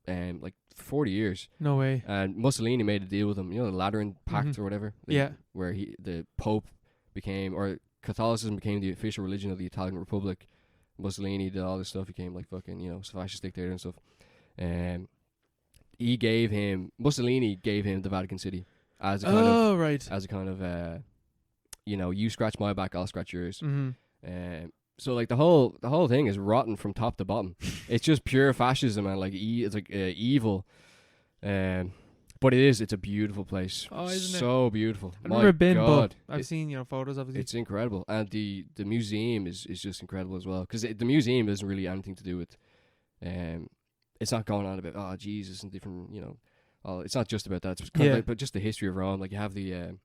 B: like 40 years.
A: No way.
B: And Mussolini made a deal with him, the Lateran Pact or whatever. Where the Pope became, or Catholicism became the official religion of the Italian Republic. Mussolini did all this stuff. He became like fucking, fascist dictator and stuff. Mussolini gave him the Vatican City as a kind of you scratch my back, I'll scratch yours. So like the whole thing is rotten from top to bottom. It's just pure fascism and like it's like evil. But it's a beautiful place.
A: Oh, isn't it?
B: So beautiful.
A: I've never been,
B: God.
A: but I've seen photos of it.
B: It's incredible, and the museum is just incredible as well, because the museum isn't really anything to do with, it's not going on about Jesus and different, it's not just about that. It's kind of but just the history of Rome. Like you have the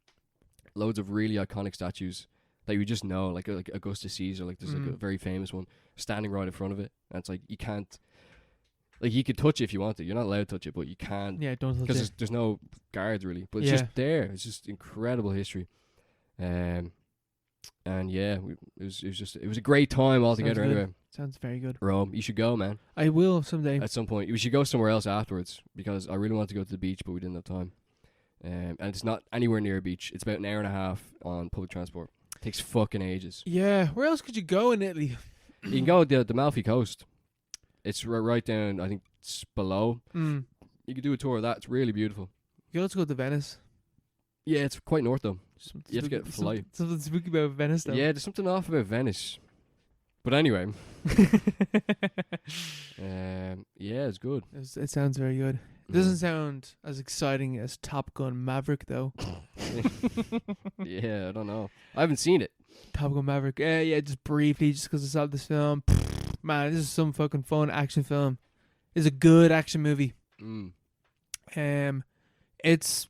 B: loads of really iconic statues that you just know, like Augustus Caesar. Like there's like a very famous one standing right in front of it, and it's like you can't. Like, you could touch it if you want to. You're not allowed to touch it, but you can.
A: Yeah, don't touch it.
B: Because there's no guards, really. But it's just there. It's just incredible history. And, yeah, it was a great time altogether anyway.
A: Sounds very good.
B: Rome. You should go, man.
A: I will someday.
B: At some point. We should go somewhere else afterwards, because I really want to go to the beach, but we didn't have time. And it's not anywhere near a beach. It's about an hour and a half on public transport. It takes fucking ages.
A: Yeah. Where else could you go in Italy?
B: You can go the Amalfi Coast. It's right down, I think it's below. You can do a tour of that. It's really beautiful.
A: You can also go to Venice.
B: Yeah, it's quite north though. You have to get a flight.
A: Something spooky about Venice though.
B: Yeah, there's something off about Venice. But anyway. Yeah, it's good.
A: It sounds very good. It doesn't sound as exciting as Top Gun Maverick though.
B: Yeah, I don't know. I haven't seen it.
A: Top Gun Maverick. Yeah, just briefly, just because I saw this film. Man, this is some fucking fun action film. It's a good action movie. It's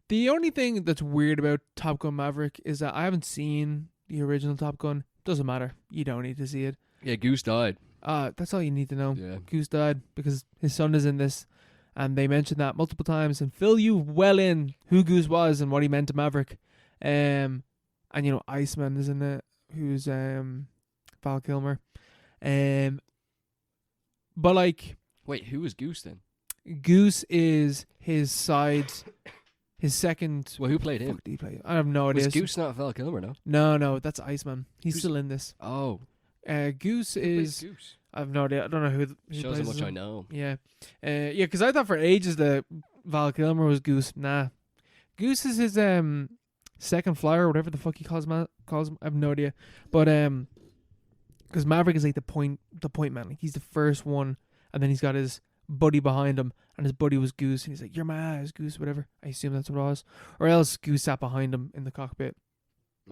A: the only thing that's weird about Top Gun Maverick is that I haven't seen the original Top Gun. Doesn't matter. You don't need to see it.
B: Yeah, Goose died.
A: That's all you need to know.
B: Yeah.
A: Goose died because his son is in this, and they mentioned that multiple times and fill you well in who Goose was and what he meant to Maverick. And Iceman is in it, who's Val Kilmer. But like,
B: wait, who was Goose then?
A: Goose is his second.
B: Well, who played him?
A: Fuck did he play? I have no idea.
B: Was Goose not Val Kilmer?
A: No, that's Iceman. He's still in this.
B: Oh,
A: Goose is.
B: Goose?
A: I have no idea. I don't know who
B: shows
A: plays
B: how much
A: him.
B: I know.
A: Yeah, because I thought for ages that Val Kilmer was Goose. Nah, Goose is his second flyer, or whatever the fuck he calls him. I have no idea, but because Maverick is like the point man. Like he's the first one, and then he's got his buddy behind him, and his buddy was Goose, and he's like, "You're my ass, Goose," whatever. I assume that's what it was, or else Goose sat behind him in the cockpit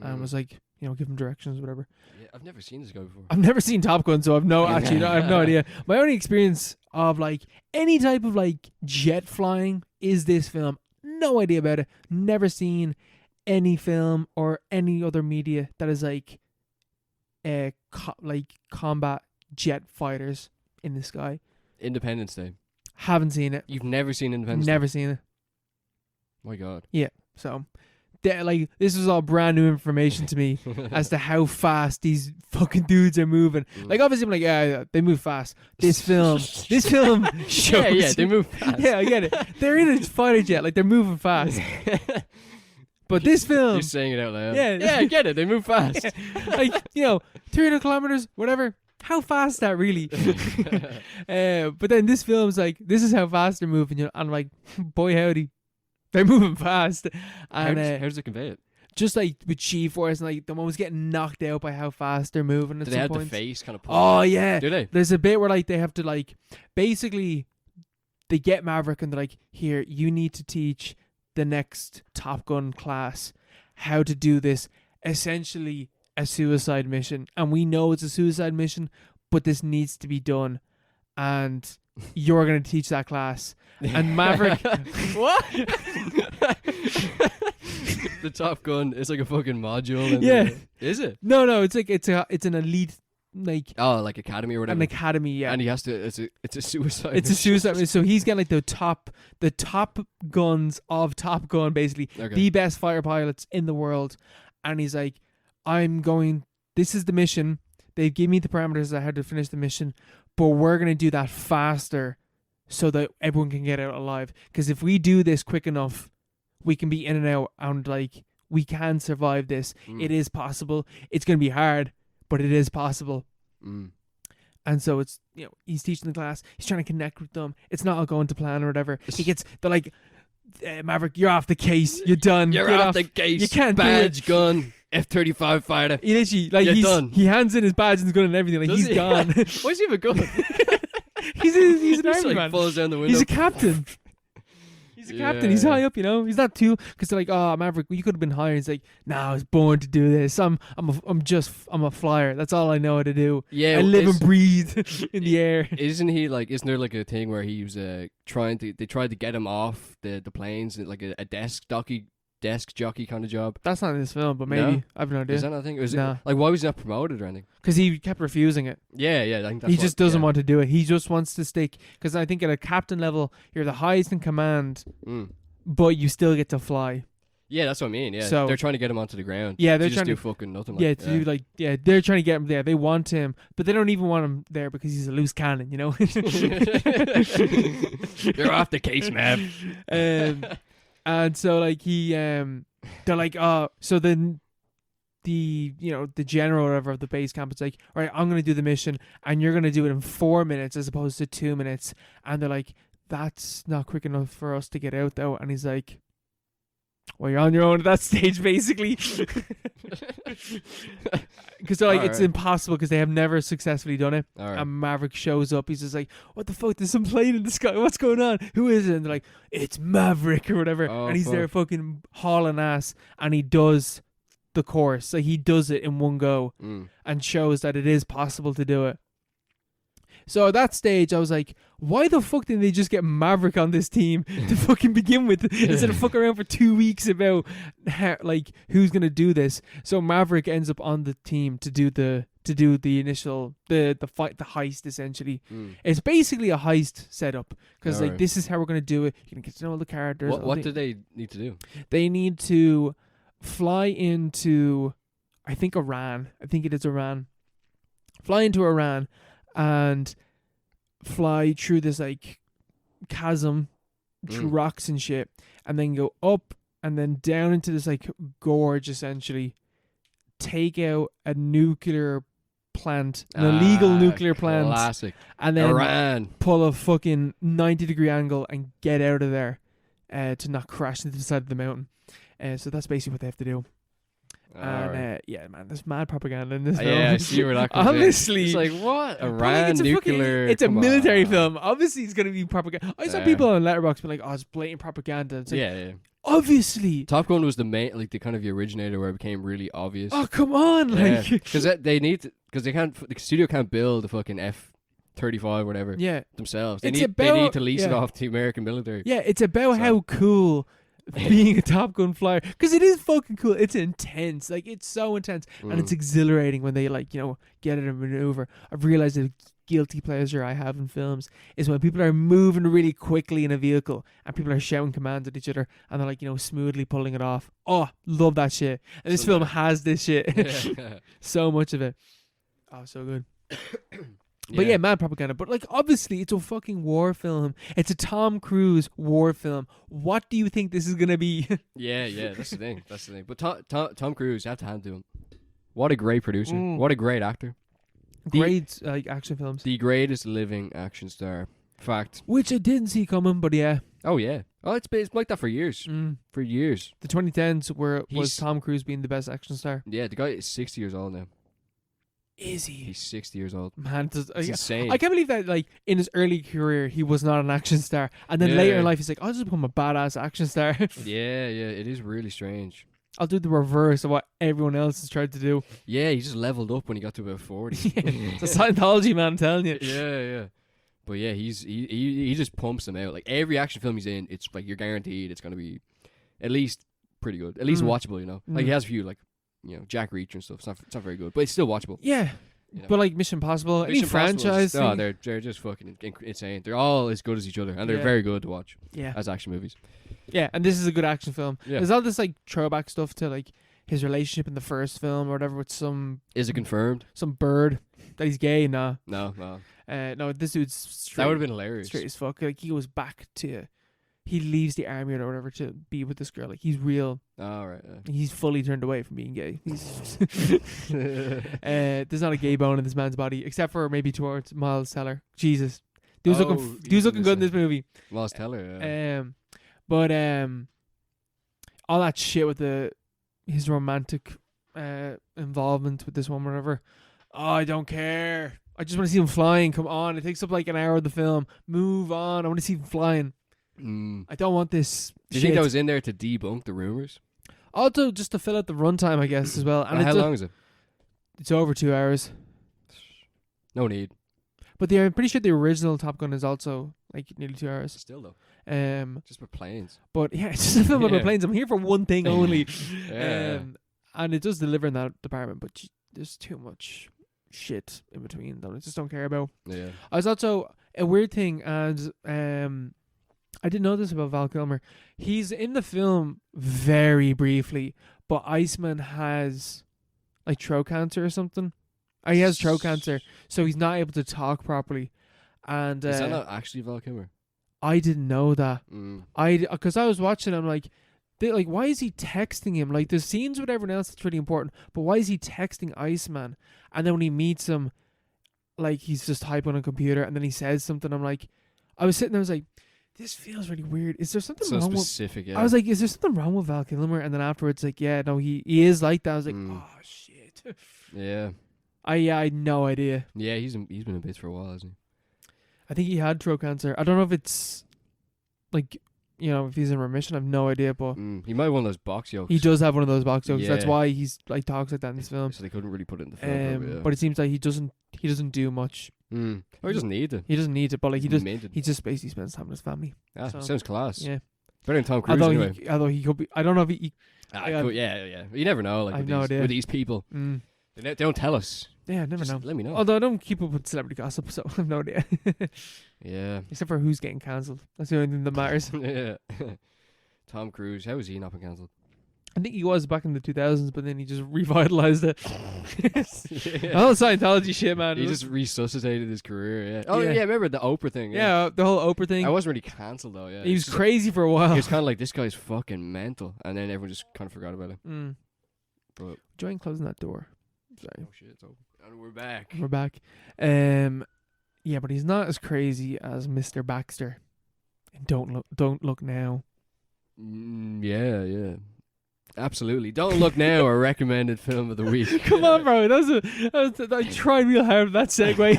A: and was like, give him directions, whatever.
B: Yeah, I've never seen this guy before.
A: I've never seen Top Gun, so I have no idea. My only experience of like any type of like jet flying is this film. No idea about it. Never seen any film or any other media that is like combat jet fighters in the sky.
B: Independence Day.
A: Haven't seen it.
B: You've never seen Independence Day?
A: Never seen it.
B: My God.
A: Yeah. So, this was all brand new information to me as to how fast these fucking dudes are moving. Like, obviously, I'm like, yeah, they move fast. This film shows.
B: Yeah, they move fast.
A: Yeah, I get it. They're in a fighter jet, like they're moving fast. But this film,
B: you're saying it out loud.
A: Yeah,
B: I get it. They move fast.
A: Like 300 kilometers, whatever. How fast that really? But then this film's like, this is how fast they're moving. I'm like, boy howdy, they're moving fast. And
B: how does it convey it?
A: Just like with G-force, and like the one was getting knocked out by how fast they're moving.
B: Do they have the face kind of?
A: Oh yeah.
B: Do they?
A: There's a bit where like they have to like basically they get Maverick and they're like, here, you need to teach the next Top Gun class how to do this. Essentially a suicide mission, and we know it's a suicide mission, but this needs to be done, and you're going to teach that class. And Maverick
B: what? The Top Gun is like a fucking module.
A: Yeah.
B: Is it?
A: No, it's like it's an elite, like
B: like academy or whatever.
A: An academy, yeah.
B: And he has to. It's a suicide.
A: It's a suicide mission. So he's getting like the top guns of Top Gun, basically the best fighter pilots in the world, and he's like, this is the mission. They give me the parameters that I had to finish the mission, but we're going to do that faster so that everyone can get out alive. Because if we do this quick enough, we can be in and out, and like we can survive this. It is possible. It's going to be hard, but it is possible. And so it's, he's teaching the class. He's trying to connect with them. It's not all going to plan or whatever. They're like, Maverick, you're off the case. You're done.
B: You're off the case.
A: You can't
B: badge, gun, F-35 fighter.
A: He literally, like,
B: you're done.
A: He hands in his badge and his gun and everything. Like, he's gone.
B: Why does he have a gun?
A: he's an army
B: like
A: man.
B: falls down the window.
A: He's a captain. He's a captain. He's high up, you know. He's not too, because they're like, oh, Maverick, you could have been higher. He's like, nah, I was born to do this. I'm a flyer. That's all I know how to do.
B: Yeah,
A: I live and breathe in the air.
B: Isn't he like? Isn't there like a thing where he was they tried to get him off the planes, like a desk jockey kind of job?
A: That's not in this film, but maybe.
B: No?
A: I have no idea.
B: Is that not a thing? Was
A: Nah.
B: it like, why was he not promoted or anything?
A: Because he kept refusing it.
B: Yeah, I think that's
A: He just doesn't want to do it. He just wants to stick. Because I think at a captain level, you're the highest in command, but you still get to fly.
B: Yeah, that's what I mean. Yeah,
A: So-
B: they're trying to get him onto the ground.
A: Yeah, they're
B: to just
A: trying
B: do
A: to
B: fucking nothing.
A: Yeah,
B: Like,
A: to do like they're trying to get him there. They want him, but they don't even want him there because he's a loose cannon, you know.
B: You're off the case, man.
A: And so like they're like, oh, so then the general or whatever of the base camp, it's like, all right, I'm gonna do the mission, and you're gonna do it in 4 minutes as opposed to 2 minutes, and they're like, that's not quick enough for us to get out though, and he's like, well, you're on your own at that stage, basically. Because they're like, it's impossible because they have never successfully done it.
B: All right.
A: And Maverick shows up. He's just like, what the fuck? There's some plane in the sky. What's going on? Who is it? And they're like, it's Maverick or whatever.
B: Oh,
A: and he's there fucking hauling ass. And he does the course. So he does it in one go and shows that it is possible to do it. So at that stage, I was like, why the fuck didn't they just get Maverick on this team to fucking begin with instead of fucking around for 2 weeks about like who's gonna do this? So Maverick ends up on the team to do the initial the fight, the heist essentially. It's basically a heist setup because like this is how we're gonna do it. You're gonna get to know all the characters.
B: What do they need to do?
A: They need to fly into, I think Iran. I think it is Iran. Fly into Iran. And fly through this like chasm, through rocks and shit, and then go up and then down into this like gorge essentially. Take out a nuclear plant, an illegal nuclear plant,
B: classic,
A: and then
B: Iran.
A: Pull a fucking 90-degree angle and get out of there, to not crash into the side of the mountain. So that's basically what they have to do. And yeah, man, there's mad propaganda in this film.
B: Yeah, I see where that comes
A: Honestly,
B: in. It's like, what?
A: Like,
B: Iran,
A: it's
B: nuclear.
A: It's a military
B: on.
A: film. Obviously, it's going to be propaganda. I saw people on Letterboxd being like, oh, it's blatant propaganda. It's like,
B: yeah.
A: Obviously.
B: Top Gun was the main, like the kind of the originator where it became really obvious.
A: Oh, come on. Like,
B: because they need to, because they can't, the studio can't build a fucking F-35 whatever themselves. They need to lease it off to the American military.
A: Yeah, it's about how cool being a Top Gun flyer, because it is fucking cool. It's intense, like it's so intense, and it's exhilarating when they like get it and maneuver. I've realized a guilty pleasure I have in films is when people are moving really quickly in a vehicle and people are shouting commands at each other and they're like smoothly pulling it off. Oh, love that shit. And this film has this shit. So much of it. Oh, so good. But yeah, mad propaganda. But like, obviously, it's a fucking war film. It's a Tom Cruise war film. What do you think this is gonna be?
B: yeah. That's the thing. But Tom Cruise, you have to hand to him. What a great producer. What a great actor.
A: Great action films.
B: The greatest living action star. Fact.
A: Which I didn't see coming, but yeah.
B: Oh yeah. Oh, it's like that for years. For years.
A: The 2010s was Tom Cruise being the best action star.
B: Yeah, the guy is 60 years old now.
A: Is he?
B: He's 60 years old.
A: Man,
B: it's insane.
A: I can't believe that, like, in his early career, he was not an action star. And then later in life, he's like, I'll just become a badass action star.
B: Yeah. It is really strange.
A: I'll do the reverse of what everyone else has tried to do.
B: Yeah, he just leveled up when he got to about 40.
A: It's a Scientology, man, I'm telling you.
B: Yeah. But yeah, he just pumps them out. Like, every action film he's in, it's like, you're guaranteed it's going to be at least pretty good. At least watchable, Like, he has a few, like, Jack Reacher and stuff. It's not very good, but it's still watchable.
A: Yeah. But like Mission Impossible, any franchise.
B: Oh, they're just fucking insane. They're all as good as each other, and they're very good to watch.
A: Yeah.
B: As action movies.
A: Yeah, and this is a good action film.
B: Yeah.
A: There's all this like throwback stuff to like his relationship in the first film or whatever with some.
B: Is it confirmed?
A: Some bird that he's gay. Nah.
B: No.
A: No, this dude's straight.
B: That would have been hilarious.
A: Straight as fuck. Like he goes back to. He leaves the army or whatever to be with this girl. Like he's real.
B: Oh, right.
A: He's fully turned away from being gay. There's not a gay bone in this man's body except for maybe towards Miles Teller. Jesus, dude's looking good in this movie.
B: Miles Teller. Yeah.
A: But all that shit with his romantic involvement with this woman, whatever. Oh, I don't care. I just want to see him flying. Come on, it takes up like an hour of the film. Move on. I want to see him flying. I don't want this.
B: Do you
A: shit.
B: think that was in there to debunk the rumors?
A: Also just to fill out the runtime, I guess, as well. And
B: How long is it?
A: It's over 2 hours.
B: No need.
A: But I'm pretty sure the original Top Gun is also like nearly 2 hours.
B: Still though.
A: Just
B: with planes.
A: But yeah, it's just a film about planes. I'm here for one thing only.
B: Yeah.
A: And it does deliver in that department, but there's too much shit in between that I just don't care about.
B: Yeah.
A: I was also a weird thing, and I didn't know this about Val Kilmer. He's in the film very briefly, but Iceman has like throat cancer or something. He has throat cancer, so he's not able to talk properly. And
B: is that not actually Val Kilmer?
A: I didn't know that. Because I was watching, I'm like, why is he texting him? Like, there's scenes with everyone else that's really important, but why is he texting Iceman? And then when he meets him, like, he's just typing on a computer, and then he says something. I'm like, I was sitting there, I was like, this feels really weird. Is there something
B: so
A: wrong
B: specific,
A: with... I was like, is there something wrong with Val Kilmer? And then afterwards, like, yeah, no, he is like that. I was like, oh, shit.
B: Yeah.
A: I had no idea.
B: Yeah, he's been a bit for a while, hasn't he?
A: I think he had throat cancer. I don't know if it's, like... You know, if he's in remission, I have no idea, but
B: he might have one of those box yolks.
A: he does have one of those box jokes.
B: Yeah.
A: That's why he's like talks like that in this film.
B: So they couldn't really put it in the film.
A: But it seems like he doesn't do much.
B: Oh, he doesn't need to.
A: He doesn't need it, but like he just basically spends time with his family.
B: Ah,
A: So,
B: sounds class.
A: Yeah.
B: Better than Tom Cruise anyway.
A: Although he could be, I don't know if he
B: Yeah. You never know. Like
A: I have no idea.
B: with these people, they don't tell us.
A: Yeah, I never know.
B: Let me know.
A: Although I don't keep up with celebrity gossip, so I have no idea.
B: Yeah.
A: Except for who's getting cancelled. That's the only thing that matters.
B: Yeah. Tom Cruise, how has he not been cancelled?
A: I think he was back in the 2000s, but then he just revitalized it.
B: Yeah.
A: Oh, Scientology shit, man.
B: He just resuscitated his career, yeah. Oh, yeah, remember the Oprah thing?
A: Yeah, the whole Oprah thing.
B: I wasn't really cancelled, though, yeah.
A: He was crazy for a while.
B: He was kind of like, this guy's fucking mental. And then everyone just kind of forgot about it. But
A: Join closing that door. Sorry.
B: Oh, shit, it's open. And we're back.
A: We're back. Yeah, but he's not as crazy as Mr. Baxter. And Don't Look Now.
B: Yeah. Absolutely. Don't Look Now, a recommended film of the week.
A: Come on, bro. I tried real hard with that segue.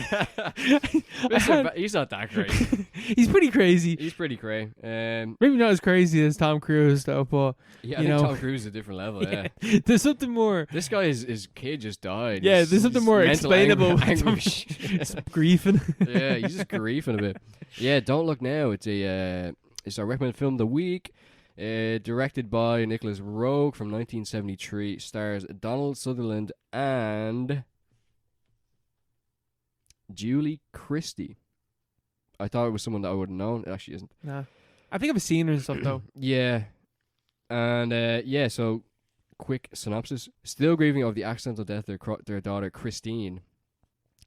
B: He's not that crazy.
A: He's pretty crazy.
B: He's pretty cray.
A: Maybe not as crazy as Tom Cruise, though, but...
B: Yeah, I think Tom Cruise is a different level, yeah.
A: There's something more...
B: This guy, his kid just died.
A: Yeah, there's something more explainable.
B: Anguish.
A: It's griefing.
B: Yeah, he's just griefing a bit. Yeah, Don't Look Now. It's our recommended film of the week. Directed by Nicholas Roeg from 1973, stars Donald Sutherland and Julie Christie. I thought it was someone that I would have known. It actually isn't.
A: Nah. I think I've seen her and stuff, though.
B: Yeah. And, so, quick synopsis. Still grieving over the accidental death of their daughter, Christine,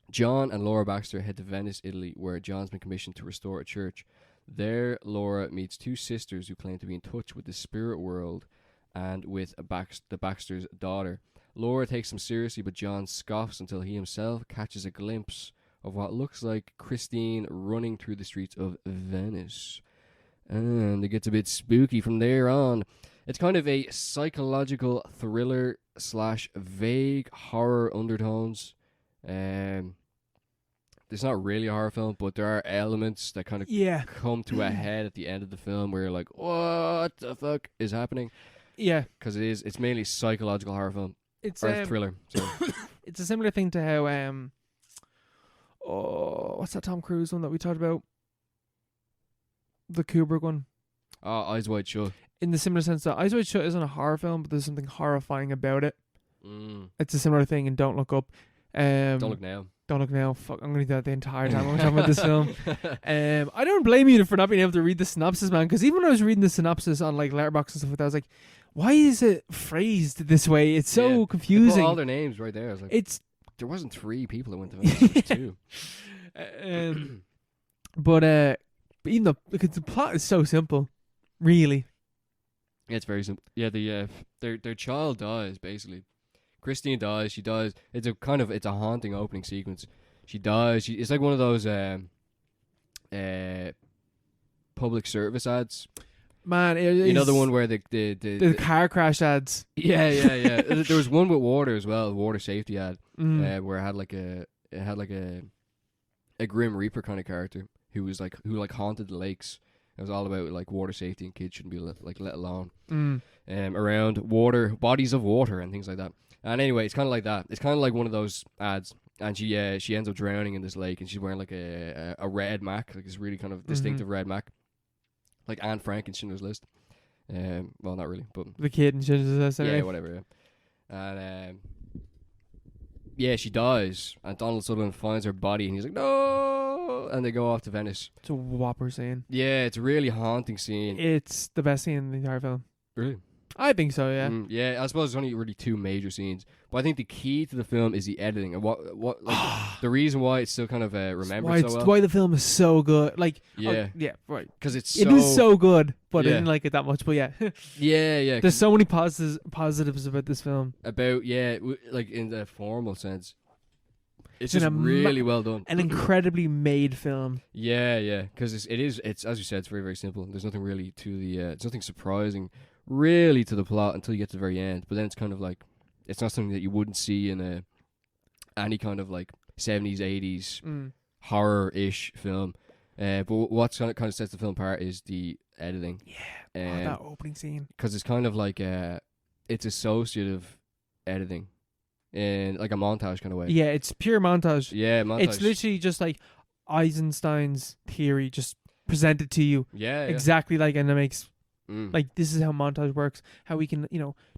B: John and Laura Baxter head to Venice, Italy, where John's been commissioned to restore a church. There, Laura meets two sisters who claim to be in touch with the spirit world and with the Baxter's daughter. Laura takes them seriously, but John scoffs until he himself catches a glimpse of what looks like Christine running through the streets of Venice. And it gets a bit spooky from there on. It's kind of a psychological thriller / vague horror undertones. It's not really a horror film, but there are elements that kind of come to a head at the end of the film where you're like, what the fuck is happening?
A: Yeah.
B: Because it's mainly psychological horror film.
A: It's
B: or thriller.
A: It's a similar thing to how, what's that Tom Cruise one that we talked about? The Kubrick one.
B: Oh, Eyes Wide Shut.
A: In the similar sense that Eyes Wide Shut isn't a horror film, but there's something horrifying about it. It's a similar thing in Don't Look Up.
B: Don't Look Now.
A: Don't Look Now. Fuck, I'm going to do that the entire time I'm talking about this film. I don't blame you for not being able to read the synopsis, man, because even when I was reading the synopsis on like Letterboxd and stuff like that, I was like, why is it phrased this way? It's so confusing.
B: They put all their names right there. I was like, there wasn't 3 people that went to Venice. There was 2.
A: But even though, because the plot is so simple, really.
B: Yeah, it's very simple. Yeah, their child dies basically. Christine dies. She dies. It's a haunting opening sequence. She dies. It's like one of those public service ads.
A: Man,
B: you know the one where the
A: car crash ads.
B: Yeah. There was one with water as well, water safety ad, where it had like a Grim Reaper kind of character who haunted the lakes, It was all about like water safety and kids shouldn't be let alone
A: Mm.
B: around water, bodies of water and things like that. And anyway, it's kind of like that. It's kind of like one of those ads. And she ends up drowning in this lake, and she's wearing like a red Mac, like this really kind of distinctive red Mac, like Anne Frank in Schindler's List. Well, not really, but
A: The kid in Schindler's List.
B: yeah, whatever. Yeah. And yeah, she dies, and Donald Sutherland finds her body, and he's like, no, and they go off to Venice.
A: It's a whopper scene.
B: Yeah, it's a really haunting scene.
A: It's the best scene in the entire film.
B: Really?
A: I think so, yeah.
B: Yeah, I suppose there's only really two major scenes, but I think the key to the film is the editing and what like the reason why it's still kind of remembered so well.
A: Why the film is so good. Like,
B: yeah,
A: yeah, right.
B: Because it
A: is so good, but I
B: Yeah.
A: didn't like it that much. But yeah,
B: yeah.
A: There's so many positives about this film.
B: About like in the formal sense, it's
A: It's
B: just
A: an
B: really well done.
A: An incredibly made film.
B: Yeah, because it's as you said, it's very very simple. There's nothing really to the it's nothing surprising really to the plot until you get to the very end. But then it's kind of like it's not something that you wouldn't see in any kind of like 70s 80s horror-ish film. But what's kind of sets the film apart is the editing.
A: Yeah, that opening scene.
B: Because it's kind of like it's associative editing in like a montage kind of way.
A: Yeah, it's pure montage.
B: Yeah, montage.
A: It's literally just like Eisenstein's theory just presented to you.
B: Yeah.
A: Exactly like, and it makes like, this is how montage works. How we can,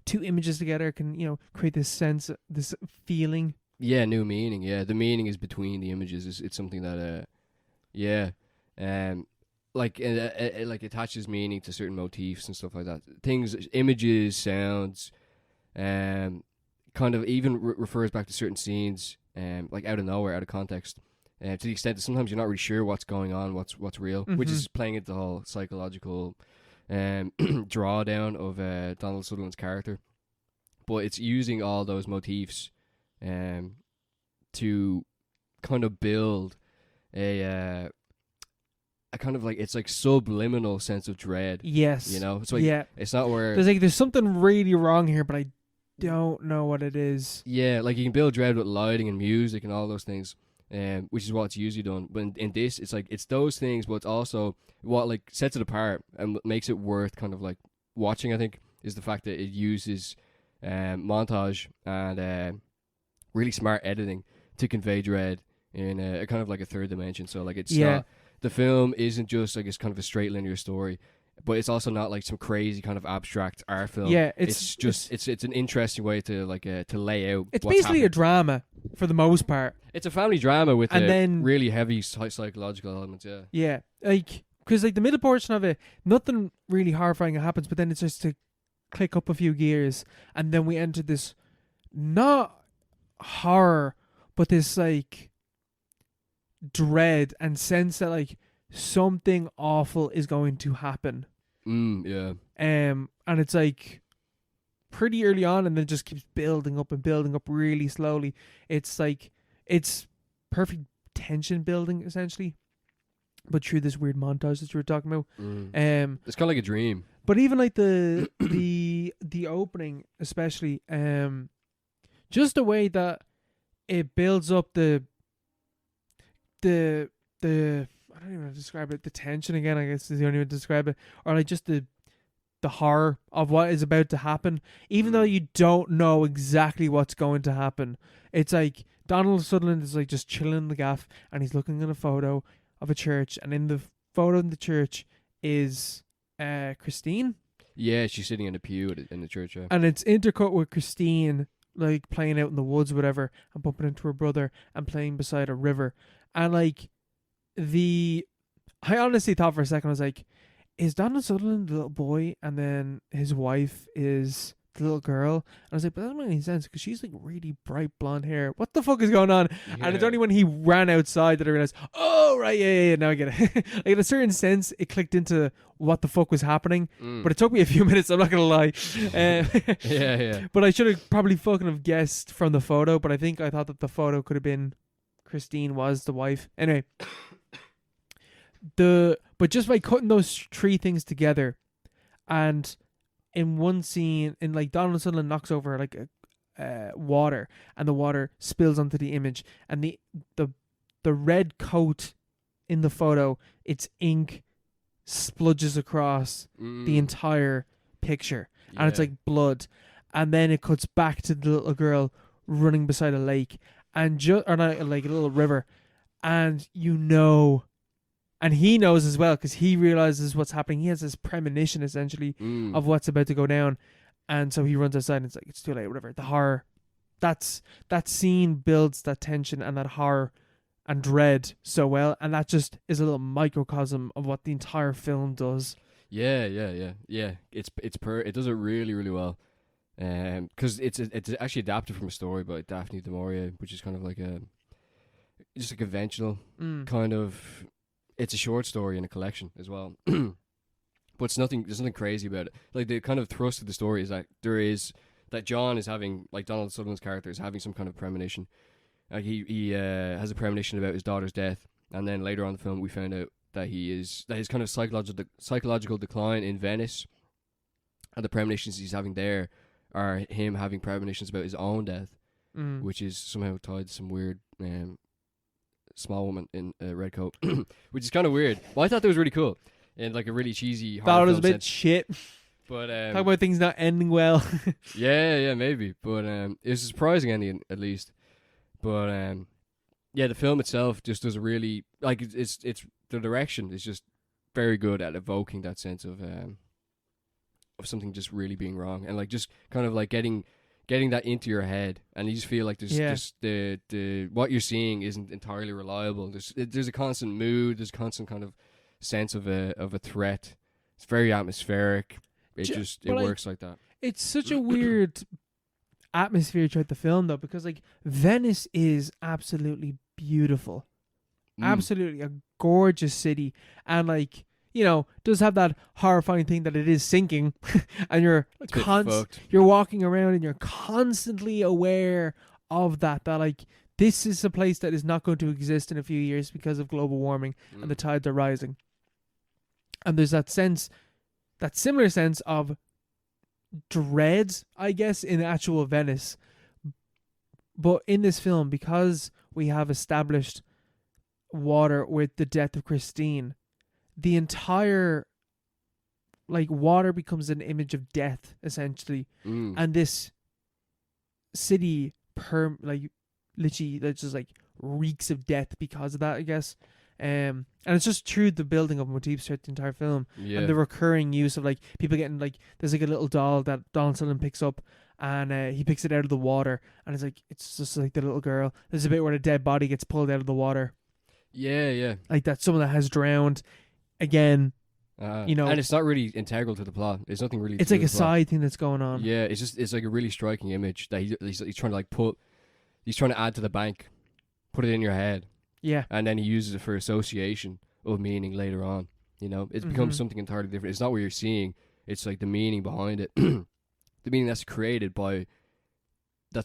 A: two images together can, create this sense, this feeling.
B: Yeah, new meaning. Yeah, the meaning is between the images. It's something that, like it like attaches meaning to certain motifs and stuff like that. Things, images, sounds, kind of even refers back to certain scenes, like out of nowhere, out of context. To the extent that sometimes you're not really sure what's going on, what's real, which is playing into the whole psychological drawdown of Donald Sutherland's character. But it's using all those motifs to kind of build a kind of like, it's like subliminal sense of dread.
A: Yes.
B: It's like, it's not where
A: there's something really wrong here, but I don't know what it is.
B: Yeah, like you can build dread with lighting and music and all those things, which is what's usually done. But in this, it's like it's those things, but it's also what like sets it apart and makes it worth kind of like watching. I think is the fact that it uses montage and really smart editing to convey dread in a kind of like a third dimension. So like it's not, the film isn't just like it's kind of a straight linear story, but it's also not like some crazy kind of abstract art film.
A: Yeah,
B: it's just it's an interesting way to like to lay out.
A: It's
B: what's
A: basically
B: happening.
A: a drama for the most part.
B: It's a family drama with
A: then
B: really heavy psychological elements.
A: Yeah, like because like the middle portion of it, nothing really horrifying happens, but then it's just to click up a few gears, and then we enter this not horror, but this like dread and sense that like something awful is going to happen.
B: Yeah.
A: And it's like pretty early on, and then just keeps building up really slowly. It's like it's perfect tension building essentially, but through this weird montage that you were talking about.
B: It's kind of like a dream.
A: But even like the opening, especially, just the way that it builds up the I don't even know how to describe it. The tension again, I guess, is the only way to describe it, or like just the horror of what is about to happen, even though you don't know exactly what's going to happen. It's like Donald Sutherland is like just chilling in the gaff, and he's looking at a photo of a church, and in the photo in the church is Christine.
B: Yeah, she's sitting in a pew in the church. Yeah.
A: And it's intercut with Christine like playing out in the woods or whatever, and bumping into her brother and playing beside a river. And like I honestly thought for a second, I was like, is Donald Sutherland the little boy and then his wife is the little girl? And I was like, but that doesn't make any sense because she's like really bright blonde hair. What the fuck is going on?
B: Yeah.
A: And it's only when he ran outside that I realized, oh right, yeah, now I get it. Like in a certain sense, it clicked into what the fuck was happening, but it took me a few minutes, I'm not gonna lie.
B: Yeah.
A: But I should have probably fucking have guessed from the photo, but I thought that the photo could have been Christine was the wife. Anyway, but just by cutting those three things together, and in one scene, in like Donald Sutherland knocks over like a water, and the water spills onto the image, and the red coat in the photo, it's ink spludges across the entire picture, and it's
B: Yeah.
A: like blood, and then it cuts back to the little girl running beside a lake, and or not, like a little river, and and he knows as well because he realizes what's happening. He has this premonition essentially of what's about to go down, and so he runs outside and it's like it's too late, whatever. The horror, that scene builds that tension and that horror and dread so well, and that just is a little microcosm of what the entire film does.
B: Yeah. It does it really, really well. Because it's actually adapted from a story by Daphne du Maurier, which is kind of like just a conventional kind of. It's a short story in a collection as well, but there's nothing crazy about it. Like the kind of thrust of the story is that John is having, like Donald Sutherland's character is having some kind of premonition. Like he has a premonition about his daughter's death, and then later on in the film we found out that his kind of psychological decline in Venice, and the premonitions he's having there are him having premonitions about his own death, which is somehow tied to some weird small woman in a red coat, which is kind of weird. Well, I thought that was really cool in like a really cheesy horror
A: Thought it was a
B: film
A: bit
B: sense.
A: shit.
B: But
A: Talk about things not ending well.
B: yeah, maybe. But it was a surprising ending at least. But yeah, the film itself just does a really like it's the direction is just very good at evoking that sense of something just really being wrong, and like just kind of like getting that into your head, and you just feel like there's just the what you're seeing isn't entirely reliable. There's a constant mood, there's a constant kind of sense of a threat. It's very atmospheric. It works like that.
A: It's such a weird atmosphere throughout the film though, because like Venice is absolutely beautiful. Absolutely a gorgeous city, and like, you know, does have that horrifying thing that it is sinking, and you're walking around and you're constantly aware of that like this is a place that is not going to exist in a few years because of global warming and the tides are rising. And there's that similar sense of dread, I guess, in actual Venice. But in this film, because we have established water with the death of Christine, the entire like water becomes an image of death essentially, and this city literally that just like reeks of death because of that, I guess. And it's just through the building of motifs throughout the entire film, and the recurring use of like people getting like there's like a little doll that Donald Sutherland picks up, and he picks it out of the water, and it's just like the little girl. There's a bit where the dead body gets pulled out of the water. Yeah. Like that's someone that has drowned. Again, you know,
B: and it's not really integral to the plot. There's nothing really.
A: It's like a side thing that's going on.
B: Yeah, it's like a really striking image that he's trying to like he's trying to add to the bank, put it in your head.
A: Yeah,
B: and then he uses it for association of meaning later on. You know, it becomes something entirely different. It's not what you're seeing. It's like the meaning behind it, the meaning that's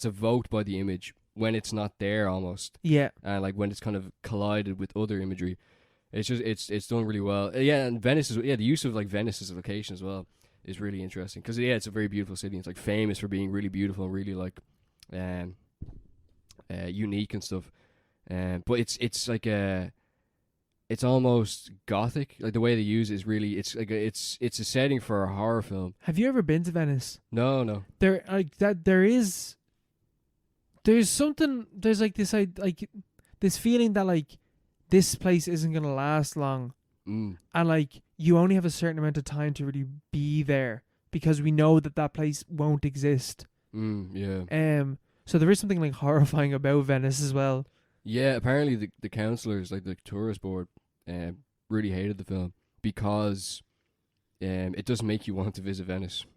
B: evoked by the image when it's not there almost.
A: Yeah,
B: and like when it's kind of collided with other imagery. It's just it's done really well. Yeah, and Venice is the use of like Venice as a location as well is really interesting because it's a very beautiful city. It's like famous for being really beautiful and really like unique and stuff. But it's like it's almost gothic. Like the way they use it is really it's a setting for a horror film.
A: Have you ever been to Venice?
B: No.
A: There's something. There's like this feeling that like this place isn't gonna last long, and like you only have a certain amount of time to really be there because we know that place won't exist.
B: Yeah.
A: So there is something like horrifying about Venice as well.
B: Yeah, apparently the councillors, like the tourist board, really hated the film because it does make you want to visit Venice.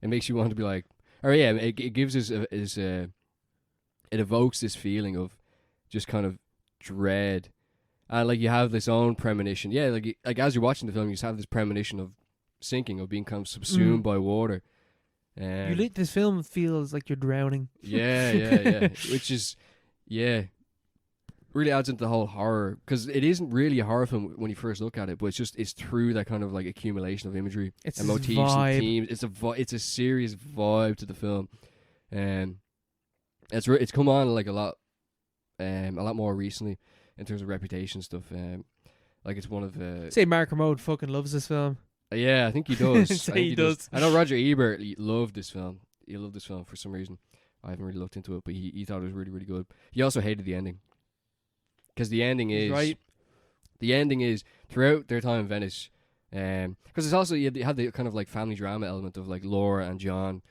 B: It makes you want to be like, it gives us it evokes this feeling of just kind of dread, and like you have this own premonition. Yeah, like as you're watching the film, you just have this premonition of sinking, of being kind of subsumed by water.
A: This film feels like you're drowning.
B: Yeah, which is really adds into the whole horror because it isn't really a horror film when you first look at it, but it's through that kind of like accumulation of imagery and motifs and themes. It's a serious vibe to the film, and it's come on like a lot more recently in terms of reputation stuff. like it's one of
A: Say Mark Kermode fucking loves this film.
B: yeah, I think he does.
A: Say
B: I think
A: he does.
B: I know Roger Ebert loved this film. He loved this film for some reason. I haven't really looked into it, but he thought it was really, really good. He also hated the ending. Because the ending is...
A: Right.
B: The ending is, throughout their time in Venice, because it's also, you had the kind of like family drama element of like Laura and John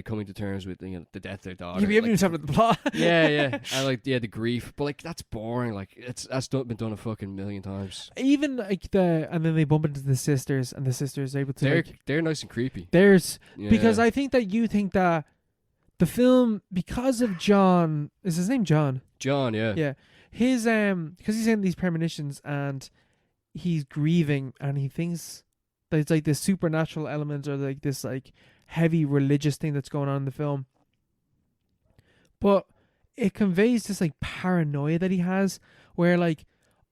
B: coming to terms with the death of their daughter.
A: You'd be able
B: like,
A: to talk about the plot.
B: yeah. And like, the grief. But like, that's boring. Like, that's been done a fucking million times.
A: Even like and then they bump into the sisters, and the sisters are able to.
B: They're nice and creepy.
A: Because I think that you think that the film, because of John, is his name John?
B: John, yeah.
A: Yeah. His because he's in these premonitions and he's grieving, and he thinks that it's like this supernatural element or like this like heavy religious thing that's going on in the film. But it conveys this like paranoia that he has, where like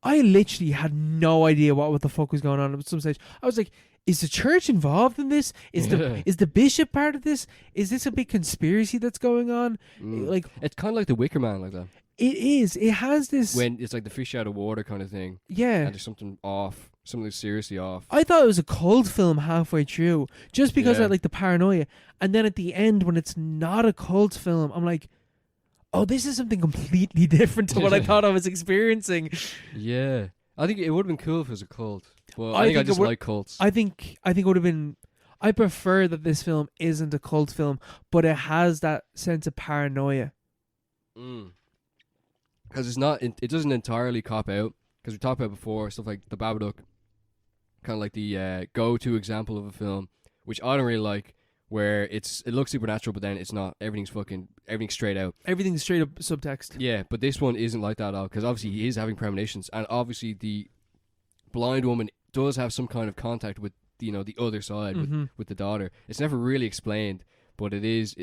A: I literally had no idea what the fuck was going on at some stage. I was like, is the church involved in this? Is the bishop part of this? Is this a big conspiracy that's going on? Like,
B: it's kind of like the Wicker Man, like that.
A: It is. It has this...
B: When it's like the fish out of water kind of thing.
A: Yeah.
B: And there's something off. Something seriously off.
A: I thought it was a cult film halfway through, just because I like the paranoia. And then at the end, when it's not a cult film, I'm like, oh, this is something completely different to what I thought I was experiencing.
B: Yeah. I think it would have been cool if it was a cult. Well, I think I just like cults.
A: I think it would have been... I prefer that this film isn't a cult film, but it has that sense of paranoia.
B: Because it's not, it doesn't entirely cop out. Because we talked about before, stuff like The Babadook, kind of like the go-to example of a film, which I don't really like, where it looks supernatural, but then it's not. Everything's straight out.
A: Everything's straight up subtext.
B: Yeah, but this one isn't like that at all, because obviously he is having premonitions, and obviously the blind woman does have some kind of contact with, the other side, with the daughter. It's never really explained. But it is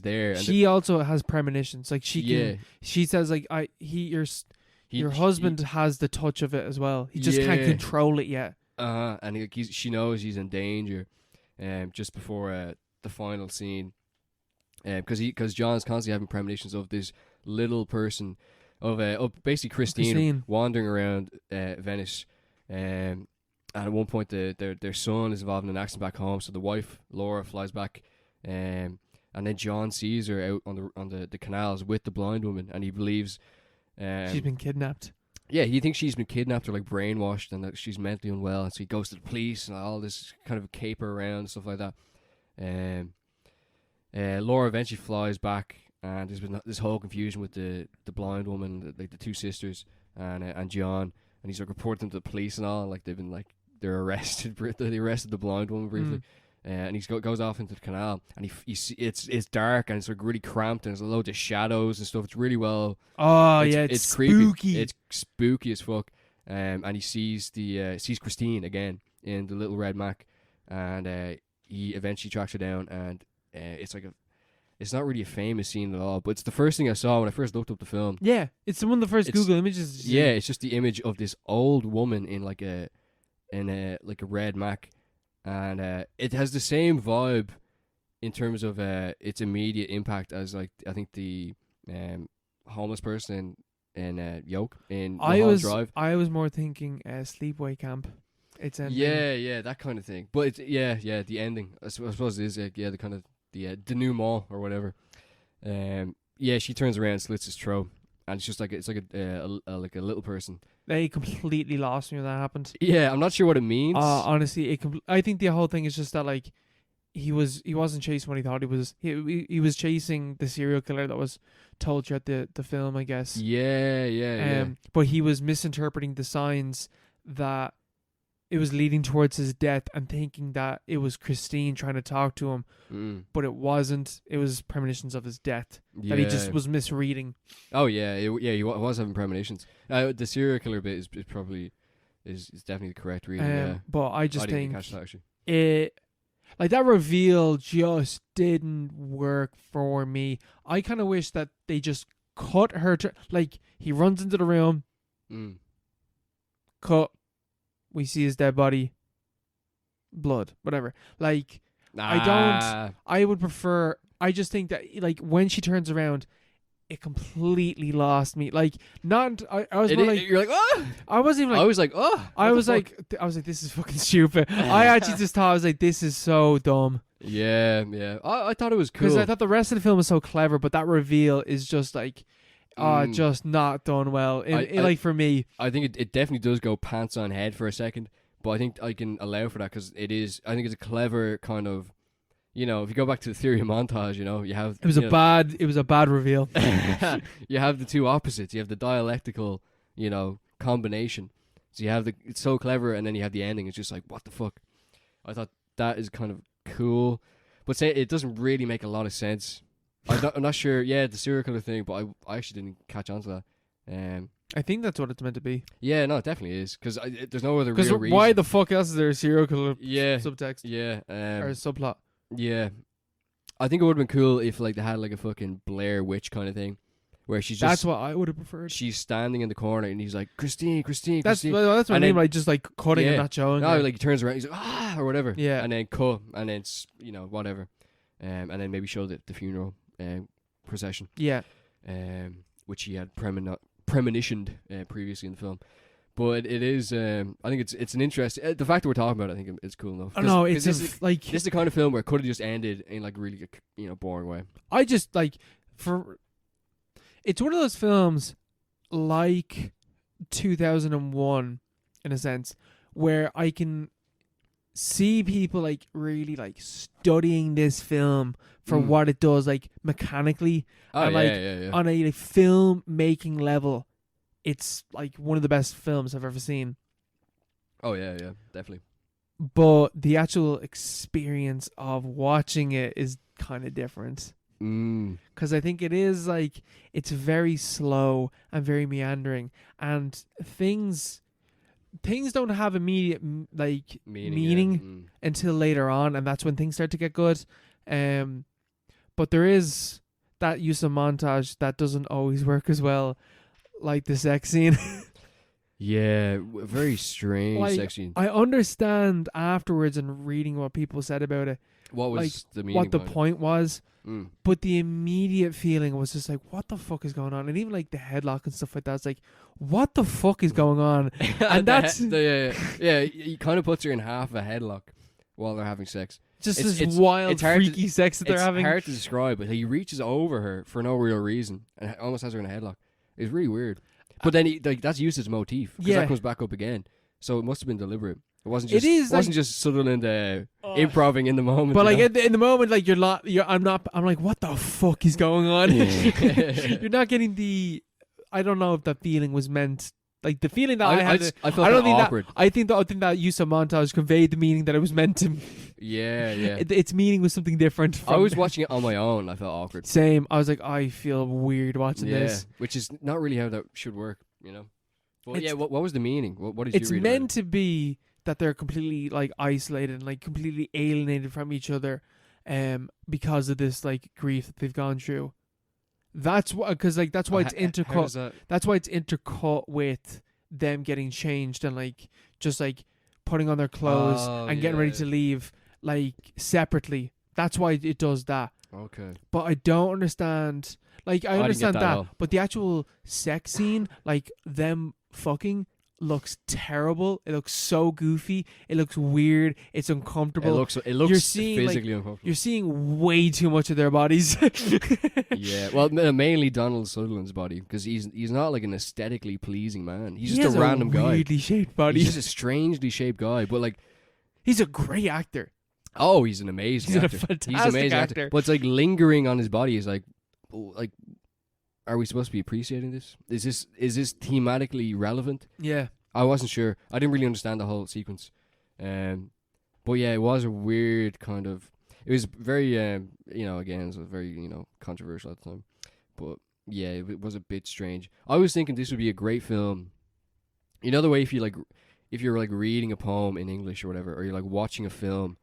B: there. And
A: she also has premonitions. Like she says like your husband has the touch of it as well. He just can't control it yet.
B: And she knows he's in danger. Just before the final scene, because John's constantly having premonitions of this little person, of basically Christine wandering around Venice. And at one point, their son is involved in an accident back home. So the wife Laura flies back. And then John sees her out on the canals with the blind woman, and he believes
A: she's been kidnapped.
B: Yeah, he thinks she's been kidnapped or like brainwashed, and that she's mentally unwell. And so he goes to the police and all this kind of caper around and stuff like that. Laura eventually flies back, and there's been this whole confusion with the blind woman, like the two sisters, and John, and he's like reporting to the police and all, like they're arrested. They arrested the blind woman briefly. And he goes off into the canal, and it's dark, and it's like really cramped, and there's loads of shadows and stuff. It's really well.
A: Oh it's spooky.
B: Creepy. It's spooky as fuck. And he sees sees Christine again in the little red Mac, and he eventually tracks her down, and it's not really a famous scene at all, but it's the first thing I saw when I first looked up the film.
A: Yeah, it's one of the first Google images.
B: Yeah, it's just the image of this old woman in like a red Mac. And it has the same vibe in terms of its immediate impact as like I think the homeless person in Yoke in Mulholland Drive.
A: I was more thinking sleepaway camp. It's ending.
B: Yeah, that kind of thing. But it's the ending. I suppose it is the kind of the denouement or whatever. She turns around, slits his throat, and it's just like a little person.
A: They completely lost me when that happened.
B: Yeah, I'm not sure what it means.
A: Honestly, I think the whole thing is just that like he wasn't chasing what he thought he was. He was chasing the serial killer that was told throughout the film, I guess.
B: Yeah.
A: But he was misinterpreting the signs that it was leading towards his death, and thinking that it was Christine trying to talk to him, but it wasn't. It was premonitions of his death that he just was misreading.
B: Oh yeah, he was having premonitions. The serial killer bit is probably is definitely the correct reading.
A: But I just think
B: catch that, actually.
A: It like that reveal just didn't work for me. I kind of wish that they just cut her to like he runs into the room, cut. We see his dead body, blood, whatever. Like, I would prefer, I just think that, like, when she turns around, it completely lost me. Like, not I was more like,
B: you're like, oh.
A: I wasn't even like,
B: I was like, oh.
A: I was like, this is fucking stupid. I actually just thought, I was like, this is so dumb.
B: Yeah. I thought it was cool.
A: Because I thought the rest of the film was so clever, but that reveal is just like, just not done well. Like, for me,
B: I think it definitely does go pants on head for a second, but I think I can allow for that because it is. I think it's a clever kind of. You know, if you go back to the theory of montage, you know, you have... It was
A: a bad reveal.
B: You have the two opposites. You have the dialectical, you know, combination. So you have it's so clever, and then you have the ending. It's just like, what the fuck? I thought that is kind of cool. But say it doesn't really make a lot of sense. I'm not sure. Yeah, the serial killer thing, but I actually didn't catch on to that.
A: I think that's what it's meant to be.
B: Yeah, no, it definitely is. Because there's no other real reason.
A: Because why the fuck else is there a serial killer subtext?
B: Yeah.
A: Or subplot?
B: Yeah, I think it would have been cool if like they had like a fucking Blair Witch kind of thing, where she's just...
A: That's what I would have preferred.
B: She's standing in the corner and he's like, Christine.
A: That's what I mean by just like cutting and not showing.
B: No, like he turns around, he's like, or whatever.
A: Yeah.
B: And then cut, and then you know, whatever. And then maybe show the funeral procession.
A: Yeah.
B: Which he had premonitioned previously in the film. But it is, I think it's an interest. The fact that we're talking about it, I think it's cool enough.
A: No, it's just like...
B: This is the kind of film where it could have just ended in like really, you know, boring way.
A: I just like, it's one of those films like 2001, in a sense, where I can see people like really like studying this film for what it does, like mechanically, and like on a film making level. It's like one of the best films I've ever seen.
B: Oh yeah, definitely.
A: But the actual experience of watching it is kind of different. Because I think it is like, it's very slow and very meandering, and things don't have immediate like meaning until later on, and that's when things start to get good. But there is that use of montage that doesn't always work as well. Like the sex scene.
B: Yeah, very strange sex scene.
A: I understand afterwards and reading what people said about it.
B: What was
A: like,
B: the meaning?
A: What the point was. But the immediate feeling was just like, what the fuck is going on? And even like the headlock and stuff like that, it's like, what the fuck is going on? And that's...
B: he kind of puts her in half of a headlock while they're having sex.
A: Just this wild, freaky sex that they're having.
B: It's hard to describe, but he reaches over her for no real reason and almost has her in a headlock. It's really weird. But then that's used as motif. Because that comes back up again. So it must have been deliberate. It wasn't just Sutherland improvising in the moment.
A: But like in the moment, like I'm like, what the fuck is going on? You're not getting the... I don't know if that feeling was meant... Like the feeling that I had,
B: I felt awkward.
A: I think that use of montage conveyed the meaning that it was meant to.
B: Yeah.
A: Its meaning was something different.
B: I was watching it on my own. I felt awkward.
A: Same. I was like, I feel weird watching this.
B: Which is not really how that should work, you know. But what was the meaning? What did you read?
A: It's meant to be that they're completely like isolated and like completely alienated from each other, because of this like grief that they've gone through. That's why, because like that's why it's intercut. That's why it's intercut with them getting changed and like just like putting on their clothes and getting ready to leave like separately. That's why it does that.
B: Okay.
A: But I don't understand. Like I understand that, but the actual sex scene, like them fucking, looks terrible. It looks so goofy. It looks weird. It's uncomfortable.
B: It looks physically uncomfortable.
A: You're seeing way too much of their bodies.
B: Yeah, well, mainly Donald Sutherland's body, because he's not like an aesthetically pleasing man. He's just a random guy.
A: Weirdly shaped body.
B: He's just a strangely shaped guy, but like,
A: he's a great actor.
B: Oh, he's an amazing actor.
A: He's a fantastic actor.
B: But it's like lingering on his body is like, are we supposed to be appreciating this? Is this thematically relevant?
A: Yeah.
B: I wasn't sure. I didn't really understand the whole sequence. But yeah, it was a weird kind of... It was very, again, it was very, controversial at the time. But yeah, it was a bit strange. I was thinking this would be a great film. You know the way if you're like reading a poem in English or whatever, or you're like watching a film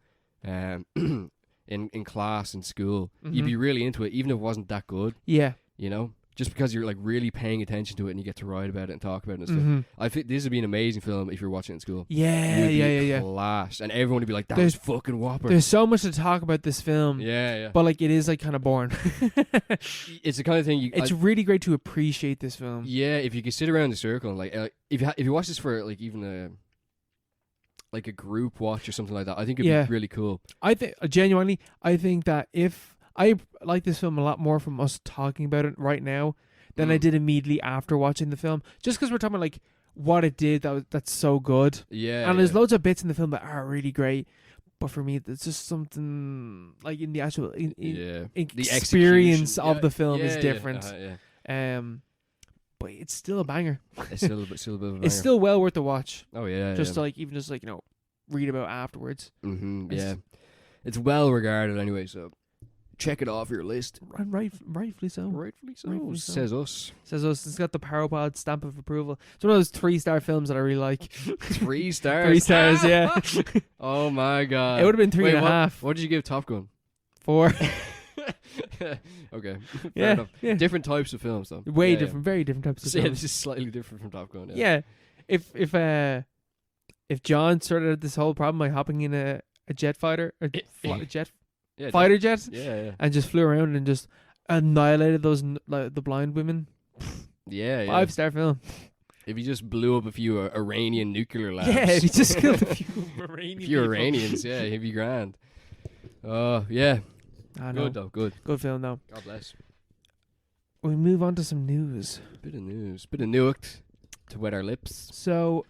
B: in class in school, you'd be really into it, even if it wasn't that good.
A: Yeah.
B: You know? just because you're like really paying attention to it and you get to write about it and talk about it and stuff.
A: Mhm.
B: I think this would be an amazing film if you're watching it in school.
A: Yeah,
B: You'd be
A: yeah.
B: class, and everyone would be like, "That
A: There's-
B: was fucking whopper."
A: There's so much to talk about this film.
B: Yeah.
A: But like, it is like kind of boring.
B: It's the kind of thing you.
A: It's really great to appreciate this film.
B: Yeah, if you could sit around the circle and like, if you watch this for like even a group watch or something like that, I think it'd
A: Yeah.
B: be really cool.
A: I think genuinely, I think that if I like this film a lot more from us talking about it right now than I did immediately after watching the film, just because we're talking about like what it did that's so good,
B: Yeah,
A: and there's loads of bits in the film that are really great. But for me, it's just something like in the actual
B: the
A: experience
B: execution.
A: of
B: Yeah,
A: the film is
B: yeah,
A: different.
B: yeah.
A: But it's still a banger.
B: It's still a bit of a banger.
A: It's still well worth the watch.
B: Oh yeah,
A: Just to like even just like read about afterwards.
B: Yeah, it's well regarded anyway. So check it off your list.
A: And rightfully so.
B: Rightfully so.
A: Rightfully so.
B: Says us.
A: Says us. It's got the Parapod stamp of approval. It's one of those 3-star films that I really like.
B: 3 stars.
A: 3 stars, yeah.
B: Oh my god.
A: It would have been 3.5.
B: What did you give Top Gun?
A: 4.
B: Okay. Fair
A: Yeah,
B: enough.
A: yeah.
B: Different types of films though.
A: Way
B: Yeah,
A: different, very different types of
B: Yeah.
A: films.
B: This is slightly different from Top Gun.
A: Yeah. If John started out this whole problem by hopping in a jet fighter,
B: Yeah,
A: fighter jet,
B: Yeah.
A: and just flew around and just annihilated those the blind women,
B: Yeah.
A: 5-star film.
B: If you just blew up a few Iranian nuclear labs.
A: Yeah, if you just killed a few Iranian
B: few
A: people.
B: Iranians, yeah, he'd be grand. Yeah.
A: I know.
B: Good though, good.
A: Good film though.
B: God bless.
A: We move on to some news.
B: Bit of news to wet our lips.
A: So,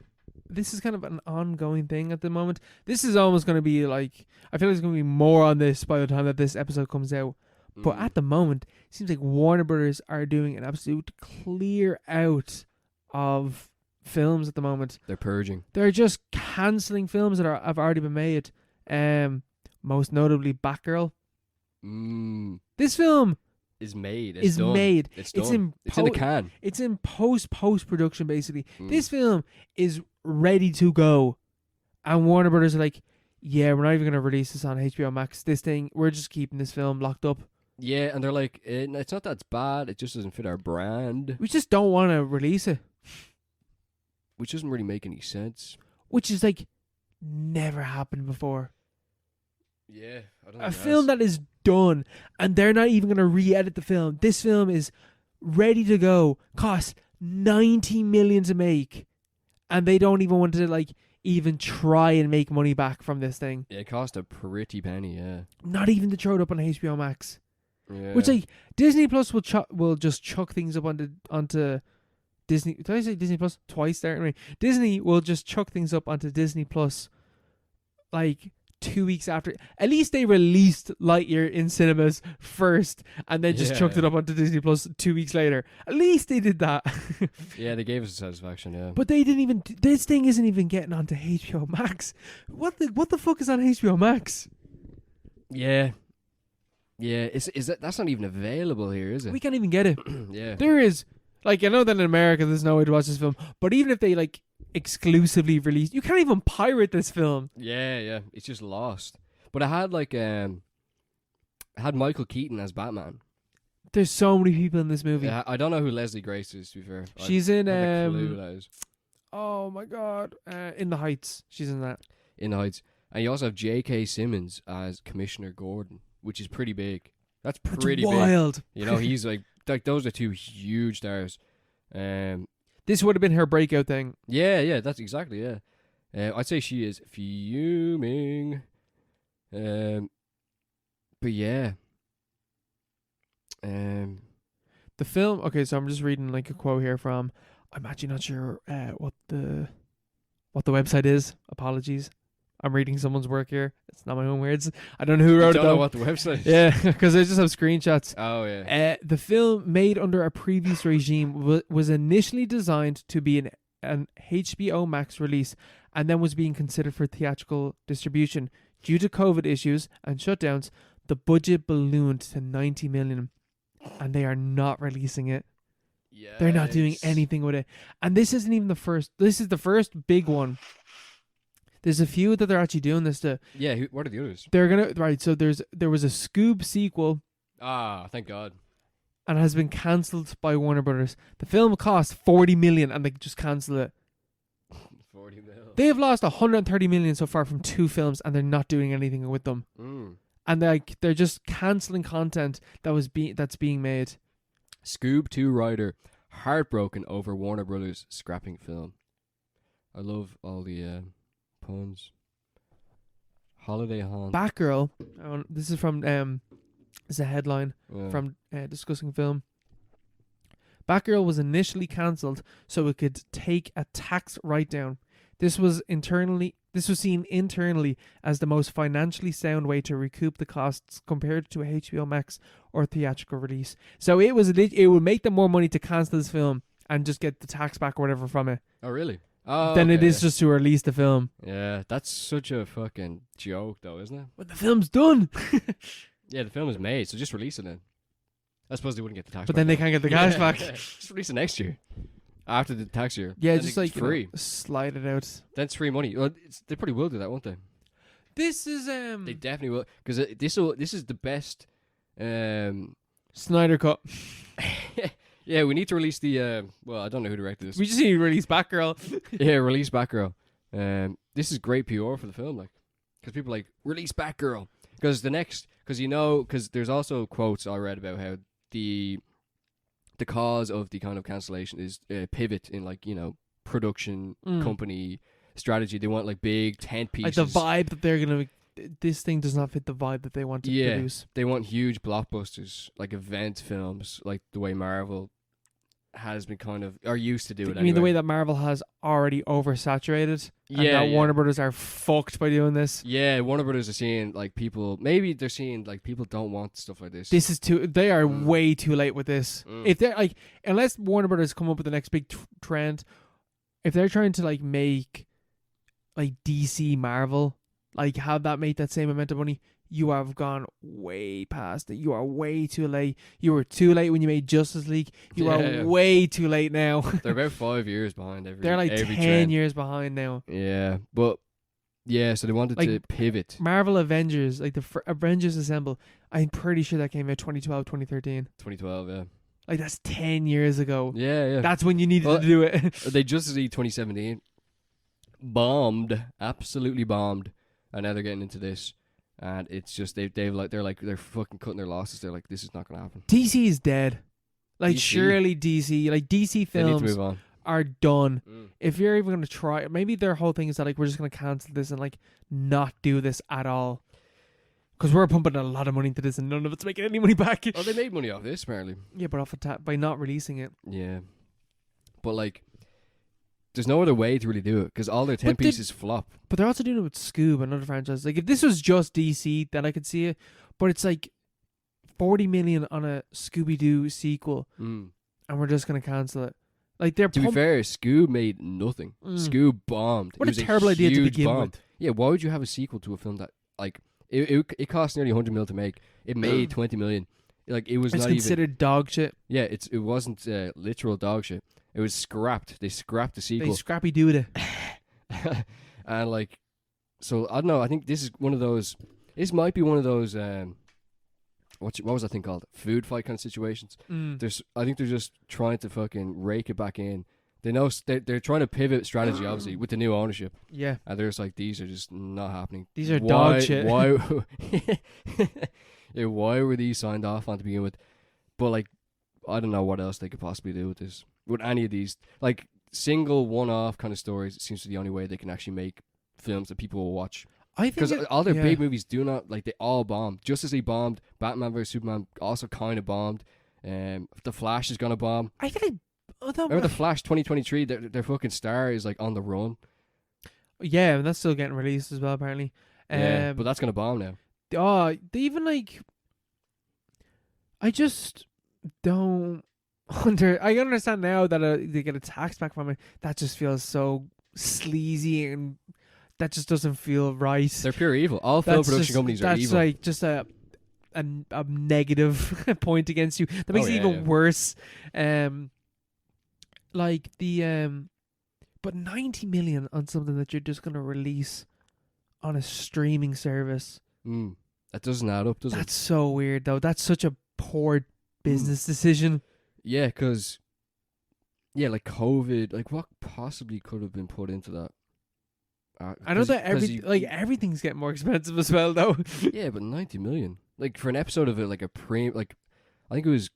A: this is kind of an ongoing thing at the moment. This is almost going to be like, I feel like there's going to be more on this by the time that this episode comes out. But at the moment, it seems like Warner Brothers are doing an absolute clear out of films at the moment.
B: They're purging.
A: They're just cancelling films that have already been made. Most notably, Batgirl. This film
B: Is made.
A: is
B: done.
A: made.
B: It's done.
A: It's in
B: the can.
A: It's in post production basically. This film is ready to go, and Warner Brothers are like, yeah, we're not even gonna release this on HBO Max. We're just keeping this film locked up.
B: Yeah, and they're like, it's not that it's bad. It just doesn't fit our brand,
A: We just don't want to release it,
B: which doesn't really make any sense.
A: which is like never happened before.
B: Yeah, I don't.
A: A film that is done, and they're not even gonna re-edit the film. This film is ready to go. Cost $90 million to make, and they don't even want to like even try and make money back from this thing.
B: It cost a pretty penny. Yeah.
A: Not even to throw it up on HBO Max.
B: Yeah.
A: Which like Disney Plus will just chuck things up onto Disney. Did I say Disney Plus twice there? Anyway, Disney will just chuck things up onto Disney Plus like 2 weeks after. At least they released Lightyear in cinemas first, and then just chucked it up onto Disney Plus 2 weeks later. At least they did that.
B: Yeah, they gave us satisfaction. Yeah.
A: But they didn't even. This thing isn't even getting onto HBO Max. What the fuck is on HBO Max?
B: Yeah. Yeah, that's not even available here, is it?
A: We can't even get it.
B: Yeah.
A: There is, like, I know that in America there's no way to watch this film, but even if they like exclusively release, you can't even pirate this film.
B: Yeah, it's just lost. But I had like I had Michael Keaton as Batman.
A: There's so many people in this movie.
B: Yeah, I don't know who Leslie Grace is, to be fair.
A: She's in
B: I have a clue who that is.
A: oh my god, In the Heights. She's in that.
B: In the Heights. And you also have J.K. Simmons as Commissioner Gordon, which is pretty big. That's pretty big.
A: Wild.
B: You know, he's like those are two huge stars.
A: This would have been her breakout thing.
B: Yeah, that's exactly, yeah. I'd say she is fuming. But yeah.
A: The film. Okay, so I'm just reading like a quote here from. I'm actually not sure what the website is. Apologies. I'm reading someone's work here. It's not my own words. I don't know who wrote it.
B: I don't know what the website is.
A: Yeah, because I just have screenshots.
B: Oh, yeah.
A: The film, made under a previous regime, was initially designed to be an HBO Max release, and then was being considered for theatrical distribution. Due to COVID issues and shutdowns, the budget ballooned to $90 million, and they are not releasing it.
B: Yeah.
A: They're not doing anything with it. And this isn't even the first. This is the first big one. There's a few that they're actually doing this to.
B: Yeah, what are the others?
A: They're gonna so there was a Scoob sequel.
B: Ah, thank God.
A: and has been cancelled by Warner Brothers. The film cost 40 million and they just cancelled it.
B: 40 mil.
A: They have lost 130 million so far from 2 films and they're not doing anything with them. And they're just cancelling content that's being made.
B: Scoob 2 writer heartbroken over Warner Brothers scrapping film. I love all the puns. Holiday Haunt.
A: Batgirl. This is from this is a headline from Discussing Film. Batgirl was initially cancelled so it could take a tax write-down. This was seen internally as the most financially sound way to recoup the costs compared to a HBO Max or theatrical release. So it would make them more money to cancel this film and just get the tax back or whatever from it.
B: Oh, really? Oh,
A: than
B: okay.
A: it is just to release the film.
B: Yeah, that's such a fucking joke, though, isn't it?
A: But the film's done.
B: Yeah, the film is made, so just release it then. I suppose they wouldn't get the tax back.
A: But then they can't get the cash back.
B: Just release it next year. After the tax year.
A: Yeah,
B: then
A: just
B: it's
A: like
B: free.
A: Slide it out.
B: Then it's free money. Well, they probably will do that, won't they?
A: This is
B: They definitely will, because this is the best.
A: Snyder Cut.
B: Yeah, we need to release the. Well, I don't know who directed this.
A: We just need to release Batgirl.
B: Yeah, release Batgirl. This is great PR for the film, like, because people are like release Batgirl because because there's also quotes I read about how the cause of the kind of cancellation is pivot in production company strategy. They want like big tent pieces.
A: Like the vibe that they're gonna. This thing does not fit the vibe that they want to produce.
B: They want huge blockbusters, like event films, like the way Marvel has been are used to do it.
A: You mean the way that Marvel has already oversaturated? And
B: Yeah,
A: now Warner Brothers are fucked by doing this.
B: Yeah, Warner Brothers are seeing maybe they're seeing people don't want stuff like this.
A: This is they are way too late with this. If they're unless Warner Brothers come up with the next big trend, if they're trying to make DC Marvel, have that make that same amount of money, you have gone way past it. You are way too late. You were too late when you made Justice League. You are way too late now. They're
B: about 5 years behind
A: They're
B: every
A: 10
B: trend.
A: years behind now.
B: Yeah, but so they wanted to pivot.
A: Marvel Avengers, the Avengers Assemble, I'm pretty sure that came out 2012, 2013.
B: 2012, yeah.
A: That's 10 years ago.
B: Yeah.
A: That's when you needed to do it.
B: They Justice League 2017 bombed, absolutely bombed, and now they're getting into this. And it's just they're fucking cutting their losses. They're like, this is not gonna happen.
A: DC is dead.
B: DC?
A: Surely DC, DC films
B: they need to move on.
A: Are done. If you're even gonna try, maybe their whole thing is that we're just gonna cancel this and not do this at all. Because we're pumping a lot of money into this and none of it's making any money back.
B: Oh, they made money off this apparently.
A: Yeah, but by not releasing it.
B: Yeah, but there's no other way to really do it because all their 10 pieces flop.
A: But they're also doing it with Scoob and other franchises. If this was just DC, then I could see it. But it's 40 million on a Scooby-Doo sequel, and we're just gonna cancel it. To
B: be fair, Scoob made nothing. Scoob bombed.
A: What a terrible idea to begin with.
B: Yeah, why would you have a sequel to a film that it cost nearly 100 million to make? It made 20 million. It was
A: it's
B: not
A: considered dog shit.
B: Yeah, it wasn't literal dog shit. It was scrapped. They scrapped the sequel.
A: They scrappy dooed it.
B: And so I don't know. I think this is one of those. This might be one of those. What was that thing called? Food fight kind of situations. I think they're just trying to fucking rake it back in. They know they're trying to pivot strategy, obviously, with the new ownership.
A: Yeah.
B: And they're just these are just not happening.
A: These are dog shit.
B: Why? Yeah, why were these signed off on to begin with? But I don't know what else they could possibly do with this. With any of these, single one-off kind of stories, it seems to be the only way they can actually make films that people will watch.
A: I think
B: because all their big movies do not they all bombed. Justice League bombed. Batman vs Superman also kind of bombed. The Flash is gonna bomb.
A: I feel
B: remember the Flash 2023? Their fucking star is on the run.
A: Yeah, and that's still getting released as well apparently.
B: Yeah, but that's gonna bomb now.
A: Oh, they even I just don't. I understand now that they get a tax back from it. That just feels so sleazy and that just doesn't feel right.
B: They're pure evil. All film production companies are evil.
A: That's just a negative point against you. That makes it even worse. But 90 million on something that you're just gonna release on a streaming service.
B: That doesn't add up, does it?
A: That's so weird though. That's such a poor business decision.
B: Yeah, because like COVID, like what possibly could have been put into that?
A: I know that
B: you,
A: everything's getting more expensive as well, though.
B: yeah, but 90 million, like for an episode of it, like like I think it was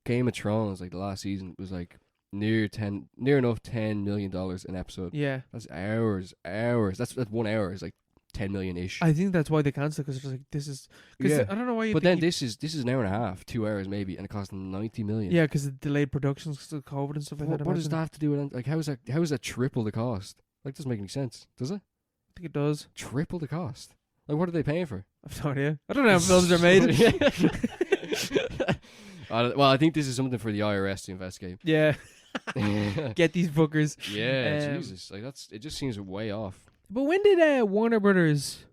B: Game of Thrones, like the last season was like near enough $10 million an episode.
A: Yeah,
B: That's hours. That's 1 hour is like 10 million ish.
A: I think that's why they cancelled, because it's like, this is, because
B: Yeah.
A: I don't know why.
B: But then this is an hour and a half, 2 hours maybe, and it cost them 90 million.
A: Yeah, because of delayed productions because of COVID and stuff like that.
B: What does that have to do with, like, how is that triple the cost? Like, doesn't make any sense, does it?
A: I think it does.
B: Triple the cost. Like, what are they paying for?
A: I've no idea. I don't know how films are made.
B: Well, I think this is something for the IRS to investigate.
A: Yeah. Get these bookers.
B: Yeah, Jesus, like it just seems way off.
A: But when did Warner Brothers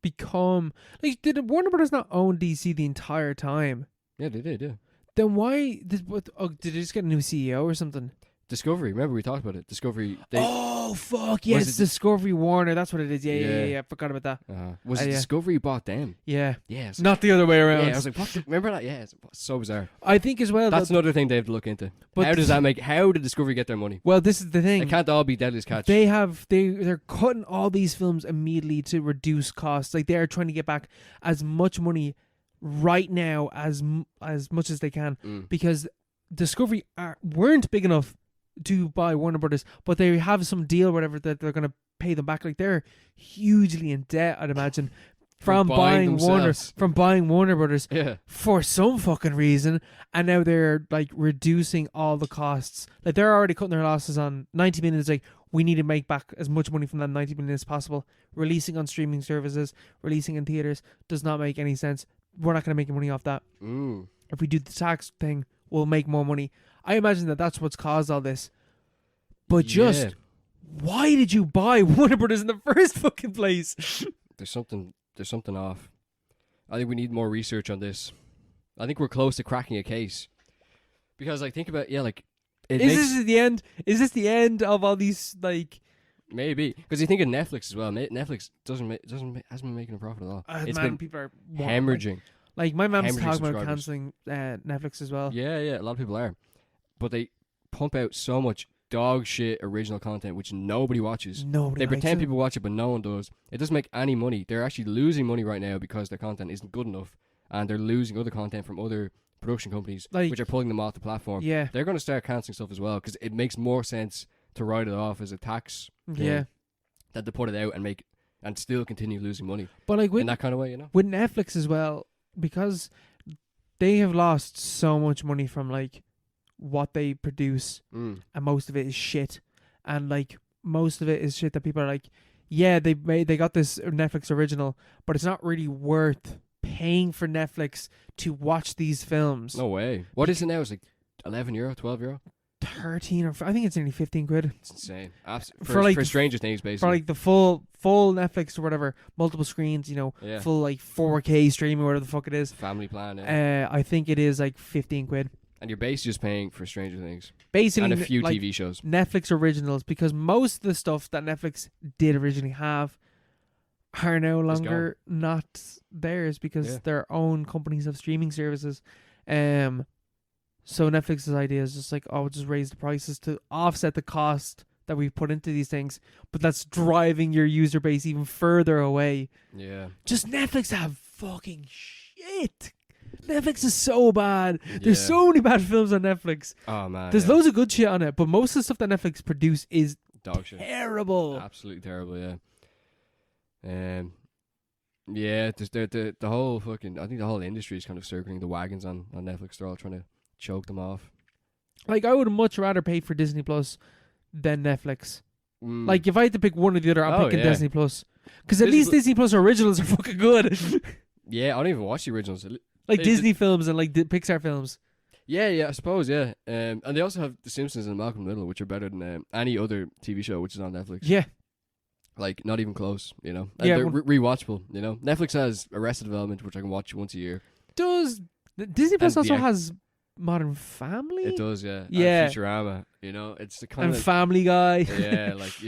A: become, like, did Warner Brothers not own DC the entire time?
B: Yeah, they did. Yeah.
A: Then why did they just get a new CEO or something?
B: Discovery. Remember we talked about it. Discovery.
A: Oh fuck yes, Discovery Warner. That's what it is. Yeah. I forgot about that.
B: Was it Discovery bought them?
A: Yeah.
B: Yeah. Like,
A: not the other way around.
B: Yeah. I was like, what? Remember that? Yeah. It's so bizarre.
A: I think as well.
B: That's another thing they have to look into. But how did Discovery get their money?
A: Well, this is the thing.
B: It can't all be Deadliest Catch.
A: They're cutting all these films immediately to reduce costs. Like, they are trying to get back as much money right now as much as they can, because Discovery weren't big enough to buy Warner Brothers, but they have some deal or whatever that they're going to pay them back. Like, they're hugely in debt, I'd imagine, from buying Warner Brothers for some fucking reason, and now they're like reducing all the costs. Like, they're already cutting their losses on 90 million. It's like, we need to make back as much money from that 90 million as possible. Releasing on streaming services, releasing in theaters does not make any sense. We're not going to make money off that. If we do the tax thing, we'll make more money. I imagine that that's what's caused all this. But just, why did you buy Warner Brothers in the first fucking place?
B: There's something off. I think we need more research on this. I think we're close to cracking a case. Because, like, think about,
A: this the end? Is this the end of all these, like...
B: Maybe. Because you think of Netflix as well. Netflix hasn't been making a profit at all. It's been
A: people are
B: hemorrhaging.
A: Like, my mom's talking about cancelling Netflix as well.
B: Yeah, a lot of people are. But they pump out so much dog shit original content which nobody watches. They pretend people watch it, but no one does. It doesn't make any money. They're actually losing money right now because their content isn't good enough, and they're losing other content from other production companies, which are pulling them off the platform.
A: Yeah.
B: They're going to start cancelling stuff as well, because it makes more sense to write it off as a tax thing than to put it out and still continue losing money. But like in that kind of way,
A: with Netflix as well, because they have lost so much money from like what they produce, and most of it is shit, and like most of it is shit that people are like, yeah, they got this Netflix original, but it's not really worth paying for Netflix to watch these films.
B: No way. What is it now? It's like €11, €12,
A: 13, or I think it's nearly 15 quid.
B: It's insane. For Stranger Things, basically.
A: For like the full Netflix or whatever, multiple screens, full like 4K streaming, whatever the fuck it is.
B: Family plan.
A: I think it is like 15 quid.
B: And you're basically just paying for Stranger Things.
A: Basically,
B: and a few TV shows.
A: Netflix originals, because most of the stuff that Netflix did originally have are no longer not theirs, because their own companies have streaming services. So Netflix's idea is just like, we'll just raise the prices to offset the cost that we've put into these things, but that's driving your user base even further away.
B: Yeah.
A: Just Netflix have fucking shit. Netflix is so bad. There's so many bad films on Netflix.
B: Oh man.
A: There's loads of good shit on it, but most of the stuff that Netflix produce is
B: dog shit.
A: Terrible.
B: Absolutely terrible, yeah. The whole fucking, I think the whole industry is kind of circling the wagons on Netflix. They're all trying to choke them off.
A: Like, I would much rather pay for Disney Plus than Netflix. Like, if I had to pick one or the other, I'm picking Disney Plus, because at least Disney Plus originals are fucking good.
B: Yeah, I don't even watch the originals.
A: Like Disney films and like the Pixar films.
B: Yeah, I suppose, yeah. And they also have The Simpsons and Malcolm in the Middle, which are better than any other TV show which is on Netflix.
A: Yeah.
B: Like, not even close, And
A: yeah,
B: they're rewatchable, Netflix has Arrested Development, which I can watch once a year.
A: Does Disney Plus also has Modern Family?
B: It does, yeah.
A: Yeah.
B: And Futurama, it's the kind
A: and
B: of...
A: Family Guy.
B: Yeah, like,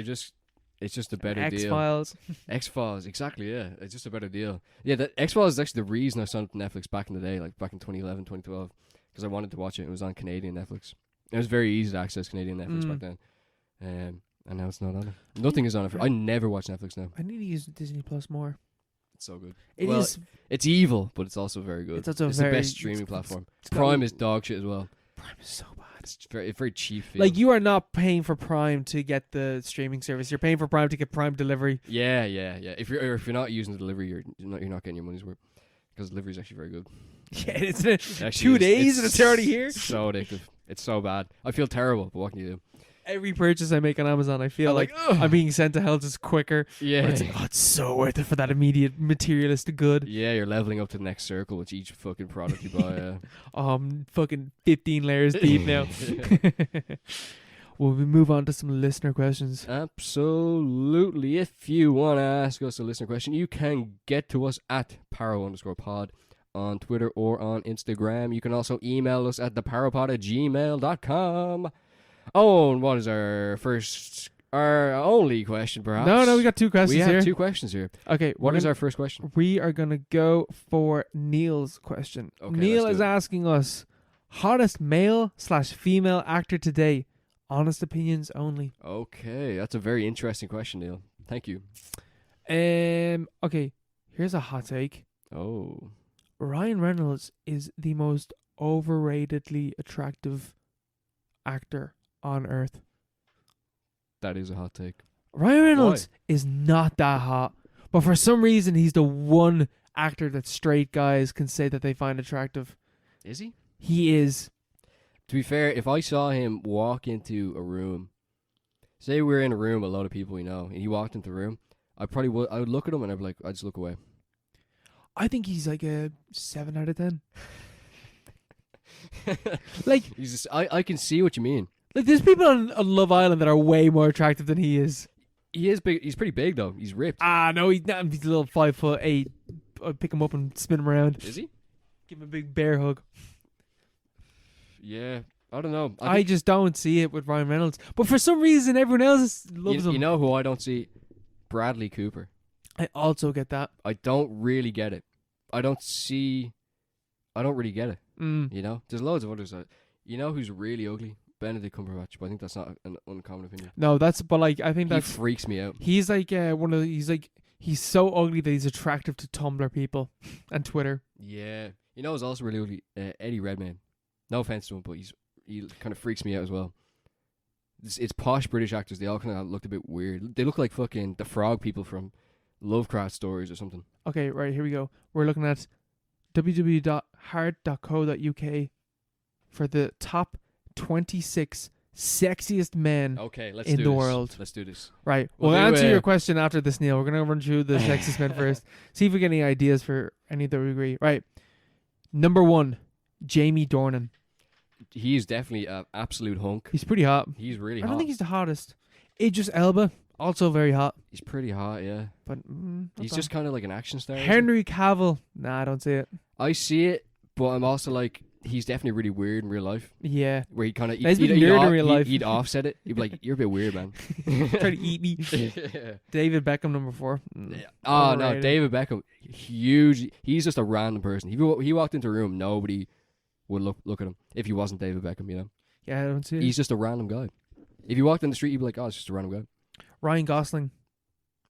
B: it's just a better deal.
A: X-Files.
B: X-Files, exactly, yeah. It's just a better deal. Yeah, X-Files is actually the reason I signed up to Netflix back in the day, like back in 2011, 2012. because I wanted to watch it. It was on Canadian Netflix. It was very easy to access Canadian Netflix back then. And now it's not on it. Nothing is on it. I never watch Netflix now.
A: I need to use Disney Plus more.
B: It's so good.
A: It is.
B: It's evil, but it's also very good.
A: It's also
B: the best streaming platform. Prime is dog shit as well.
A: Prime is so bad.
B: It's very cheap.
A: Like, you are not paying for Prime to get the streaming service. You're paying for Prime to get Prime delivery.
B: Yeah. If you're not using the delivery, you're not getting your money's worth, because delivery is actually very good.
A: Yeah, it's 2 days and it's already here.
B: It's so addictive. It's so bad. I feel terrible, but what can you do?
A: Every purchase I make on Amazon, I feel like I'm being sent to hell just quicker.
B: Yeah.
A: But it's so worth it for that immediate materialistic good.
B: Yeah, you're leveling up to the next circle with each fucking product you buy.
A: I'm fucking 15 layers deep now. Will we move on to some listener questions?
B: Absolutely. If you want to ask us a listener question, you can get to us at paro_pod on Twitter or on Instagram. You can also email us at theparopod@gmail.com. Oh, and what is our only question, perhaps?
A: No, we got 2 questions here.
B: We have 2 questions here.
A: Okay.
B: What is our first question?
A: We are going to go for Neil's question.
B: Okay,
A: Neil is asking us, hottest male/female actor today? Honest opinions only.
B: Okay, that's a very interesting question, Neil. Thank you.
A: Okay, here's a hot take.
B: Oh.
A: Ryan Reynolds is the most overratedly attractive actor on earth.
B: That is a hot take.
A: Ryan Reynolds is not that hot, but for some reason he's the one actor that straight guys can say that they find attractive.
B: Is he?
A: He is.
B: To be fair, if I saw him walk into a room, say we're in a room, a lot of people we know, and he walked into the room, I would look at him and I'd be like, I'd just look away.
A: I think he's like a 7 out of 10. Like,
B: I can see what you mean.
A: Like, there's people on Love Island that are way more attractive than he is.
B: He is big. He's pretty big though. He's ripped.
A: No, he's not. He's a little 5'8". I'd pick him up and spin him around.
B: Is he?
A: Give him a big bear hug.
B: Yeah, I don't know.
A: I just don't see it with Ryan Reynolds. But for some reason, everyone else loves him.
B: You know who I don't see? Bradley Cooper.
A: I also get that.
B: I don't really get it. I don't really get it. You know? There's loads of others. You know who's really ugly? Benedict Cumberbatch, but I think that's not an uncommon opinion.
A: No, I think
B: he freaks me out.
A: He's like he's so ugly that he's attractive to Tumblr people and Twitter.
B: Yeah. You know who's also really ugly? Eddie Redmayne. No offense to him, but he kind of freaks me out as well. It's posh British actors. They all kind of looked a bit weird. They look like fucking the frog people from Lovecraft stories or something.
A: Okay, right, here we go. We're looking at www.heart.co.uk for the top 26 sexiest men in the world.
B: Let's do this.
A: Right. We'll answer your question after this, Neil. We're going to run through the sexiest men first. See if we get any ideas for any that we agree. Right. Number 1, Jamie Dornan.
B: He's definitely an absolute hunk.
A: He's pretty hot.
B: He's really hot.
A: I don't think he's the hottest. Idris Elba, also very hot.
B: He's pretty hot, yeah.
A: But
B: he's just kind of like an action star.
A: Henry Cavill. Nah, I don't see it.
B: I see it, but I'm also like, he's definitely really weird in real life.
A: Yeah.
B: Where he kind of...
A: He's been weird in real life.
B: He'd offset it. He'd be like, you're a bit weird, man.
A: Try to eat me.
B: Yeah.
A: David Beckham, number 4.
B: Oh, no. David Beckham, huge. He's just a random person. If he walked into a room, nobody would look at him if he wasn't David Beckham, you know?
A: Yeah, I don't see it.
B: He's just a random guy. If you walked in the street, you'd be like, oh, it's just a random guy.
A: Ryan Gosling.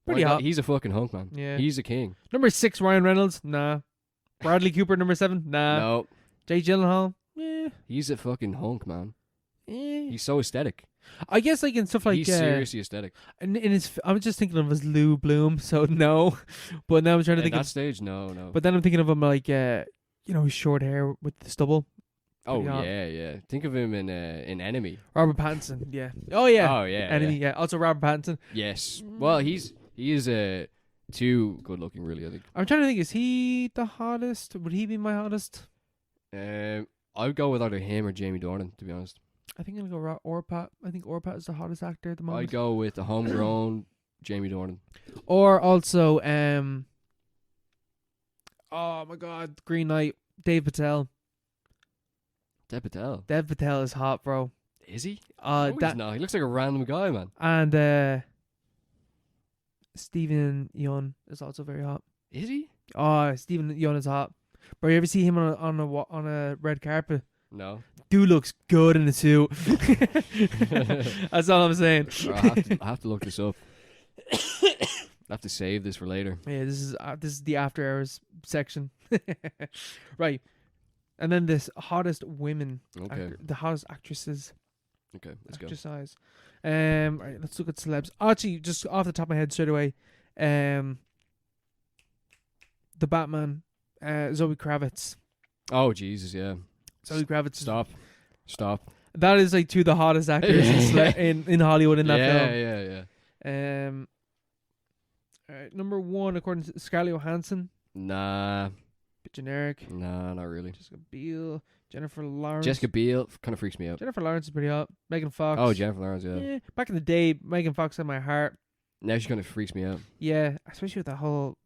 A: Pretty hot.
B: He's a fucking hunk, man.
A: Yeah.
B: He's a king.
A: Number 6, Ryan Reynolds. Nah. Bradley Cooper, number 7. Nah.
B: No.
A: Jake Gyllenhaal. Yeah.
B: He's a fucking hunk, man.
A: Eh.
B: He's so aesthetic.
A: I guess like in stuff like...
B: He's seriously aesthetic.
A: And I was just thinking of his Lou Bloom, so no. But now I'm trying to think
B: at
A: of...
B: that stage, no.
A: But then I'm thinking of him like, his short hair with the stubble.
B: Oh, yeah. Think of him in Enemy.
A: Robert Pattinson, yeah. Oh, yeah.
B: Oh, yeah.
A: Enemy, yeah. Also Robert Pattinson.
B: Yes. Well, he is too good looking, really, I think.
A: I'm trying to think, is he the hottest? Would he be my hottest?
B: I would go with either him or Jamie Dornan, to be honest.
A: I think I'm going to go Orpat. I think Orpat is the hottest actor at the moment.
B: I'd go with the homegrown Jamie Dornan.
A: Or also, oh my God, Green Knight, Dave Patel.
B: Dev Patel.
A: Dev Patel is hot, bro.
B: Is he?
A: No,
B: he's not. He looks like a random guy, man.
A: And Stephen Yeun is also very hot.
B: Is he?
A: Oh, Stephen Yeun is hot. Bro, you ever see him on a red carpet?
B: No.
A: Dude looks good in a suit. That's all I'm saying.
B: I have to look this up. I have to save this for later.
A: Yeah, this is the after hours section. Right. And then this hottest women,
B: Okay.
A: the hottest actresses.
B: Okay, let's go.
A: Exercise. Right, let's look at celebs. Actually, just off the top of my head straight away, the Batman, Zoe Kravitz.
B: Oh Jesus, yeah.
A: Zoe Kravitz.
B: Stop.
A: That is like two of the hottest actors in Hollywood in that film.
B: Yeah.
A: Alright, number one according to Scarlett Johansson.
B: Nah.
A: Bit generic.
B: Nah, not really.
A: Jessica Biel, Jennifer Lawrence.
B: Jessica Biel kind of freaks me out.
A: Jennifer Lawrence is pretty hot. Megan Fox.
B: Oh, Jennifer Lawrence, yeah.
A: Back in the day, Megan Fox had my heart.
B: Now she kind of freaks me out.
A: Yeah, especially with that whole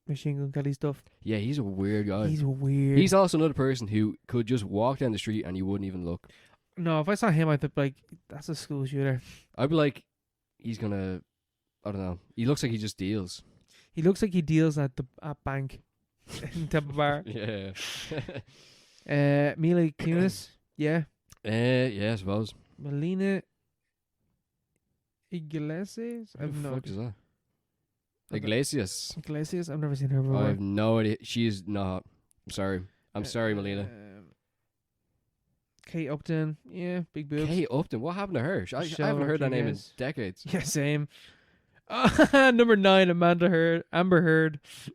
A: Machine Gun Kelly stuff.
B: Yeah, he's a weird guy.
A: He's weird.
B: He's also another person who could just walk down the street and you wouldn't even look.
A: No, if I saw him, I'd be like, that's a school shooter.
B: I'd be like, he's gonna, I don't know. He looks like he just deals.
A: He looks like he deals at bank in Tampa Bar.
B: Yeah.
A: Mila Kunis. Yeah.
B: Yeah, I suppose.
A: Melina Iglesias. I
B: Who
A: have
B: the
A: no
B: fuck
A: idea.
B: is that? Iglesias.
A: Iglesias. I've never seen her
B: I
A: before.
B: have no idea. She is not. I'm sorry. I'm sorry, Melina.
A: Kate Upton. Yeah, big boobs.
B: Kate Upton. What happened to her? I haven't heard that name in decades.
A: Yeah, same. Number 9, Amber Heard.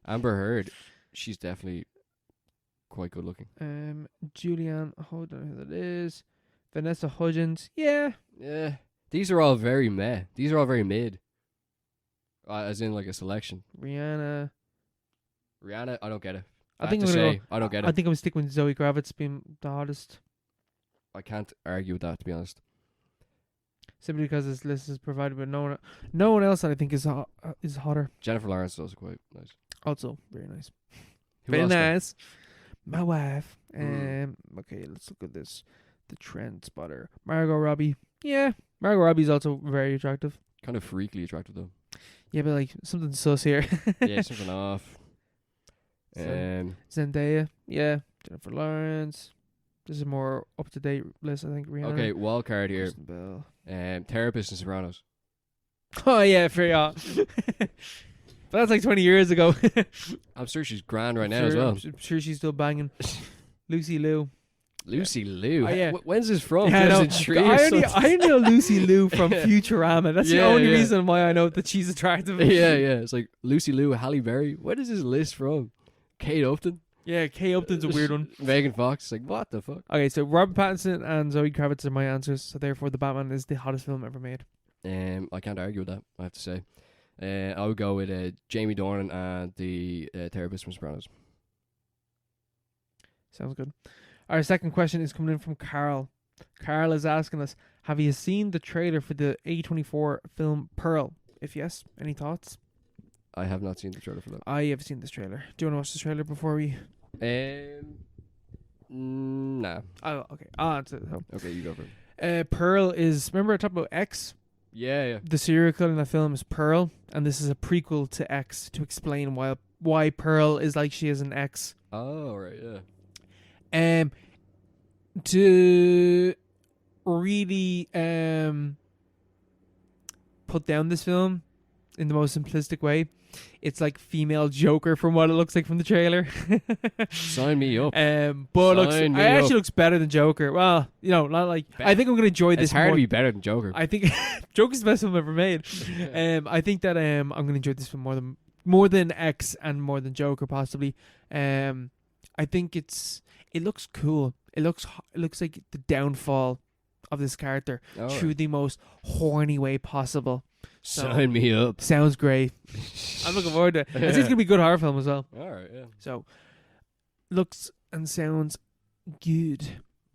B: Amber Heard. She's definitely quite good looking.
A: Julianne. Hold on, who that is. Vanessa Hudgens. Yeah.
B: Yeah. These are all very meh. These are all very mid. As in like a selection.
A: Rihanna.
B: I don't get it.
A: I think
B: I don't get it.
A: I think I'm sticking with Zoe Kravitz being the hottest.
B: I can't argue with that, to be honest.
A: Simply because this list is provided by no one else that I think is hotter.
B: Jennifer Lawrence is also quite nice.
A: Also, very nice.
B: Who
A: Very
B: else then?
A: nice. My wife. Okay, let's look at this. The trend spotter. Margot Robbie. Yeah. Margot Robbie's also very attractive.
B: Kind of freakily attractive, though.
A: Yeah, but like something sus here.
B: Yeah, something off.
A: Zendaya. Yeah. Jennifer Lawrence. This is a more up-to-date list, I think. Rihanna.
B: Okay, wild card here.
A: Kristen Bell.
B: Therapist in Sopranos.
A: Oh, yeah, very hot. But that's like 20 years ago.
B: I'm sure she's grand right now as well.
A: I'm sure she's still banging. Lucy Liu.
B: Lucy Liu.
A: Oh, yeah.
B: When's this from?
A: Yeah, I know.
B: 2003 or something?
A: I know Lucy Liu from Futurama. That's the
B: Yeah,
A: only
B: yeah.
A: reason why I know that she's attractive.
B: Yeah. It's like Lucy Liu, Halle Berry. Where is this list from? Kate Upton?
A: Yeah, Kate Upton's a weird one.
B: Megan Fox. Like, what the fuck?
A: Okay, so Robert Pattinson and Zoe Kravitz are my answers. So therefore, The Batman is the hottest film ever made.
B: I can't argue with that, I have to say. I would go with Jamie Dornan and the therapist from Sopranos.
A: Sounds good. Our second question is coming in from Carl. Carl is asking us, have you seen the trailer for the A24 film Pearl? If yes, any thoughts?
B: I have not seen the trailer for that.
A: I have seen this trailer. Do you want to watch this trailer before we...
B: Nah.
A: Oh, okay. I'll answer it.
B: Okay, you go for it.
A: Pearl is... Remember I talked about X?
B: Yeah.
A: The serial killer in that film is Pearl, and this is a prequel to X to explain why Pearl is like she is an X.
B: Oh, right, yeah.
A: To really put down this film in the most simplistic way, it's like female Joker from what it looks like from the trailer.
B: Sign me up.
A: But it actually looks better than Joker. Well, not like I think I'm gonna enjoy this.
B: It's hard
A: more.
B: to be better than Joker.
A: I think Joker's the best film ever made. I think that I'm gonna enjoy this film more than X and more than Joker possibly. I think it looks cool. It looks like the downfall of this character through the most horny way possible. So,
B: sign me up.
A: Sounds great. I'm looking forward to it. I think it's gonna be a good horror film as well.
B: All right, yeah.
A: So, looks and sounds good.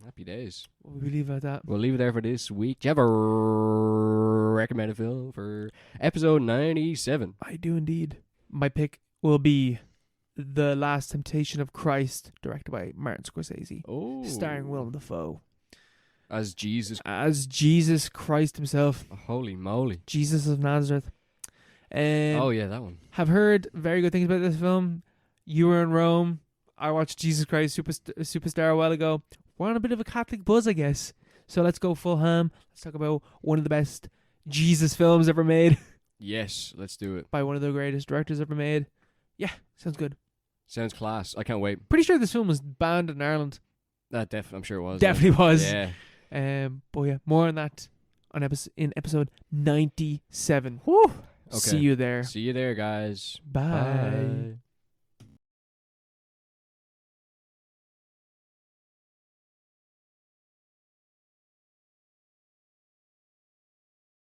B: Happy days.
A: We leave it at that.
B: We'll leave it there for this week. Do you have a recommended film for episode 97?
A: I do indeed. My pick will be The Last Temptation of Christ, directed by Martin Scorsese.
B: Oh.
A: Starring Willem Dafoe.
B: As Jesus
A: Christ himself.
B: Holy moly.
A: Jesus of Nazareth.
B: Oh, yeah, that one.
A: Have heard very good things about this film. You were in Rome. I watched Jesus Christ Superstar a while ago. we're on a bit of a Catholic buzz, I guess. So let's go full ham. Let's talk about one of the best Jesus films ever made
B: Yes, let's do it.
A: by one of the greatest directors ever made. Yeah, sounds good.
B: Sounds class. I can't wait.
A: Pretty sure this film was banned in Ireland.
B: That I'm sure it was.
A: Definitely was.
B: Yeah.
A: But yeah, more on that on episode 97.
B: Whew. Okay.
A: See you there.
B: See you there, guys.
A: Bye.